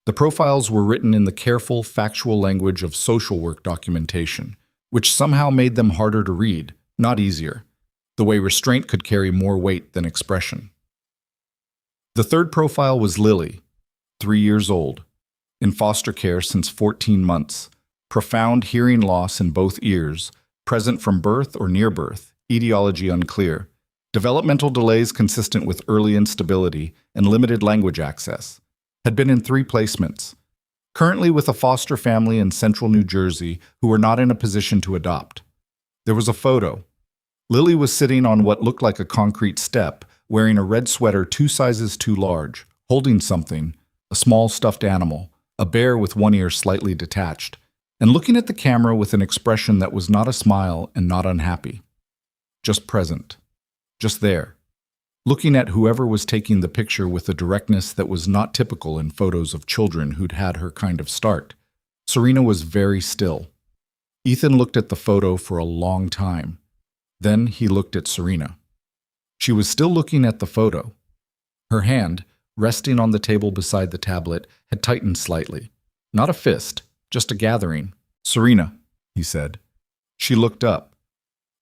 The profiles were written in the careful, factual language of social work documentation, which somehow made them harder to read, not easier, the way restraint could carry more weight than expression. The third profile was Lily, 3 years old, in foster care since 14 months, profound hearing loss in both ears, present from birth or near birth, etiology unclear, developmental delays consistent with early instability, and limited language access. Had been in 3 placements. Currently with a foster family in central New Jersey who were not in a position to adopt. There was a photo. Lily was sitting on what looked like a concrete step, wearing a red sweater 2 sizes too large, holding something, a small stuffed animal, a bear with one ear slightly detached, and looking at the camera with an expression that was not a smile and not unhappy. Just present. Just there. Looking at whoever was taking the picture with a directness that was not typical in photos of children who'd had her kind of start. Serena was very still. Ethan looked at the photo for a long time. Then he looked at Serena. She was still looking at the photo. Her hand, resting on the table beside the tablet, had tightened slightly. Not a fist, just a gathering. "Serena," he said. She looked up.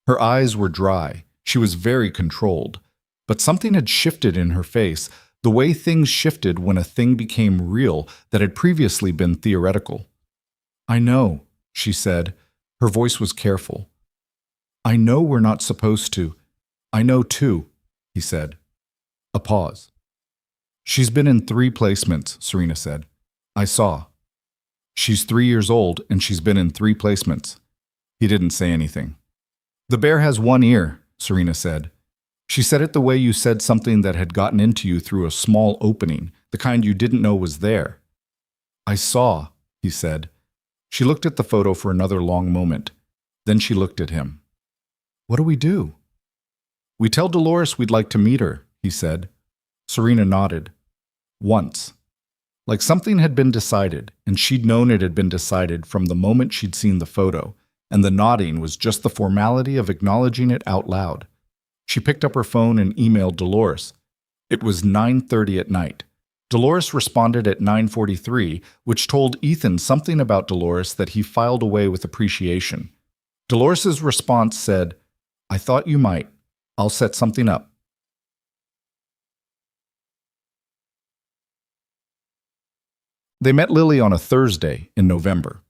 Her eyes were dry. She was very controlled. But something had shifted in her face, the way things shifted when a thing became real that had previously been theoretical. "I know," she said. Her voice was careful. "I know we're not supposed to. I know too," he said. A pause. "She's been in 3 placements," Serena said. "I saw. She's 3 years old and she's been in 3 placements." He didn't say anything. "The bear has 1 ear," Serena said. She said it the way you said something that had gotten into you through a small opening, the kind you didn't know was there. "I saw," he said. She looked at the photo for another long moment. Then she looked at him. "What do we do?" "We tell Dolores we'd like to meet her," he said. Serena nodded. Once. Like something had been decided, and she'd known it had been decided from the moment she'd seen the photo, and the nodding was just the formality of acknowledging it out loud. She picked up her phone and emailed Dolores. It was 9:30 at night. Dolores responded at 9:43, which told Ethan something about Dolores that he filed away with appreciation. Dolores's response said, "I thought you might. I'll set something up." They met Lily on a Thursday in November.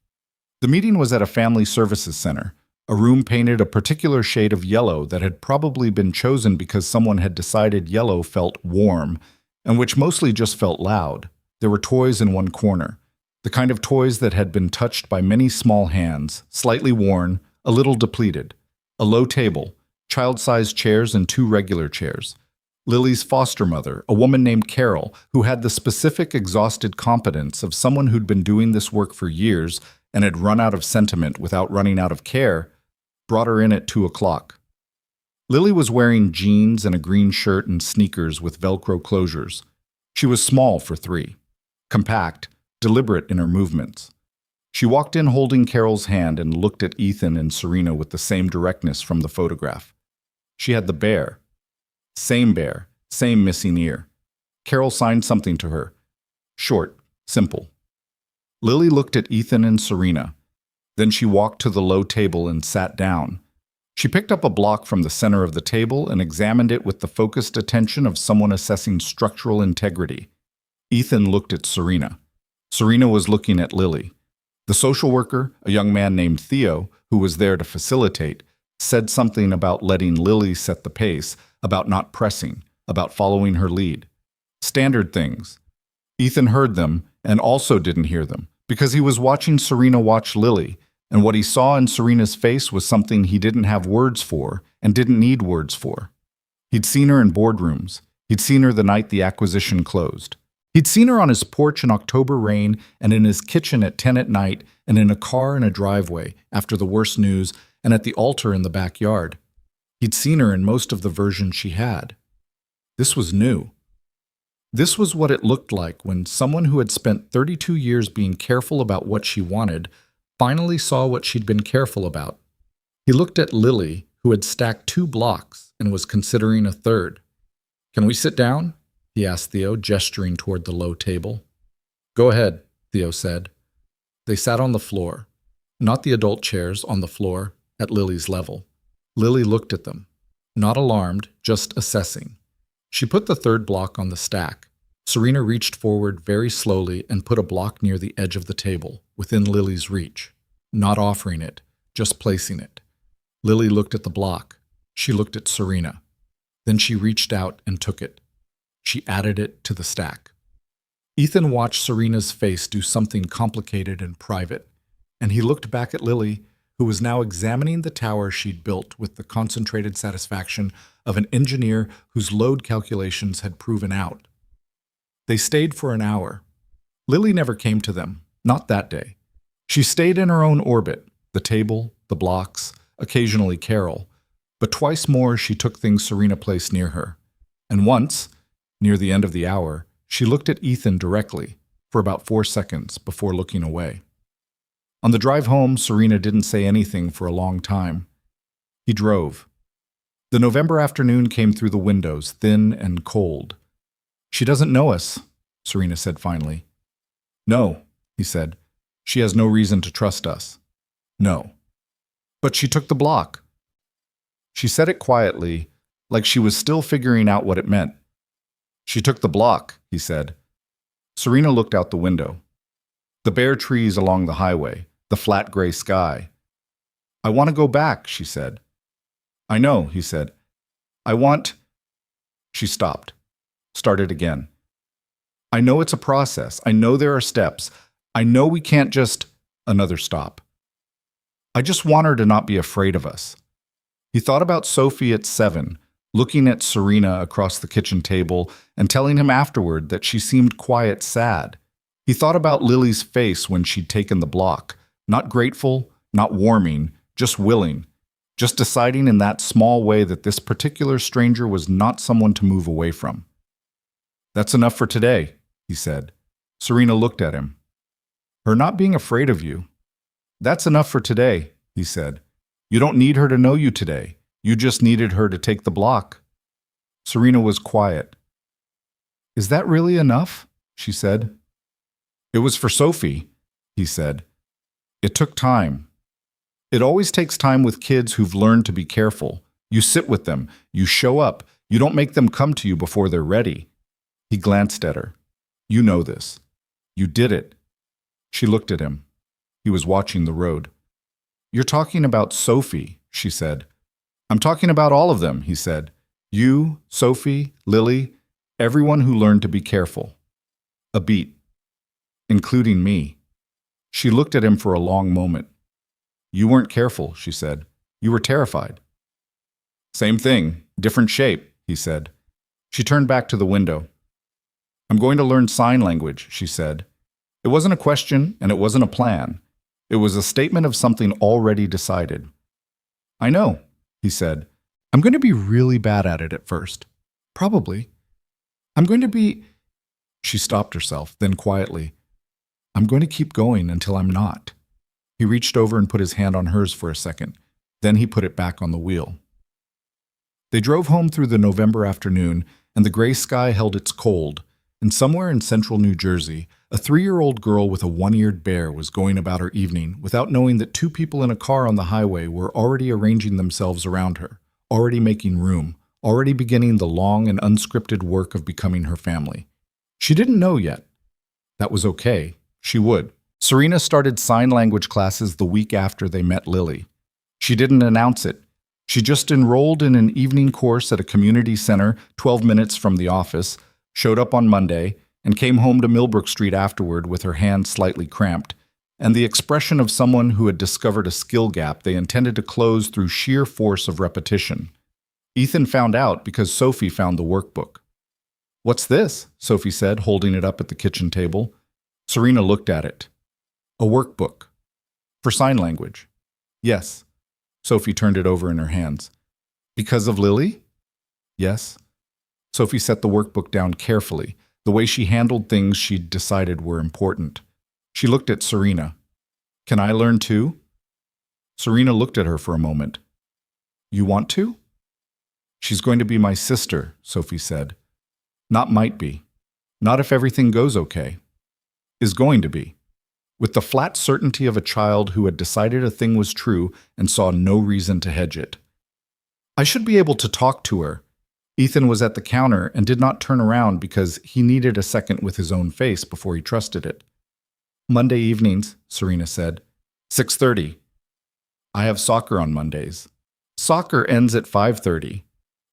The meeting was at a family services center, a room painted a particular shade of yellow that had probably been chosen because someone had decided yellow felt warm, and which mostly just felt loud. There were toys in one corner, the kind of toys that had been touched by many small hands, slightly worn, a little depleted. A low table, child-sized chairs and 2 regular chairs. Lily's foster mother, a woman named Carol, who had the specific exhausted competence of someone who'd been doing this work for years and had run out of sentiment without running out of care, brought her in at 2 o'clock. Lily was wearing jeans and a green shirt and sneakers with Velcro closures. She was small for 3, compact, deliberate in her movements. She walked in holding Carol's hand and looked at Ethan and Serena with the same directness from the photograph. She had the bear, same missing ear. Carol signed something to her. Short, simple. Lily looked at Ethan and Serena. Then she walked to the low table and sat down. She picked up a block from the center of the table and examined it with the focused attention of someone assessing structural integrity. Ethan looked at Serena. Serena was looking at Lily. The social worker, a young man named Theo, who was there to facilitate, said something about letting Lily set the pace, about not pressing, about following her lead. Standard things. Ethan heard them and also didn't hear them, because he was watching Serena watch Lily, and what he saw in Serena's face was something he didn't have words for and didn't need words for. He'd seen her in boardrooms. He'd seen her the night the acquisition closed. He'd seen her on his porch in October rain and in his kitchen at 10 at night and in a car in a driveway after the worst news and at the altar in the backyard. He'd seen her in most of the versions she had. This was new. This was what it looked like when someone who had spent 32 years being careful about what she wanted finally saw what she'd been careful about. He looked at Lily, who had stacked 2 blocks and was considering a third. "Can we sit down?" he asked Theo, gesturing toward the low table. "Go ahead," Theo said. They sat on the floor, not the adult chairs, on the floor, at Lily's level. Lily looked at them, not alarmed, just assessing. She put the 3rd block on the stack. Serena reached forward very slowly and put a block near the edge of the table, within Lily's reach, not offering it, just placing it. Lily looked at the block. She looked at Serena. Then she reached out and took it. She added it to the stack. Ethan watched Serena's face do something complicated and private, and he looked back at Lily, who was now examining the tower she'd built with the concentrated satisfaction of an engineer whose load calculations had proven out. They stayed for an hour. Lily never came to them, not that day. She stayed in her own orbit, the table, the blocks, occasionally Carol, but twice more she took things Serena placed near her. And once, near the end of the hour, she looked at Ethan directly, for about 4 seconds before looking away. On the drive home, Serena didn't say anything for a long time. He drove. The November afternoon came through the windows, thin and cold. "She doesn't know us," Serena said finally. "No," he said. "She has no reason to trust us." "No." "But she took the block." She said it quietly, like she was still figuring out what it meant. "She took the block," he said. Serena looked out the window. The bare trees along the highway, the flat gray sky. "I want to go back," she said. "I know," he said. "I want—" She stopped. Started again. "I know it's a process. I know there are steps. I know we can't just—" Another stop. "I just want her to not be afraid of us." He thought about Sophie at 7, looking at Serena across the kitchen table and telling him afterward that she seemed quiet, sad. He thought about Lily's face when she'd taken the block, not grateful, not warming, just willing, just deciding in that small way that this particular stranger was not someone to move away from. "That's enough for today," he said. Serena looked at him. "Her not being afraid of you. That's enough for today," he said. "You don't need her to know you today. You just needed her to take the block." Serena was quiet. "Is that really enough?" she said. "It was for Sophie," he said. "It took time. It always takes time with kids who've learned to be careful. You sit with them. You show up. You don't make them come to you before they're ready." He glanced at her. "You know this. You did it." She looked at him. He was watching the road. "You're talking about Sophie," she said. "I'm talking about all of them," he said. "You, Sophie, Lily, everyone who learned to be careful." A beat. "Including me." She looked at him for a long moment. "You weren't careful," she said. "You were terrified." "Same thing, different shape," he said. She turned back to the window. "I'm going to learn sign language," she said. It wasn't a question and it wasn't a plan. It was a statement of something already decided. "I know," he said. "I'm going to be really bad at it at first. Probably. I'm going to be—" She stopped herself, then quietly, "I'm going to keep going until I'm not." He reached over and put his hand on hers for a second. Then he put it back on the wheel. They drove home through the November afternoon, and the gray sky held its cold, and somewhere in central New Jersey, a 3-year-old girl with a one-eared bear was going about her evening without knowing that 2 people in a car on the highway were already arranging themselves around her, already making room, already beginning the long and unscripted work of becoming her family. She didn't know yet. That was okay. She would. Serena started sign language classes the week after they met Lily. She didn't announce it. She just enrolled in an evening course at a community center 12 minutes from the office, showed up on Monday, and came home to Millbrook Street afterward with her hand slightly cramped, and the expression of someone who had discovered a skill gap they intended to close through sheer force of repetition. Ethan found out because Sophie found the workbook. "What's this?" Sophie said, holding it up at the kitchen table. Serena looked at it. "A workbook. For sign language." "Yes." Sophie turned it over in her hands. "Because of Lily?" "Yes." Sophie set the workbook down carefully, the way she handled things she'd decided were important. She looked at Serena. Can I learn too? Serena looked at her for a moment. You want to? She's going to be my sister, Sophie said. Not might be. Not if everything goes okay. Is going to be. With the flat certainty of a child who had decided a thing was true and saw no reason to hedge it. I should be able to talk to her. Ethan was at the counter and did not turn around because he needed a second with his own face before he trusted it. Monday evenings, Serena said. 6:30. I have soccer on Mondays. Soccer ends at 5:30.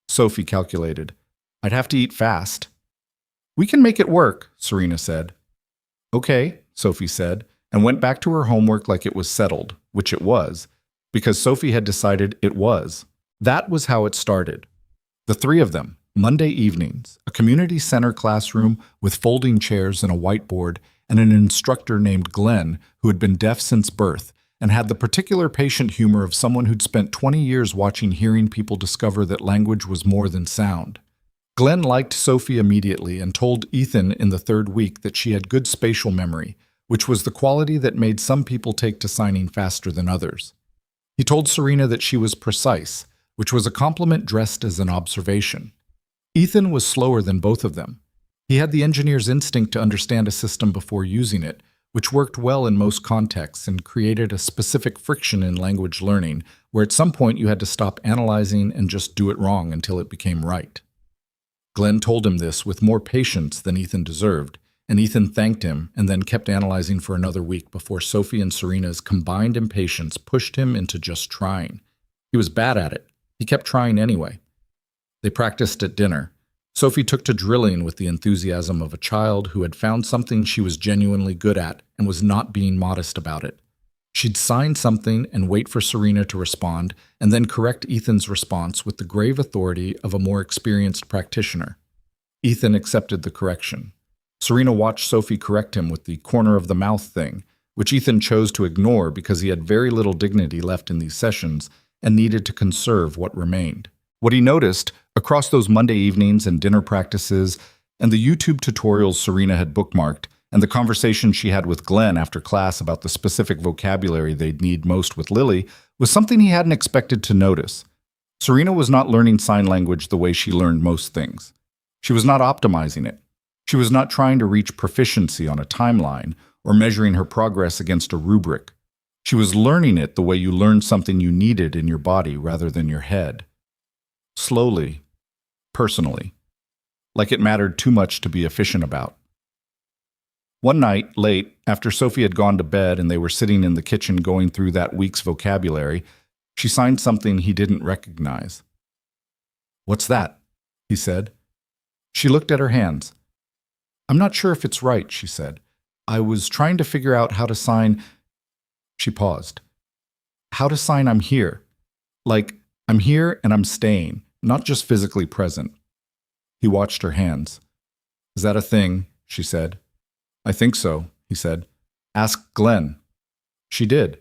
Sophie calculated. I'd have to eat fast. We can make it work, Serena said. Okay, Sophie said, and went back to her homework like it was settled, which it was, because Sophie had decided it was. That was how it started. The three of them, Monday evenings, a community center classroom with folding chairs and a whiteboard, and an instructor named Glenn who had been deaf since birth and had the particular patient humor of someone who'd spent 20 years watching hearing people discover that language was more than sound. Glenn liked Sophie immediately and told Ethan in the third week that she had good spatial memory, which was the quality that made some people take to signing faster than others. He told Serena that she was precise, which was a compliment dressed as an observation. Ethan was slower than both of them. He had the engineer's instinct to understand a system before using it, which worked well in most contexts and created a specific friction in language learning, where at some point you had to stop analyzing and just do it wrong until it became right. Glenn told him this with more patience than Ethan deserved, and Ethan thanked him and then kept analyzing for another week before Sophie and Serena's combined impatience pushed him into just trying. He was bad at it. He kept trying anyway. They practiced at dinner. Sophie took to drilling with the enthusiasm of a child who had found something she was genuinely good at and was not being modest about it. She'd sign something and wait for Serena to respond, and then correct Ethan's response with the grave authority of a more experienced practitioner. Ethan accepted the correction. Serena watched Sophie correct him with the corner of the mouth thing, which Ethan chose to ignore because he had very little dignity left in these sessions and needed to conserve what remained. What he noticed, across those Monday evenings and dinner practices, and the YouTube tutorials Serena had bookmarked, and the conversation she had with Glenn after class about the specific vocabulary they'd need most with Lily, was something he hadn't expected to notice. Serena was not learning sign language the way she learned most things. She was not optimizing it. She was not trying to reach proficiency on a timeline or measuring her progress against a rubric. She was learning it the way you learn something you needed in your body rather than your head. Slowly, personally, like it mattered too much to be efficient about. One night, late, after Sophie had gone to bed and they were sitting in the kitchen going through that week's vocabulary, she signed something he didn't recognize. "What's that?" he said. She looked at her hands. "I'm not sure if it's right," she said. "I was trying to figure out how to sign—" She paused. "How to sign I'm here. Like, I'm here and I'm staying, not just physically present." He watched her hands. "Is that a thing?" she said. "I think so," he said. "Ask Glenn." She did.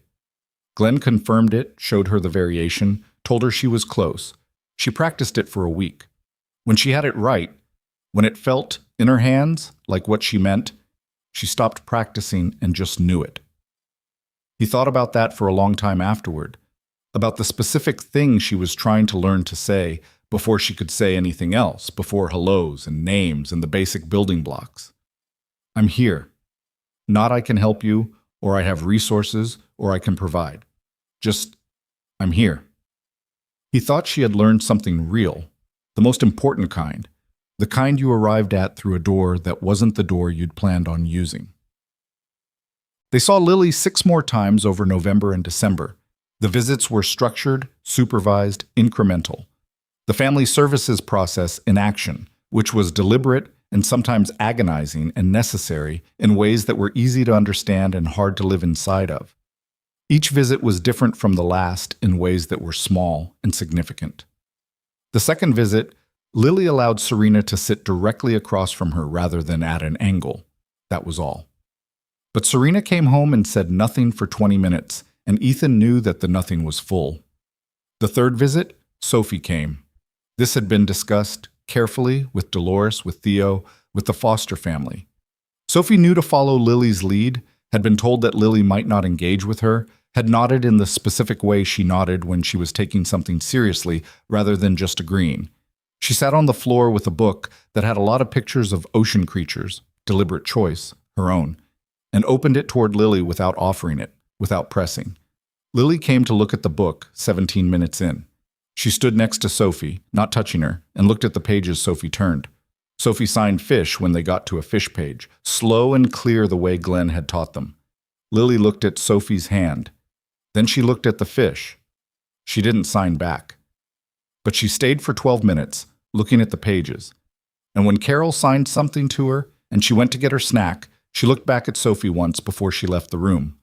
Glenn confirmed it, showed her the variation, told her she was close. She practiced it for a week. When she had it right, when it felt in her hands like what she meant, she stopped practicing and just knew it. He thought about that for a long time afterward, about the specific thing she was trying to learn to say before she could say anything else, before hellos and names and the basic building blocks. "I'm here. Not I can help you, or I have resources, or I can provide. Just, I'm here." He thought she had learned something real, the most important kind, the kind you arrived at through a door that wasn't the door you'd planned on using. They saw Lily 6 more times over November and December. The visits were structured, supervised, incremental. The family services process in action, which was deliberate and sometimes agonizing and necessary in ways that were easy to understand and hard to live inside of. Each visit was different from the last in ways that were small and significant. The second visit, Lily allowed Serena to sit directly across from her rather than at an angle. That was all. But Serena came home and said nothing for 20 minutes, and Ethan knew that the nothing was full. The third visit, Sophie came. This had been discussed carefully with Dolores, with Theo, with the foster family. Sophie knew to follow Lily's lead, had been told that Lily might not engage with her, had nodded in the specific way she nodded when she was taking something seriously rather than just agreeing. She sat on the floor with a book that had a lot of pictures of ocean creatures, deliberate choice, her own, and opened it toward Lily without offering it, without pressing. Lily came to look at the book 17 minutes in. She stood next to Sophie, not touching her, and looked at the pages Sophie turned. Sophie signed fish when they got to a fish page, slow and clear the way Glenn had taught them. Lily looked at Sophie's hand. Then she looked at the fish. She didn't sign back. But she stayed for 12 minutes, looking at the pages. And when Carol signed something to her, and she went to get her snack, she looked back at Sophie once before she left the room.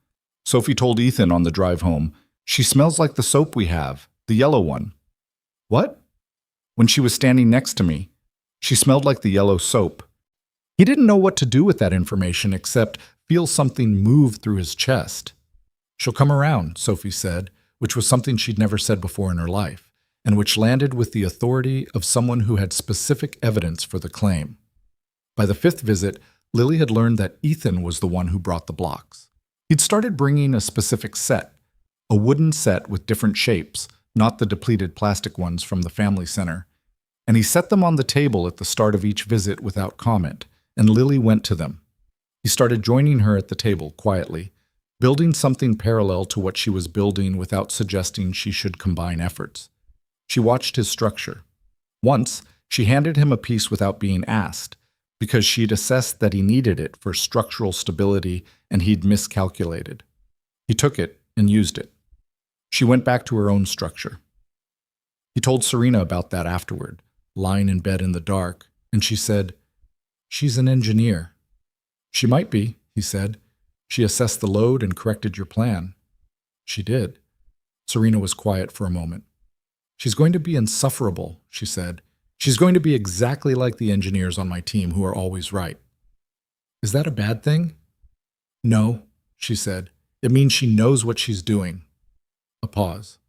Sophie told Ethan on the drive home, "She smells like the soap we have, the yellow one." "What?" "When she was standing next to me. She smelled like the yellow soap." He didn't know what to do with that information except feel something move through his chest. "She'll come around," Sophie said, which was something she'd never said before in her life, and which landed with the authority of someone who had specific evidence for the claim. By the 5th visit, Lily had learned that Ethan was the one who brought the blocks. He'd started bringing a specific set, a wooden set with different shapes, not the depleted plastic ones from the family center, and he set them on the table at the start of each visit without comment, and Lily went to them. He started joining her at the table quietly, building something parallel to what she was building without suggesting she should combine efforts. She watched his structure. Once, she handed him a piece without being asked, because she'd assessed that he needed it for structural stability and he'd miscalculated. He took it and used it. She went back to her own structure. He told Serena about that afterward, lying in bed in the dark, and she said, "She's an engineer." "She might be," he said. "She assessed the load and corrected your plan." "She did." Serena was quiet for a moment. "She's going to be insufferable," she said. "She's going to be exactly like the engineers on my team who are always right." "Is that a bad thing?" "No," she said. "It means she knows what she's doing." A pause.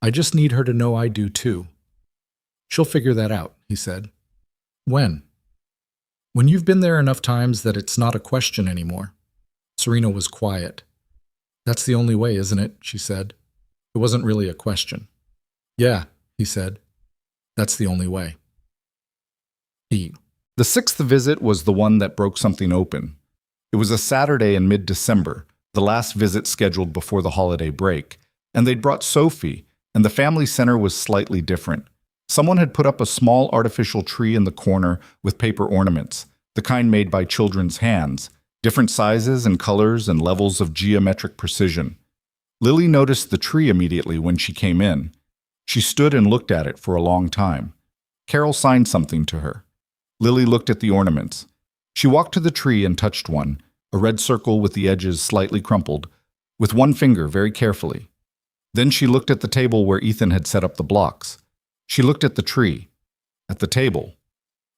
"I just need her to know I do too." "She'll figure that out," he said. "When?" "When you've been there enough times that it's not a question anymore." Serena was quiet. "That's the only way, isn't it?" she said. It wasn't really a question. "Yeah," he said. "That's the only way." The 6th visit was the one that broke something open. It was a Saturday in mid-December, the last visit scheduled before the holiday break, and they'd brought Sophie, and the family center was slightly different. Someone had put up a small artificial tree in the corner with paper ornaments, the kind made by children's hands, different sizes and colors and levels of geometric precision. Lily noticed the tree immediately when she came in. She stood and looked at it for a long time. Carol signed something to her. Lily looked at the ornaments. She walked to the tree and touched one, a red circle with the edges slightly crumpled, with one finger very carefully. Then she looked at the table where Ethan had set up the blocks. She looked at the tree, at the table,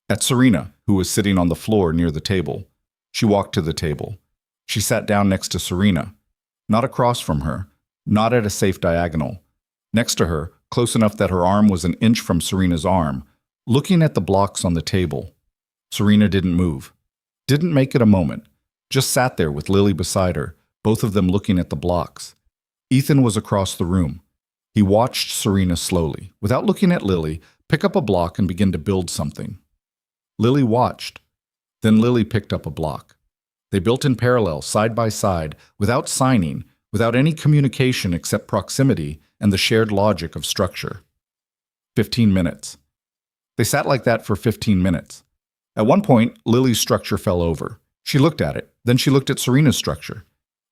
at Serena, who was sitting on the floor near the table. She walked to the table. She sat down next to Serena, not across from her, not at a safe diagonal. Next to her, close enough that her arm was an inch from Serena's arm, looking at the blocks on the table. Serena didn't move, didn't make it a moment, just sat there with Lily beside her, both of them looking at the blocks. Ethan was across the room. He watched Serena slowly, without looking at Lily, pick up a block and begin to build something. Lily watched. Then Lily picked up a block. They built in parallel, side by side, without signing, without any communication except proximity and the shared logic of structure. 15 minutes. They sat like that for 15 minutes. At one point, Lily's structure fell over. She looked at it, then she looked at Serena's structure.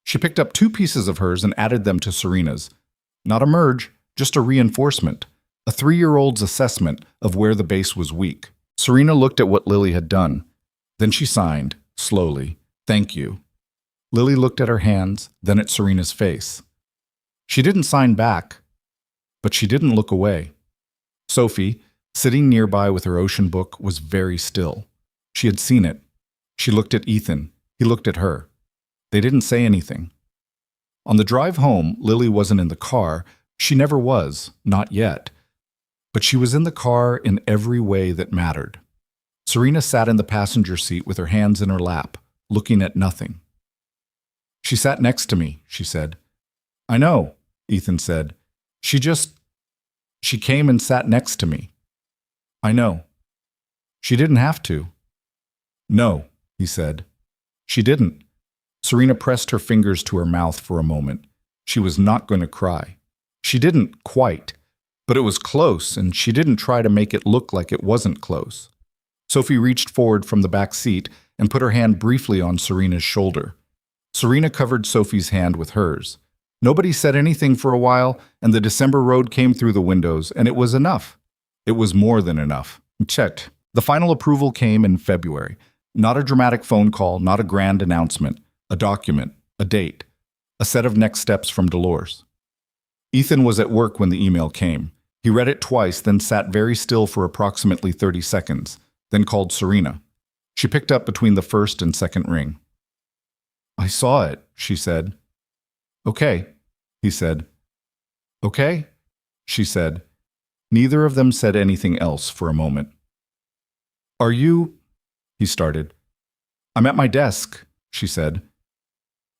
She picked up 2 pieces of hers and added them to Serena's. Not a merge, just a reinforcement, a 3-year-old's assessment of where the base was weak. Serena looked at what Lily had done. Then she signed, slowly, "Thank you." Lily looked at her hands, then at Serena's face. She didn't sign back, but she didn't look away. Sophie, sitting nearby with her ocean book, was very still. She had seen it. She looked at Ethan. He looked at her. They didn't say anything. On the drive home, Lily wasn't in the car. She never was, not yet. But she was in the car in every way that mattered. Serena sat in the passenger seat with her hands in her lap, looking at nothing. She sat next to me, she said. I know, Ethan said. She came and sat next to me. I know. She didn't have to. No, he said. She didn't. Serena pressed her fingers to her mouth for a moment. She was not going to cry. She didn't quite, but it was close, and she didn't try to make it look like it wasn't close. Sophie reached forward from the back seat and put her hand briefly on Serena's shoulder. Serena covered Sophie's hand with hers. Nobody said anything for a while, and the December road came through the windows, and it was enough. It was more than enough. Checked. The final approval came in February. Not a dramatic phone call, not a grand announcement. A document, a date, a set of next steps from Dolores. Ethan was at work when the email came. He read it twice, then sat very still for approximately 30 seconds, then called Serena. She picked up between the first and second ring. I saw it, she said. Okay, he said. Okay, she said. Neither of them said anything else for a moment. Are you? He started. I'm at my desk, she said.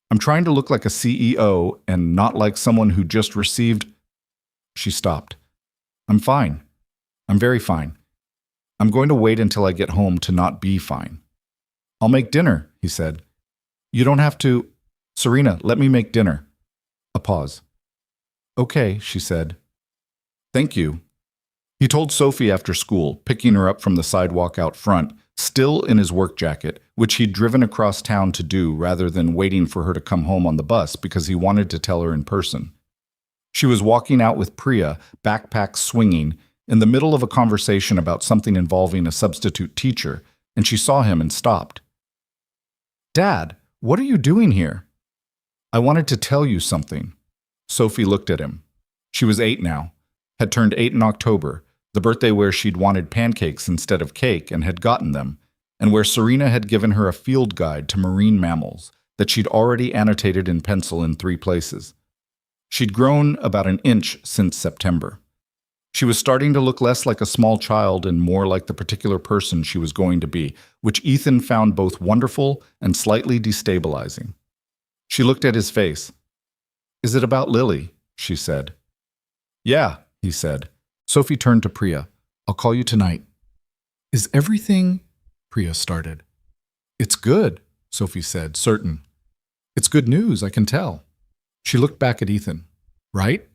I'm trying to look like a CEO and not like someone who just received. She stopped. I'm fine. I'm very fine. I'm going to wait until I get home to not be fine. I'll make dinner, he said. You don't have to. Serena, let me make dinner. A pause. Okay, she said. Thank you. He told Sophie after school, picking her up from the sidewalk out front, still in his work jacket, which he'd driven across town to do rather than waiting for her to come home on the bus because he wanted to tell her in person. She was walking out with Priya, backpack swinging, in the middle of a conversation about something involving a substitute teacher, and she saw him and stopped. Dad, what are you doing here? I wanted to tell you something. Sophie looked at him. She was 8 now, had turned 8 in October, the birthday where she'd wanted pancakes instead of cake and had gotten them, and where Serena had given her a field guide to marine mammals that she'd already annotated in pencil in 3 places. She'd grown about an inch since September. She was starting to look less like a small child and more like the particular person she was going to be, which Ethan found both wonderful and slightly destabilizing. She looked at his face. Is it about Lily? She said. Yeah, he said. Sophie turned to Priya. I'll call you tonight. Is everything? Priya started. It's good, Sophie said, certain. It's good news, I can tell. She looked back at Ethan. Right?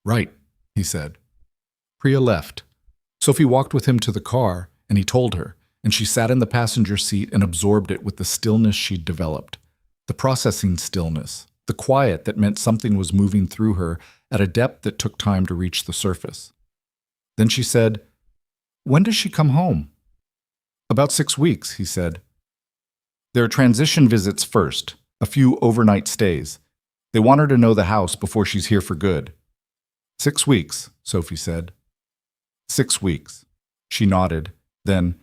Right, he said. Priya left. Sophie walked with him to the car, and he told her, and she sat in the passenger seat and absorbed it with the stillness she'd developed. The processing stillness, the quiet that meant something was moving through her at a depth that took time to reach the surface. Then she said, When does she come home? About 6 weeks, he said. There are transition visits first, a few overnight stays. They want her to know the house before she's here for good. 6 weeks, Sophie said. 6 weeks. She nodded. Then,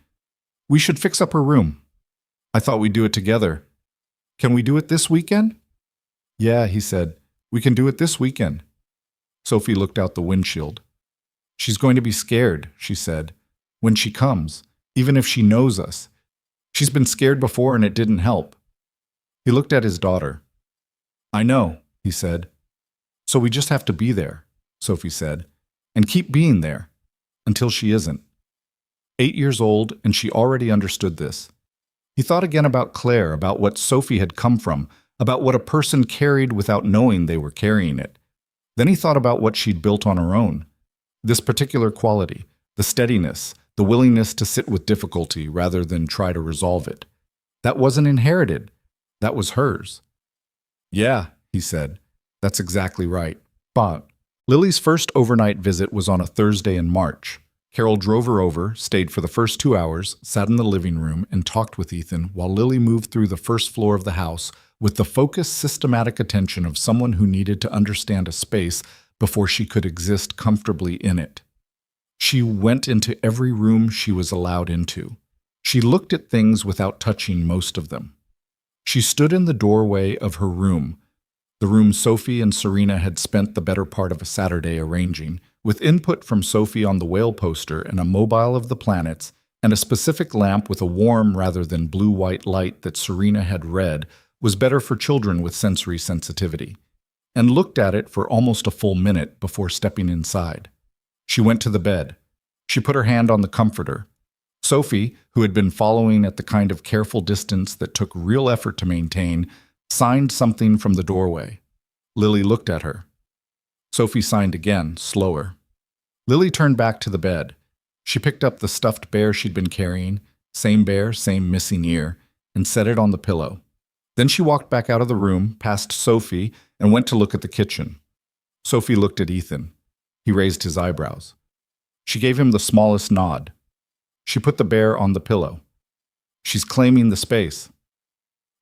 we should fix up her room. I thought we'd do it together. Can we do it this weekend? Yeah, he said. We can do it this weekend. Sophie looked out the windshield. She's going to be scared, she said, when she comes, even if she knows us. She's been scared before and it didn't help. He looked at his daughter. I know, he said. So we just have to be there, Sophie said, and keep being there, until she isn't. 8 years old, and she already understood this. He thought again about Claire, about what Sophie had come from, about what a person carried without knowing they were carrying it. Then he thought about what she'd built on her own. This particular quality, the steadiness, the willingness to sit with difficulty rather than try to resolve it. That wasn't inherited. That was hers. Yeah, he said. That's exactly right. But Lily's first overnight visit was on a Thursday in March. Carol drove her over, stayed for the first 2 hours, sat in the living room, and talked with Ethan while Lily moved through the first floor of the house with the focused, systematic attention of someone who needed to understand a space before she could exist comfortably in it. She went into every room she was allowed into. She looked at things without touching most of them. She stood in the doorway of her room, the room Sophie and Serena had spent the better part of a Saturday arranging, with input from Sophie on the whale poster and a mobile of the planets, and a specific lamp with a warm rather than blue-white light that Serena had read was better for children with sensory sensitivity, and looked at it for almost a full minute before stepping inside. She went to the bed. She put her hand on the comforter. Sophie, who had been following at the kind of careful distance that took real effort to maintain, signed something from the doorway. Lily looked at her. Sophie signed again, slower. Lily turned back to the bed. She picked up the stuffed bear she'd been carrying, same bear, same missing ear, and set it on the pillow. Then she walked back out of the room, past Sophie, and went to look at the kitchen. Sophie looked at Ethan. He raised his eyebrows. She gave him the smallest nod. She put the bear on the pillow. She's claiming the space.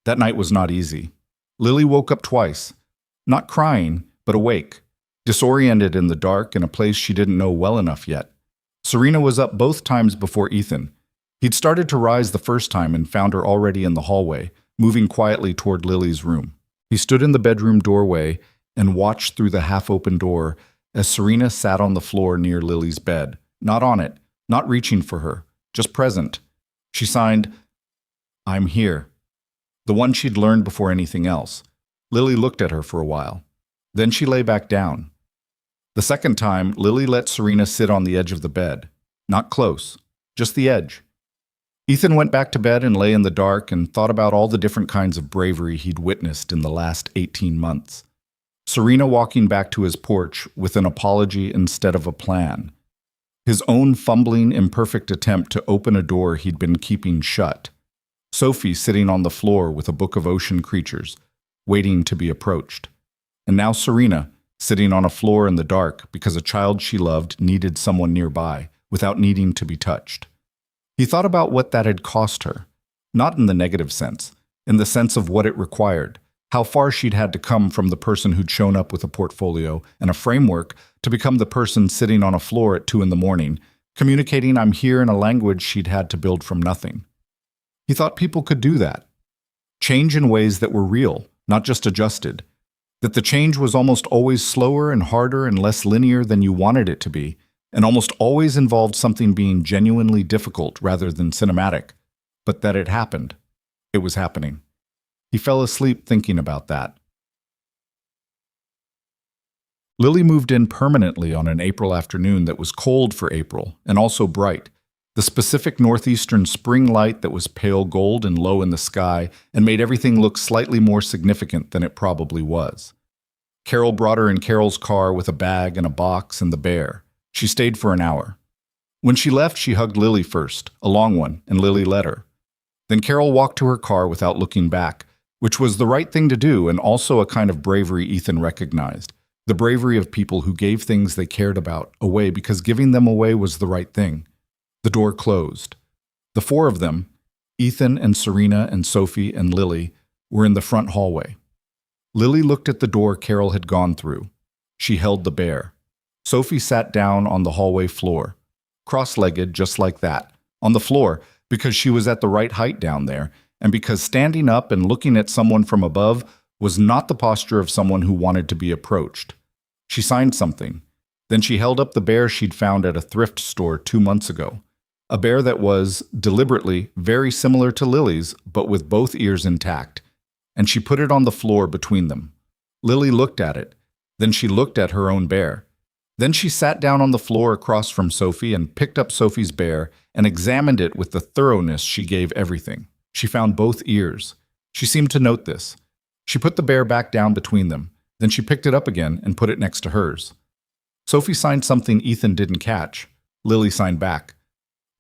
That night was not easy. Lily woke up twice, not crying, but awake, disoriented in the dark in a place she didn't know well enough yet. Serena was up both times before Ethan. He'd started to rise the first time and found her already in the hallway, moving quietly toward Lily's room. He stood in the bedroom doorway and watched through the half-open door as Serena sat on the floor near Lily's bed, not on it, not reaching for her, just present. She signed, "I'm here," the one she'd learned before anything else. Lily looked at her for a while. Then she lay back down. The second time, Lily let Serena sit on the edge of the bed. Not close, just the edge. Ethan went back to bed and lay in the dark and thought about all the different kinds of bravery he'd witnessed in the last 18 months. Serena walking back to his porch with an apology instead of a plan. His own fumbling, imperfect attempt to open a door he'd been keeping shut. Sophie sitting on the floor with a book of ocean creatures, waiting to be approached. And now Serena, sitting on a floor in the dark because a child she loved needed someone nearby, without needing to be touched. He thought about what that had cost her, not in the negative sense, in the sense of what it required, how far she'd had to come from the person who'd shown up with a portfolio and a framework to become the person sitting on a floor at 2 a.m, communicating "I'm here" in a language she'd had to build from nothing. He thought people could do that. Change in ways that were real, not just adjusted. That the change was almost always slower and harder and less linear than you wanted it to be, and almost always involved something being genuinely difficult rather than cinematic. But that it happened. It was happening. He fell asleep thinking about that. Lily moved in permanently on an April afternoon that was cold for April and also bright. The specific northeastern spring light that was pale gold and low in the sky and made everything look slightly more significant than it probably was. Carol brought her in Carol's car with a bag and a box and the bear. She stayed for an hour. When she left, she hugged Lily first, a long one, and Lily let her. Then Carol walked to her car without looking back, which was the right thing to do and also a kind of bravery Ethan recognized. The bravery of people who gave things they cared about away because giving them away was the right thing. The door closed. The four of them, Ethan and Serena and Sophie and Lily, were in the front hallway. Lily looked at the door Carol had gone through. She held the bear. Sophie sat down on the hallway floor, cross-legged just like that, on the floor because she was at the right height down there, and because standing up and looking at someone from above was not the posture of someone who wanted to be approached. She signed something. Then she held up the bear she'd found at a thrift store 2 months ago. A bear that was, deliberately, very similar to Lily's, but with both ears intact. And she put it on the floor between them. Lily looked at it. Then she looked at her own bear. Then she sat down on the floor across from Sophie and picked up Sophie's bear and examined it with the thoroughness she gave everything. She found both ears. She seemed to note this. She put the bear back down between them. Then she picked it up again and put it next to hers. Sophie signed something Ethan didn't catch. Lily signed back.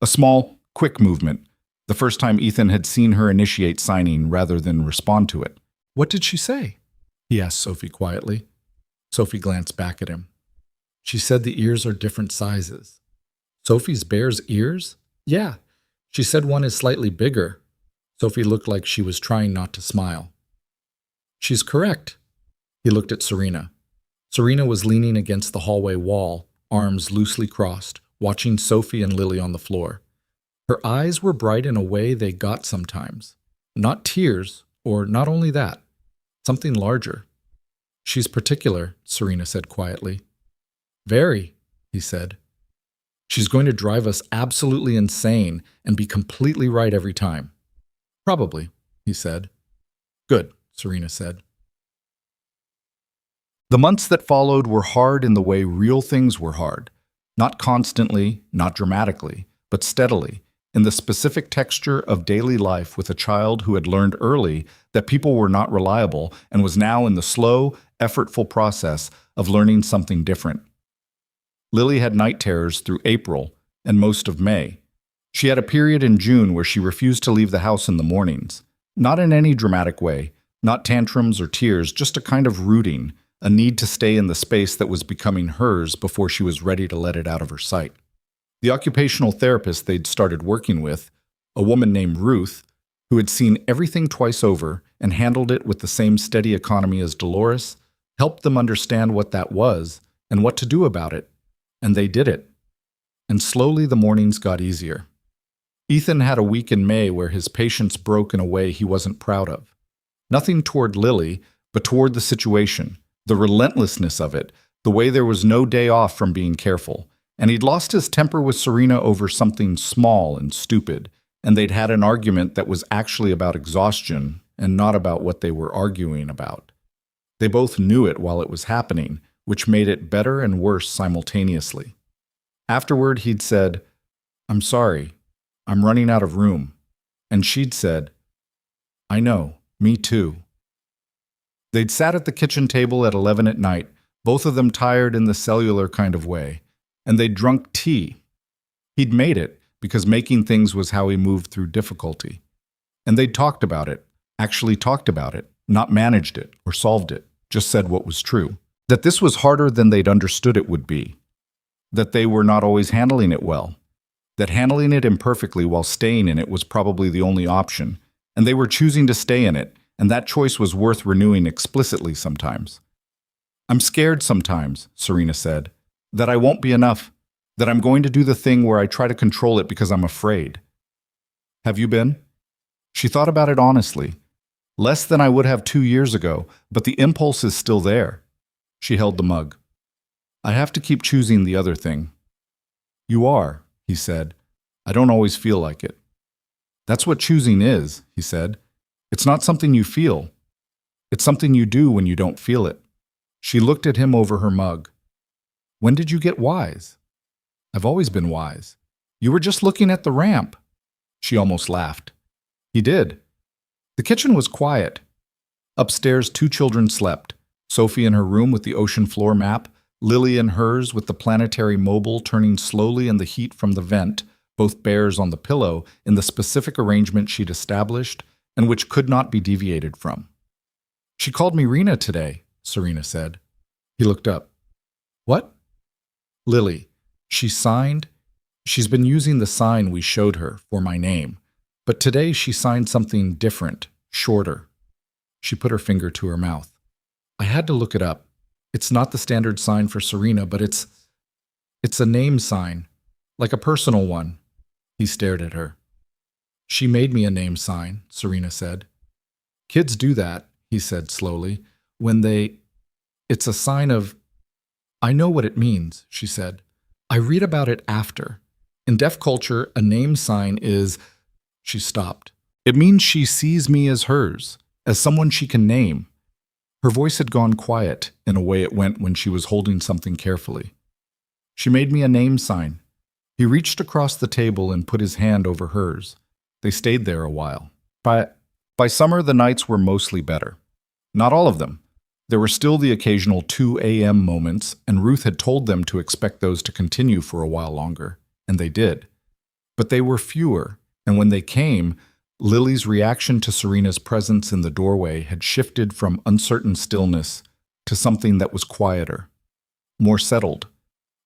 A small, quick movement. The first time Ethan had seen her initiate signing rather than respond to it. "What did she say?" he asked Sophie quietly. Sophie glanced back at him. "She said the ears are different sizes." "Sophie's bear's ears?" "Yeah. She said one is slightly bigger." Sophie looked like she was trying not to smile. "She's correct." He looked at Serena. Serena was leaning against the hallway wall, arms loosely crossed, watching Sophie and Lily on the floor. Her eyes were bright in a way they got sometimes. Not tears, or not only that, something larger. "She's particular," Serena said quietly. "Very," he said. "She's going to drive us absolutely insane and be completely right every time." "Probably," he said. "Good," Serena said. The months that followed were hard in the way real things were hard. Not constantly, not dramatically, but steadily, in the specific texture of daily life with a child who had learned early that people were not reliable and was now in the slow, effortful process of learning something different. Lily had night terrors through April and most of May. She had a period in June where she refused to leave the house in the mornings. Not in any dramatic way, not tantrums or tears, just a kind of rooting, a need to stay in the space that was becoming hers before she was ready to let it out of her sight. The occupational therapist they'd started working with, a woman named Ruth, who had seen everything twice over and handled it with the same steady economy as Dolores, helped them understand what that was and what to do about it. And they did it. And slowly the mornings got easier. Ethan had a week in May where his patience broke in a way he wasn't proud of. Nothing toward Lily, but toward the situation, the relentlessness of it, the way there was no day off from being careful. And he'd lost his temper with Serena over something small and stupid, and they'd had an argument that was actually about exhaustion and not about what they were arguing about. They both knew it while it was happening, which made it better and worse simultaneously. Afterward, he'd said, "I'm sorry. I'm running out of room." And she'd said, "I know, me too." They'd sat at the kitchen table at 11 at night, both of them tired in the cellular kind of way, and they'd drunk tea. He'd made it because making things was how he moved through difficulty. And they'd talked about it, actually talked about it, not managed it or solved it, just said what was true. That this was harder than they'd understood it would be. That they were not always handling it well. That handling it imperfectly while staying in it was probably the only option, and they were choosing to stay in it, and that choice was worth renewing explicitly sometimes. "I'm scared sometimes," Serena said, "that I won't be enough, that I'm going to do the thing where I try to control it because I'm afraid." Have you been? She thought about it honestly. Less than I would have 2 years ago, but the impulse is still there. She held the mug. "I have to keep choosing the other thing." "You are," he said. "I don't always feel like it." "That's what choosing is," he said. "It's not something you feel. It's something you do when you don't feel it." She looked at him over her mug. "When did you get wise?" "I've always been wise. You were just looking at the ramp." She almost laughed. He did. The kitchen was quiet. Upstairs, 2 children slept. Sophie in her room with the ocean floor map, Lily in hers with the planetary mobile turning slowly in the heat from the vent, both bears on the pillow in the specific arrangement she'd established and which could not be deviated from. "She called me Rena today," Serena said. He looked up. "What?" "Lily. She signed. She's been using the sign we showed her for my name, but today she signed something different, shorter." She put her finger to her mouth. "I had to look it up. It's not the standard sign for Serena, but it's a name sign, like a personal one." He stared at her. "She made me a name sign," Serena said. "Kids do that," he said slowly, it's a sign of, "I know what it means," she said. "I read about it after. In deaf culture, a name sign is," she stopped. "It means she sees me as hers, as someone she can name." Her voice had gone quiet in a way it went when she was holding something carefully. "She made me a name sign." He reached across the table and put his hand over hers. They stayed there a while. By summer, the nights were mostly better. Not all of them. There were still the occasional 2 a.m. moments, and Ruth had told them to expect those to continue for a while longer, and they did. But they were fewer, and when they came, Lily's reaction to Serena's presence in the doorway had shifted from uncertain stillness to something that was quieter, more settled,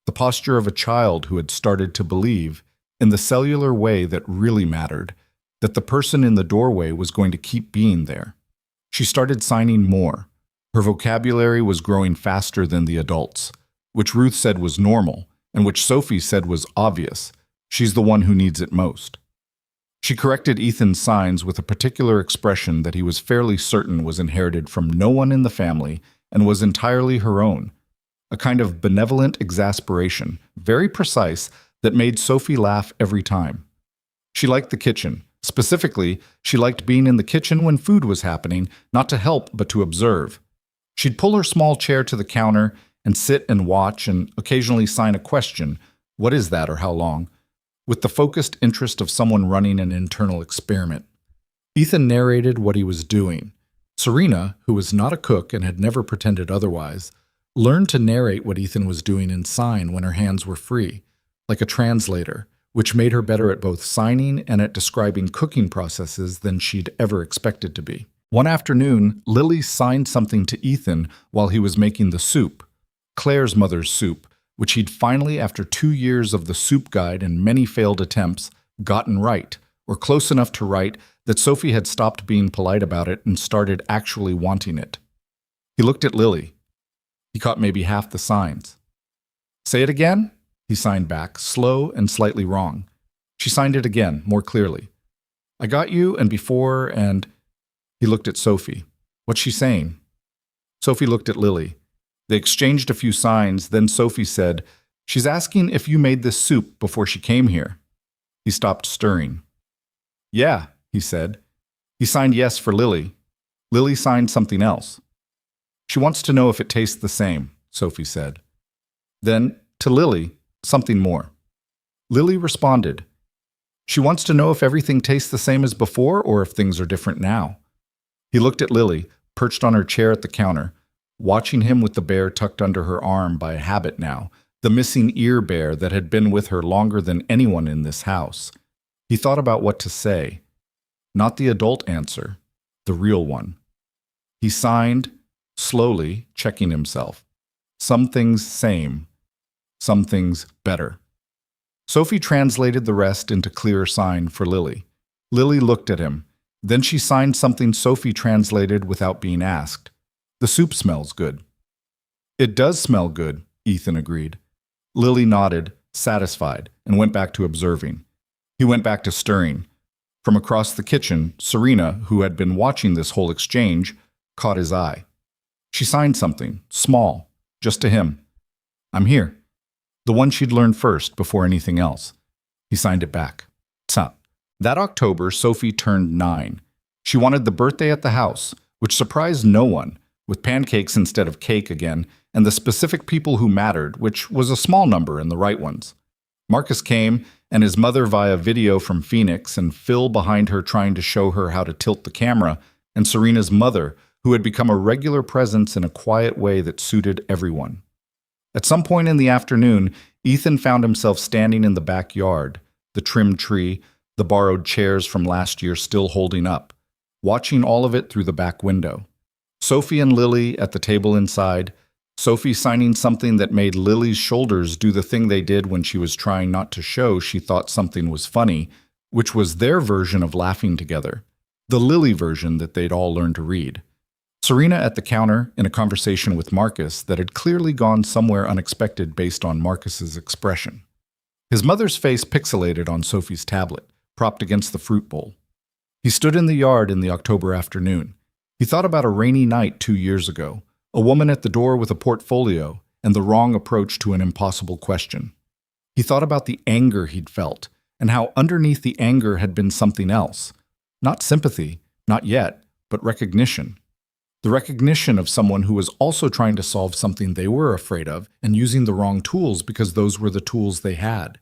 the posture of a child who had started to believe, in the cellular way that really mattered, that the person in the doorway was going to keep being there. She started signing more. Her vocabulary was growing faster than the adults, which Ruth said was normal, and which Sophie said was obvious. She's the one who needs it most. She corrected Ethan's signs with a particular expression that he was fairly certain was inherited from no one in the family and was entirely her own, a kind of benevolent exasperation, very precise, that made Sophie laugh every time. She liked the kitchen, Specifically, she liked being in the kitchen when food was happening, not to help but to observe. She'd pull her small chair to the counter and sit and watch and occasionally sign a question, "What is that or how long?" with the focused interest of someone running an internal experiment. Ethan narrated what he was doing. Serena, who was not a cook and had never pretended otherwise, learned to narrate what Ethan was doing in sign when her hands were free, like a translator, which made her better at both signing and at describing cooking processes than she'd ever expected to be. One afternoon, Lily signed something to Ethan while he was making the soup, Claire's mother's soup, which he'd finally, after 2 years of the soup guide and many failed attempts, gotten right, or close enough to right that Sophie had stopped being polite about it and started actually wanting it. He looked at Lily. He caught maybe half the signs. "Say it again?" He signed back, slow and slightly wrong. She signed it again, more clearly. "I got you, and before, and—" He looked at Sophie. "What's she saying?" Sophie looked at Lily. They exchanged a few signs, then Sophie said, "She's asking if you made this soup before she came here." He stopped stirring. "Yeah," he said. He signed yes for Lily. Lily signed something else. "She wants to know if it tastes the same," Sophie said. Then, to Lily, something more. Lily responded, "She wants to know if everything tastes the same as before or if things are different now." He looked at Lily, perched on her chair at the counter, watching him with the bear tucked under her arm by habit now, the missing ear bear that had been with her longer than anyone in this house. He thought about what to say. Not the adult answer, the real one. He signed, slowly, checking himself. Some things same, some things better. Sophie translated the rest into clearer sign for Lily. Lily looked at him. Then she signed something Sophie translated without being asked. "The soup smells good." "It does smell good," Ethan agreed. Lily nodded, satisfied, and went back to observing. He went back to stirring. From across the kitchen, Serena, who had been watching this whole exchange, caught his eye. She signed something, small, just to him. "I'm here." The one she'd learned first, before anything else. He signed it back. Tsa. That October, Sophie turned 9. She wanted the birthday at the house, which surprised no one, with pancakes instead of cake again, and the specific people who mattered, which was a small number and the right ones. Marcus came, and his mother via video from Phoenix, and Phil behind her trying to show her how to tilt the camera, and Serena's mother, who had become a regular presence in a quiet way that suited everyone. At some point in the afternoon, Ethan found himself standing in the backyard, the trimmed tree, the borrowed chairs from last year still holding up, watching all of it through the back window. Sophie and Lily at the table inside, Sophie signing something that made Lily's shoulders do the thing they did when she was trying not to show she thought something was funny, which was their version of laughing together, the Lily version that they'd all learned to read. Serena at the counter in a conversation with Marcus that had clearly gone somewhere unexpected based on Marcus's expression. His mother's face pixelated on Sophie's tablet, propped against the fruit bowl. He stood in the yard in the October afternoon. He thought about a rainy night 2 years ago, a woman at the door with a portfolio, and the wrong approach to an impossible question. He thought about the anger he'd felt, and how underneath the anger had been something else. Not sympathy, not yet, but recognition. The recognition of someone who was also trying to solve something they were afraid of and using the wrong tools because those were the tools they had.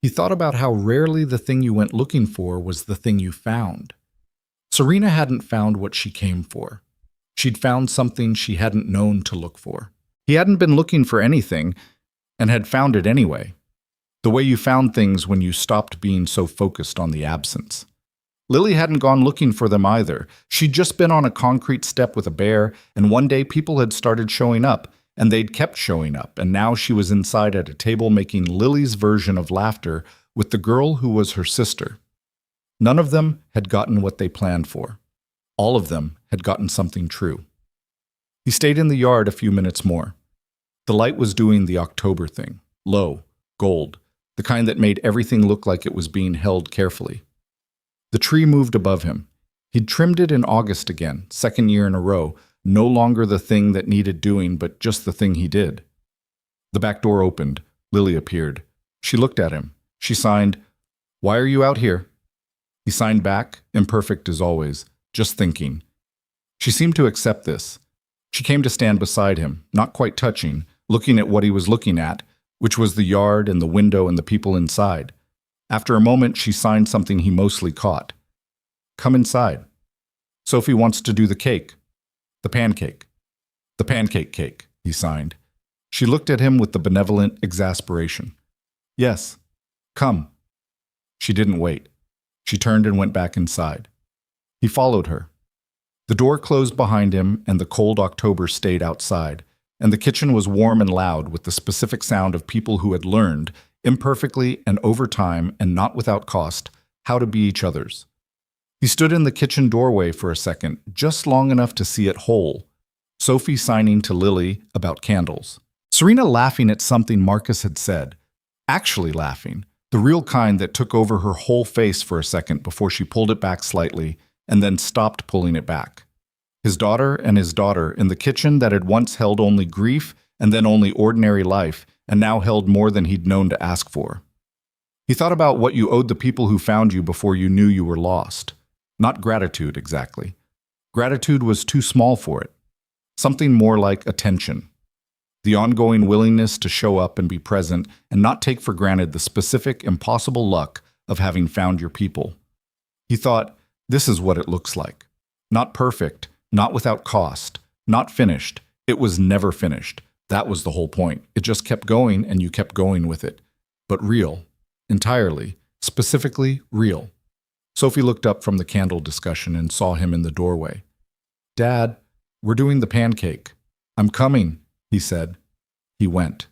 He thought about how rarely the thing you went looking for was the thing you found. Serena hadn't found what she came for. She'd found something she hadn't known to look for. He hadn't been looking for anything and had found it anyway. The way you found things when you stopped being so focused on the absence. Lily hadn't gone looking for them either. She'd just been on a concrete step with a bear, and one day people had started showing up, and they'd kept showing up, and now she was inside at a table making Lily's version of laughter with the girl who was her sister. None of them had gotten what they planned for. All of them had gotten something true. He stayed in the yard a few minutes more. The light was doing the October thing, low, gold, the kind that made everything look like it was being held carefully. The tree moved above him. He'd trimmed it in August again, 2nd year in a row, no longer the thing that needed doing, but just the thing he did. The back door opened. Lily appeared. She looked at him. She signed, "Why are you out here?" He signed back, imperfect as always, just thinking. She seemed to accept this. She came to stand beside him, not quite touching, looking at what he was looking at, which was the yard and the window and the people inside. After a moment, she signed something he mostly caught. Come inside. Sophie wants to do the cake. The pancake. The pancake cake, he signed. She looked at him with the benevolent exasperation. Yes. Come. She didn't wait. She turned and went back inside. He followed her. The door closed behind him, and the cold October stayed outside, and the kitchen was warm and loud with the specific sound of people who had learned, imperfectly and over time and not without cost, how to be each other's. He stood in the kitchen doorway for a second, just long enough to see it whole. Sophie signing to Lily about candles. Serena laughing at something Marcus had said. Actually laughing, the real kind that took over her whole face for a second before she pulled it back slightly and then stopped pulling it back. His daughter and his daughter in the kitchen that had once held only grief and then only ordinary life and now held more than he'd known to ask for. He thought about what you owed the people who found you before you knew you were lost. Not gratitude, exactly. Gratitude was too small for it. Something more like attention. The ongoing willingness to show up and be present and not take for granted the specific, impossible luck of having found your people. He thought, this is what it looks like. Not perfect, not without cost, not finished. It was never finished. That was the whole point. It just kept going and you kept going with it. But real. Entirely. Specifically real. Sophie looked up from the candle discussion and saw him in the doorway. Dad, we're doing the pancake. I'm coming, he said. He went.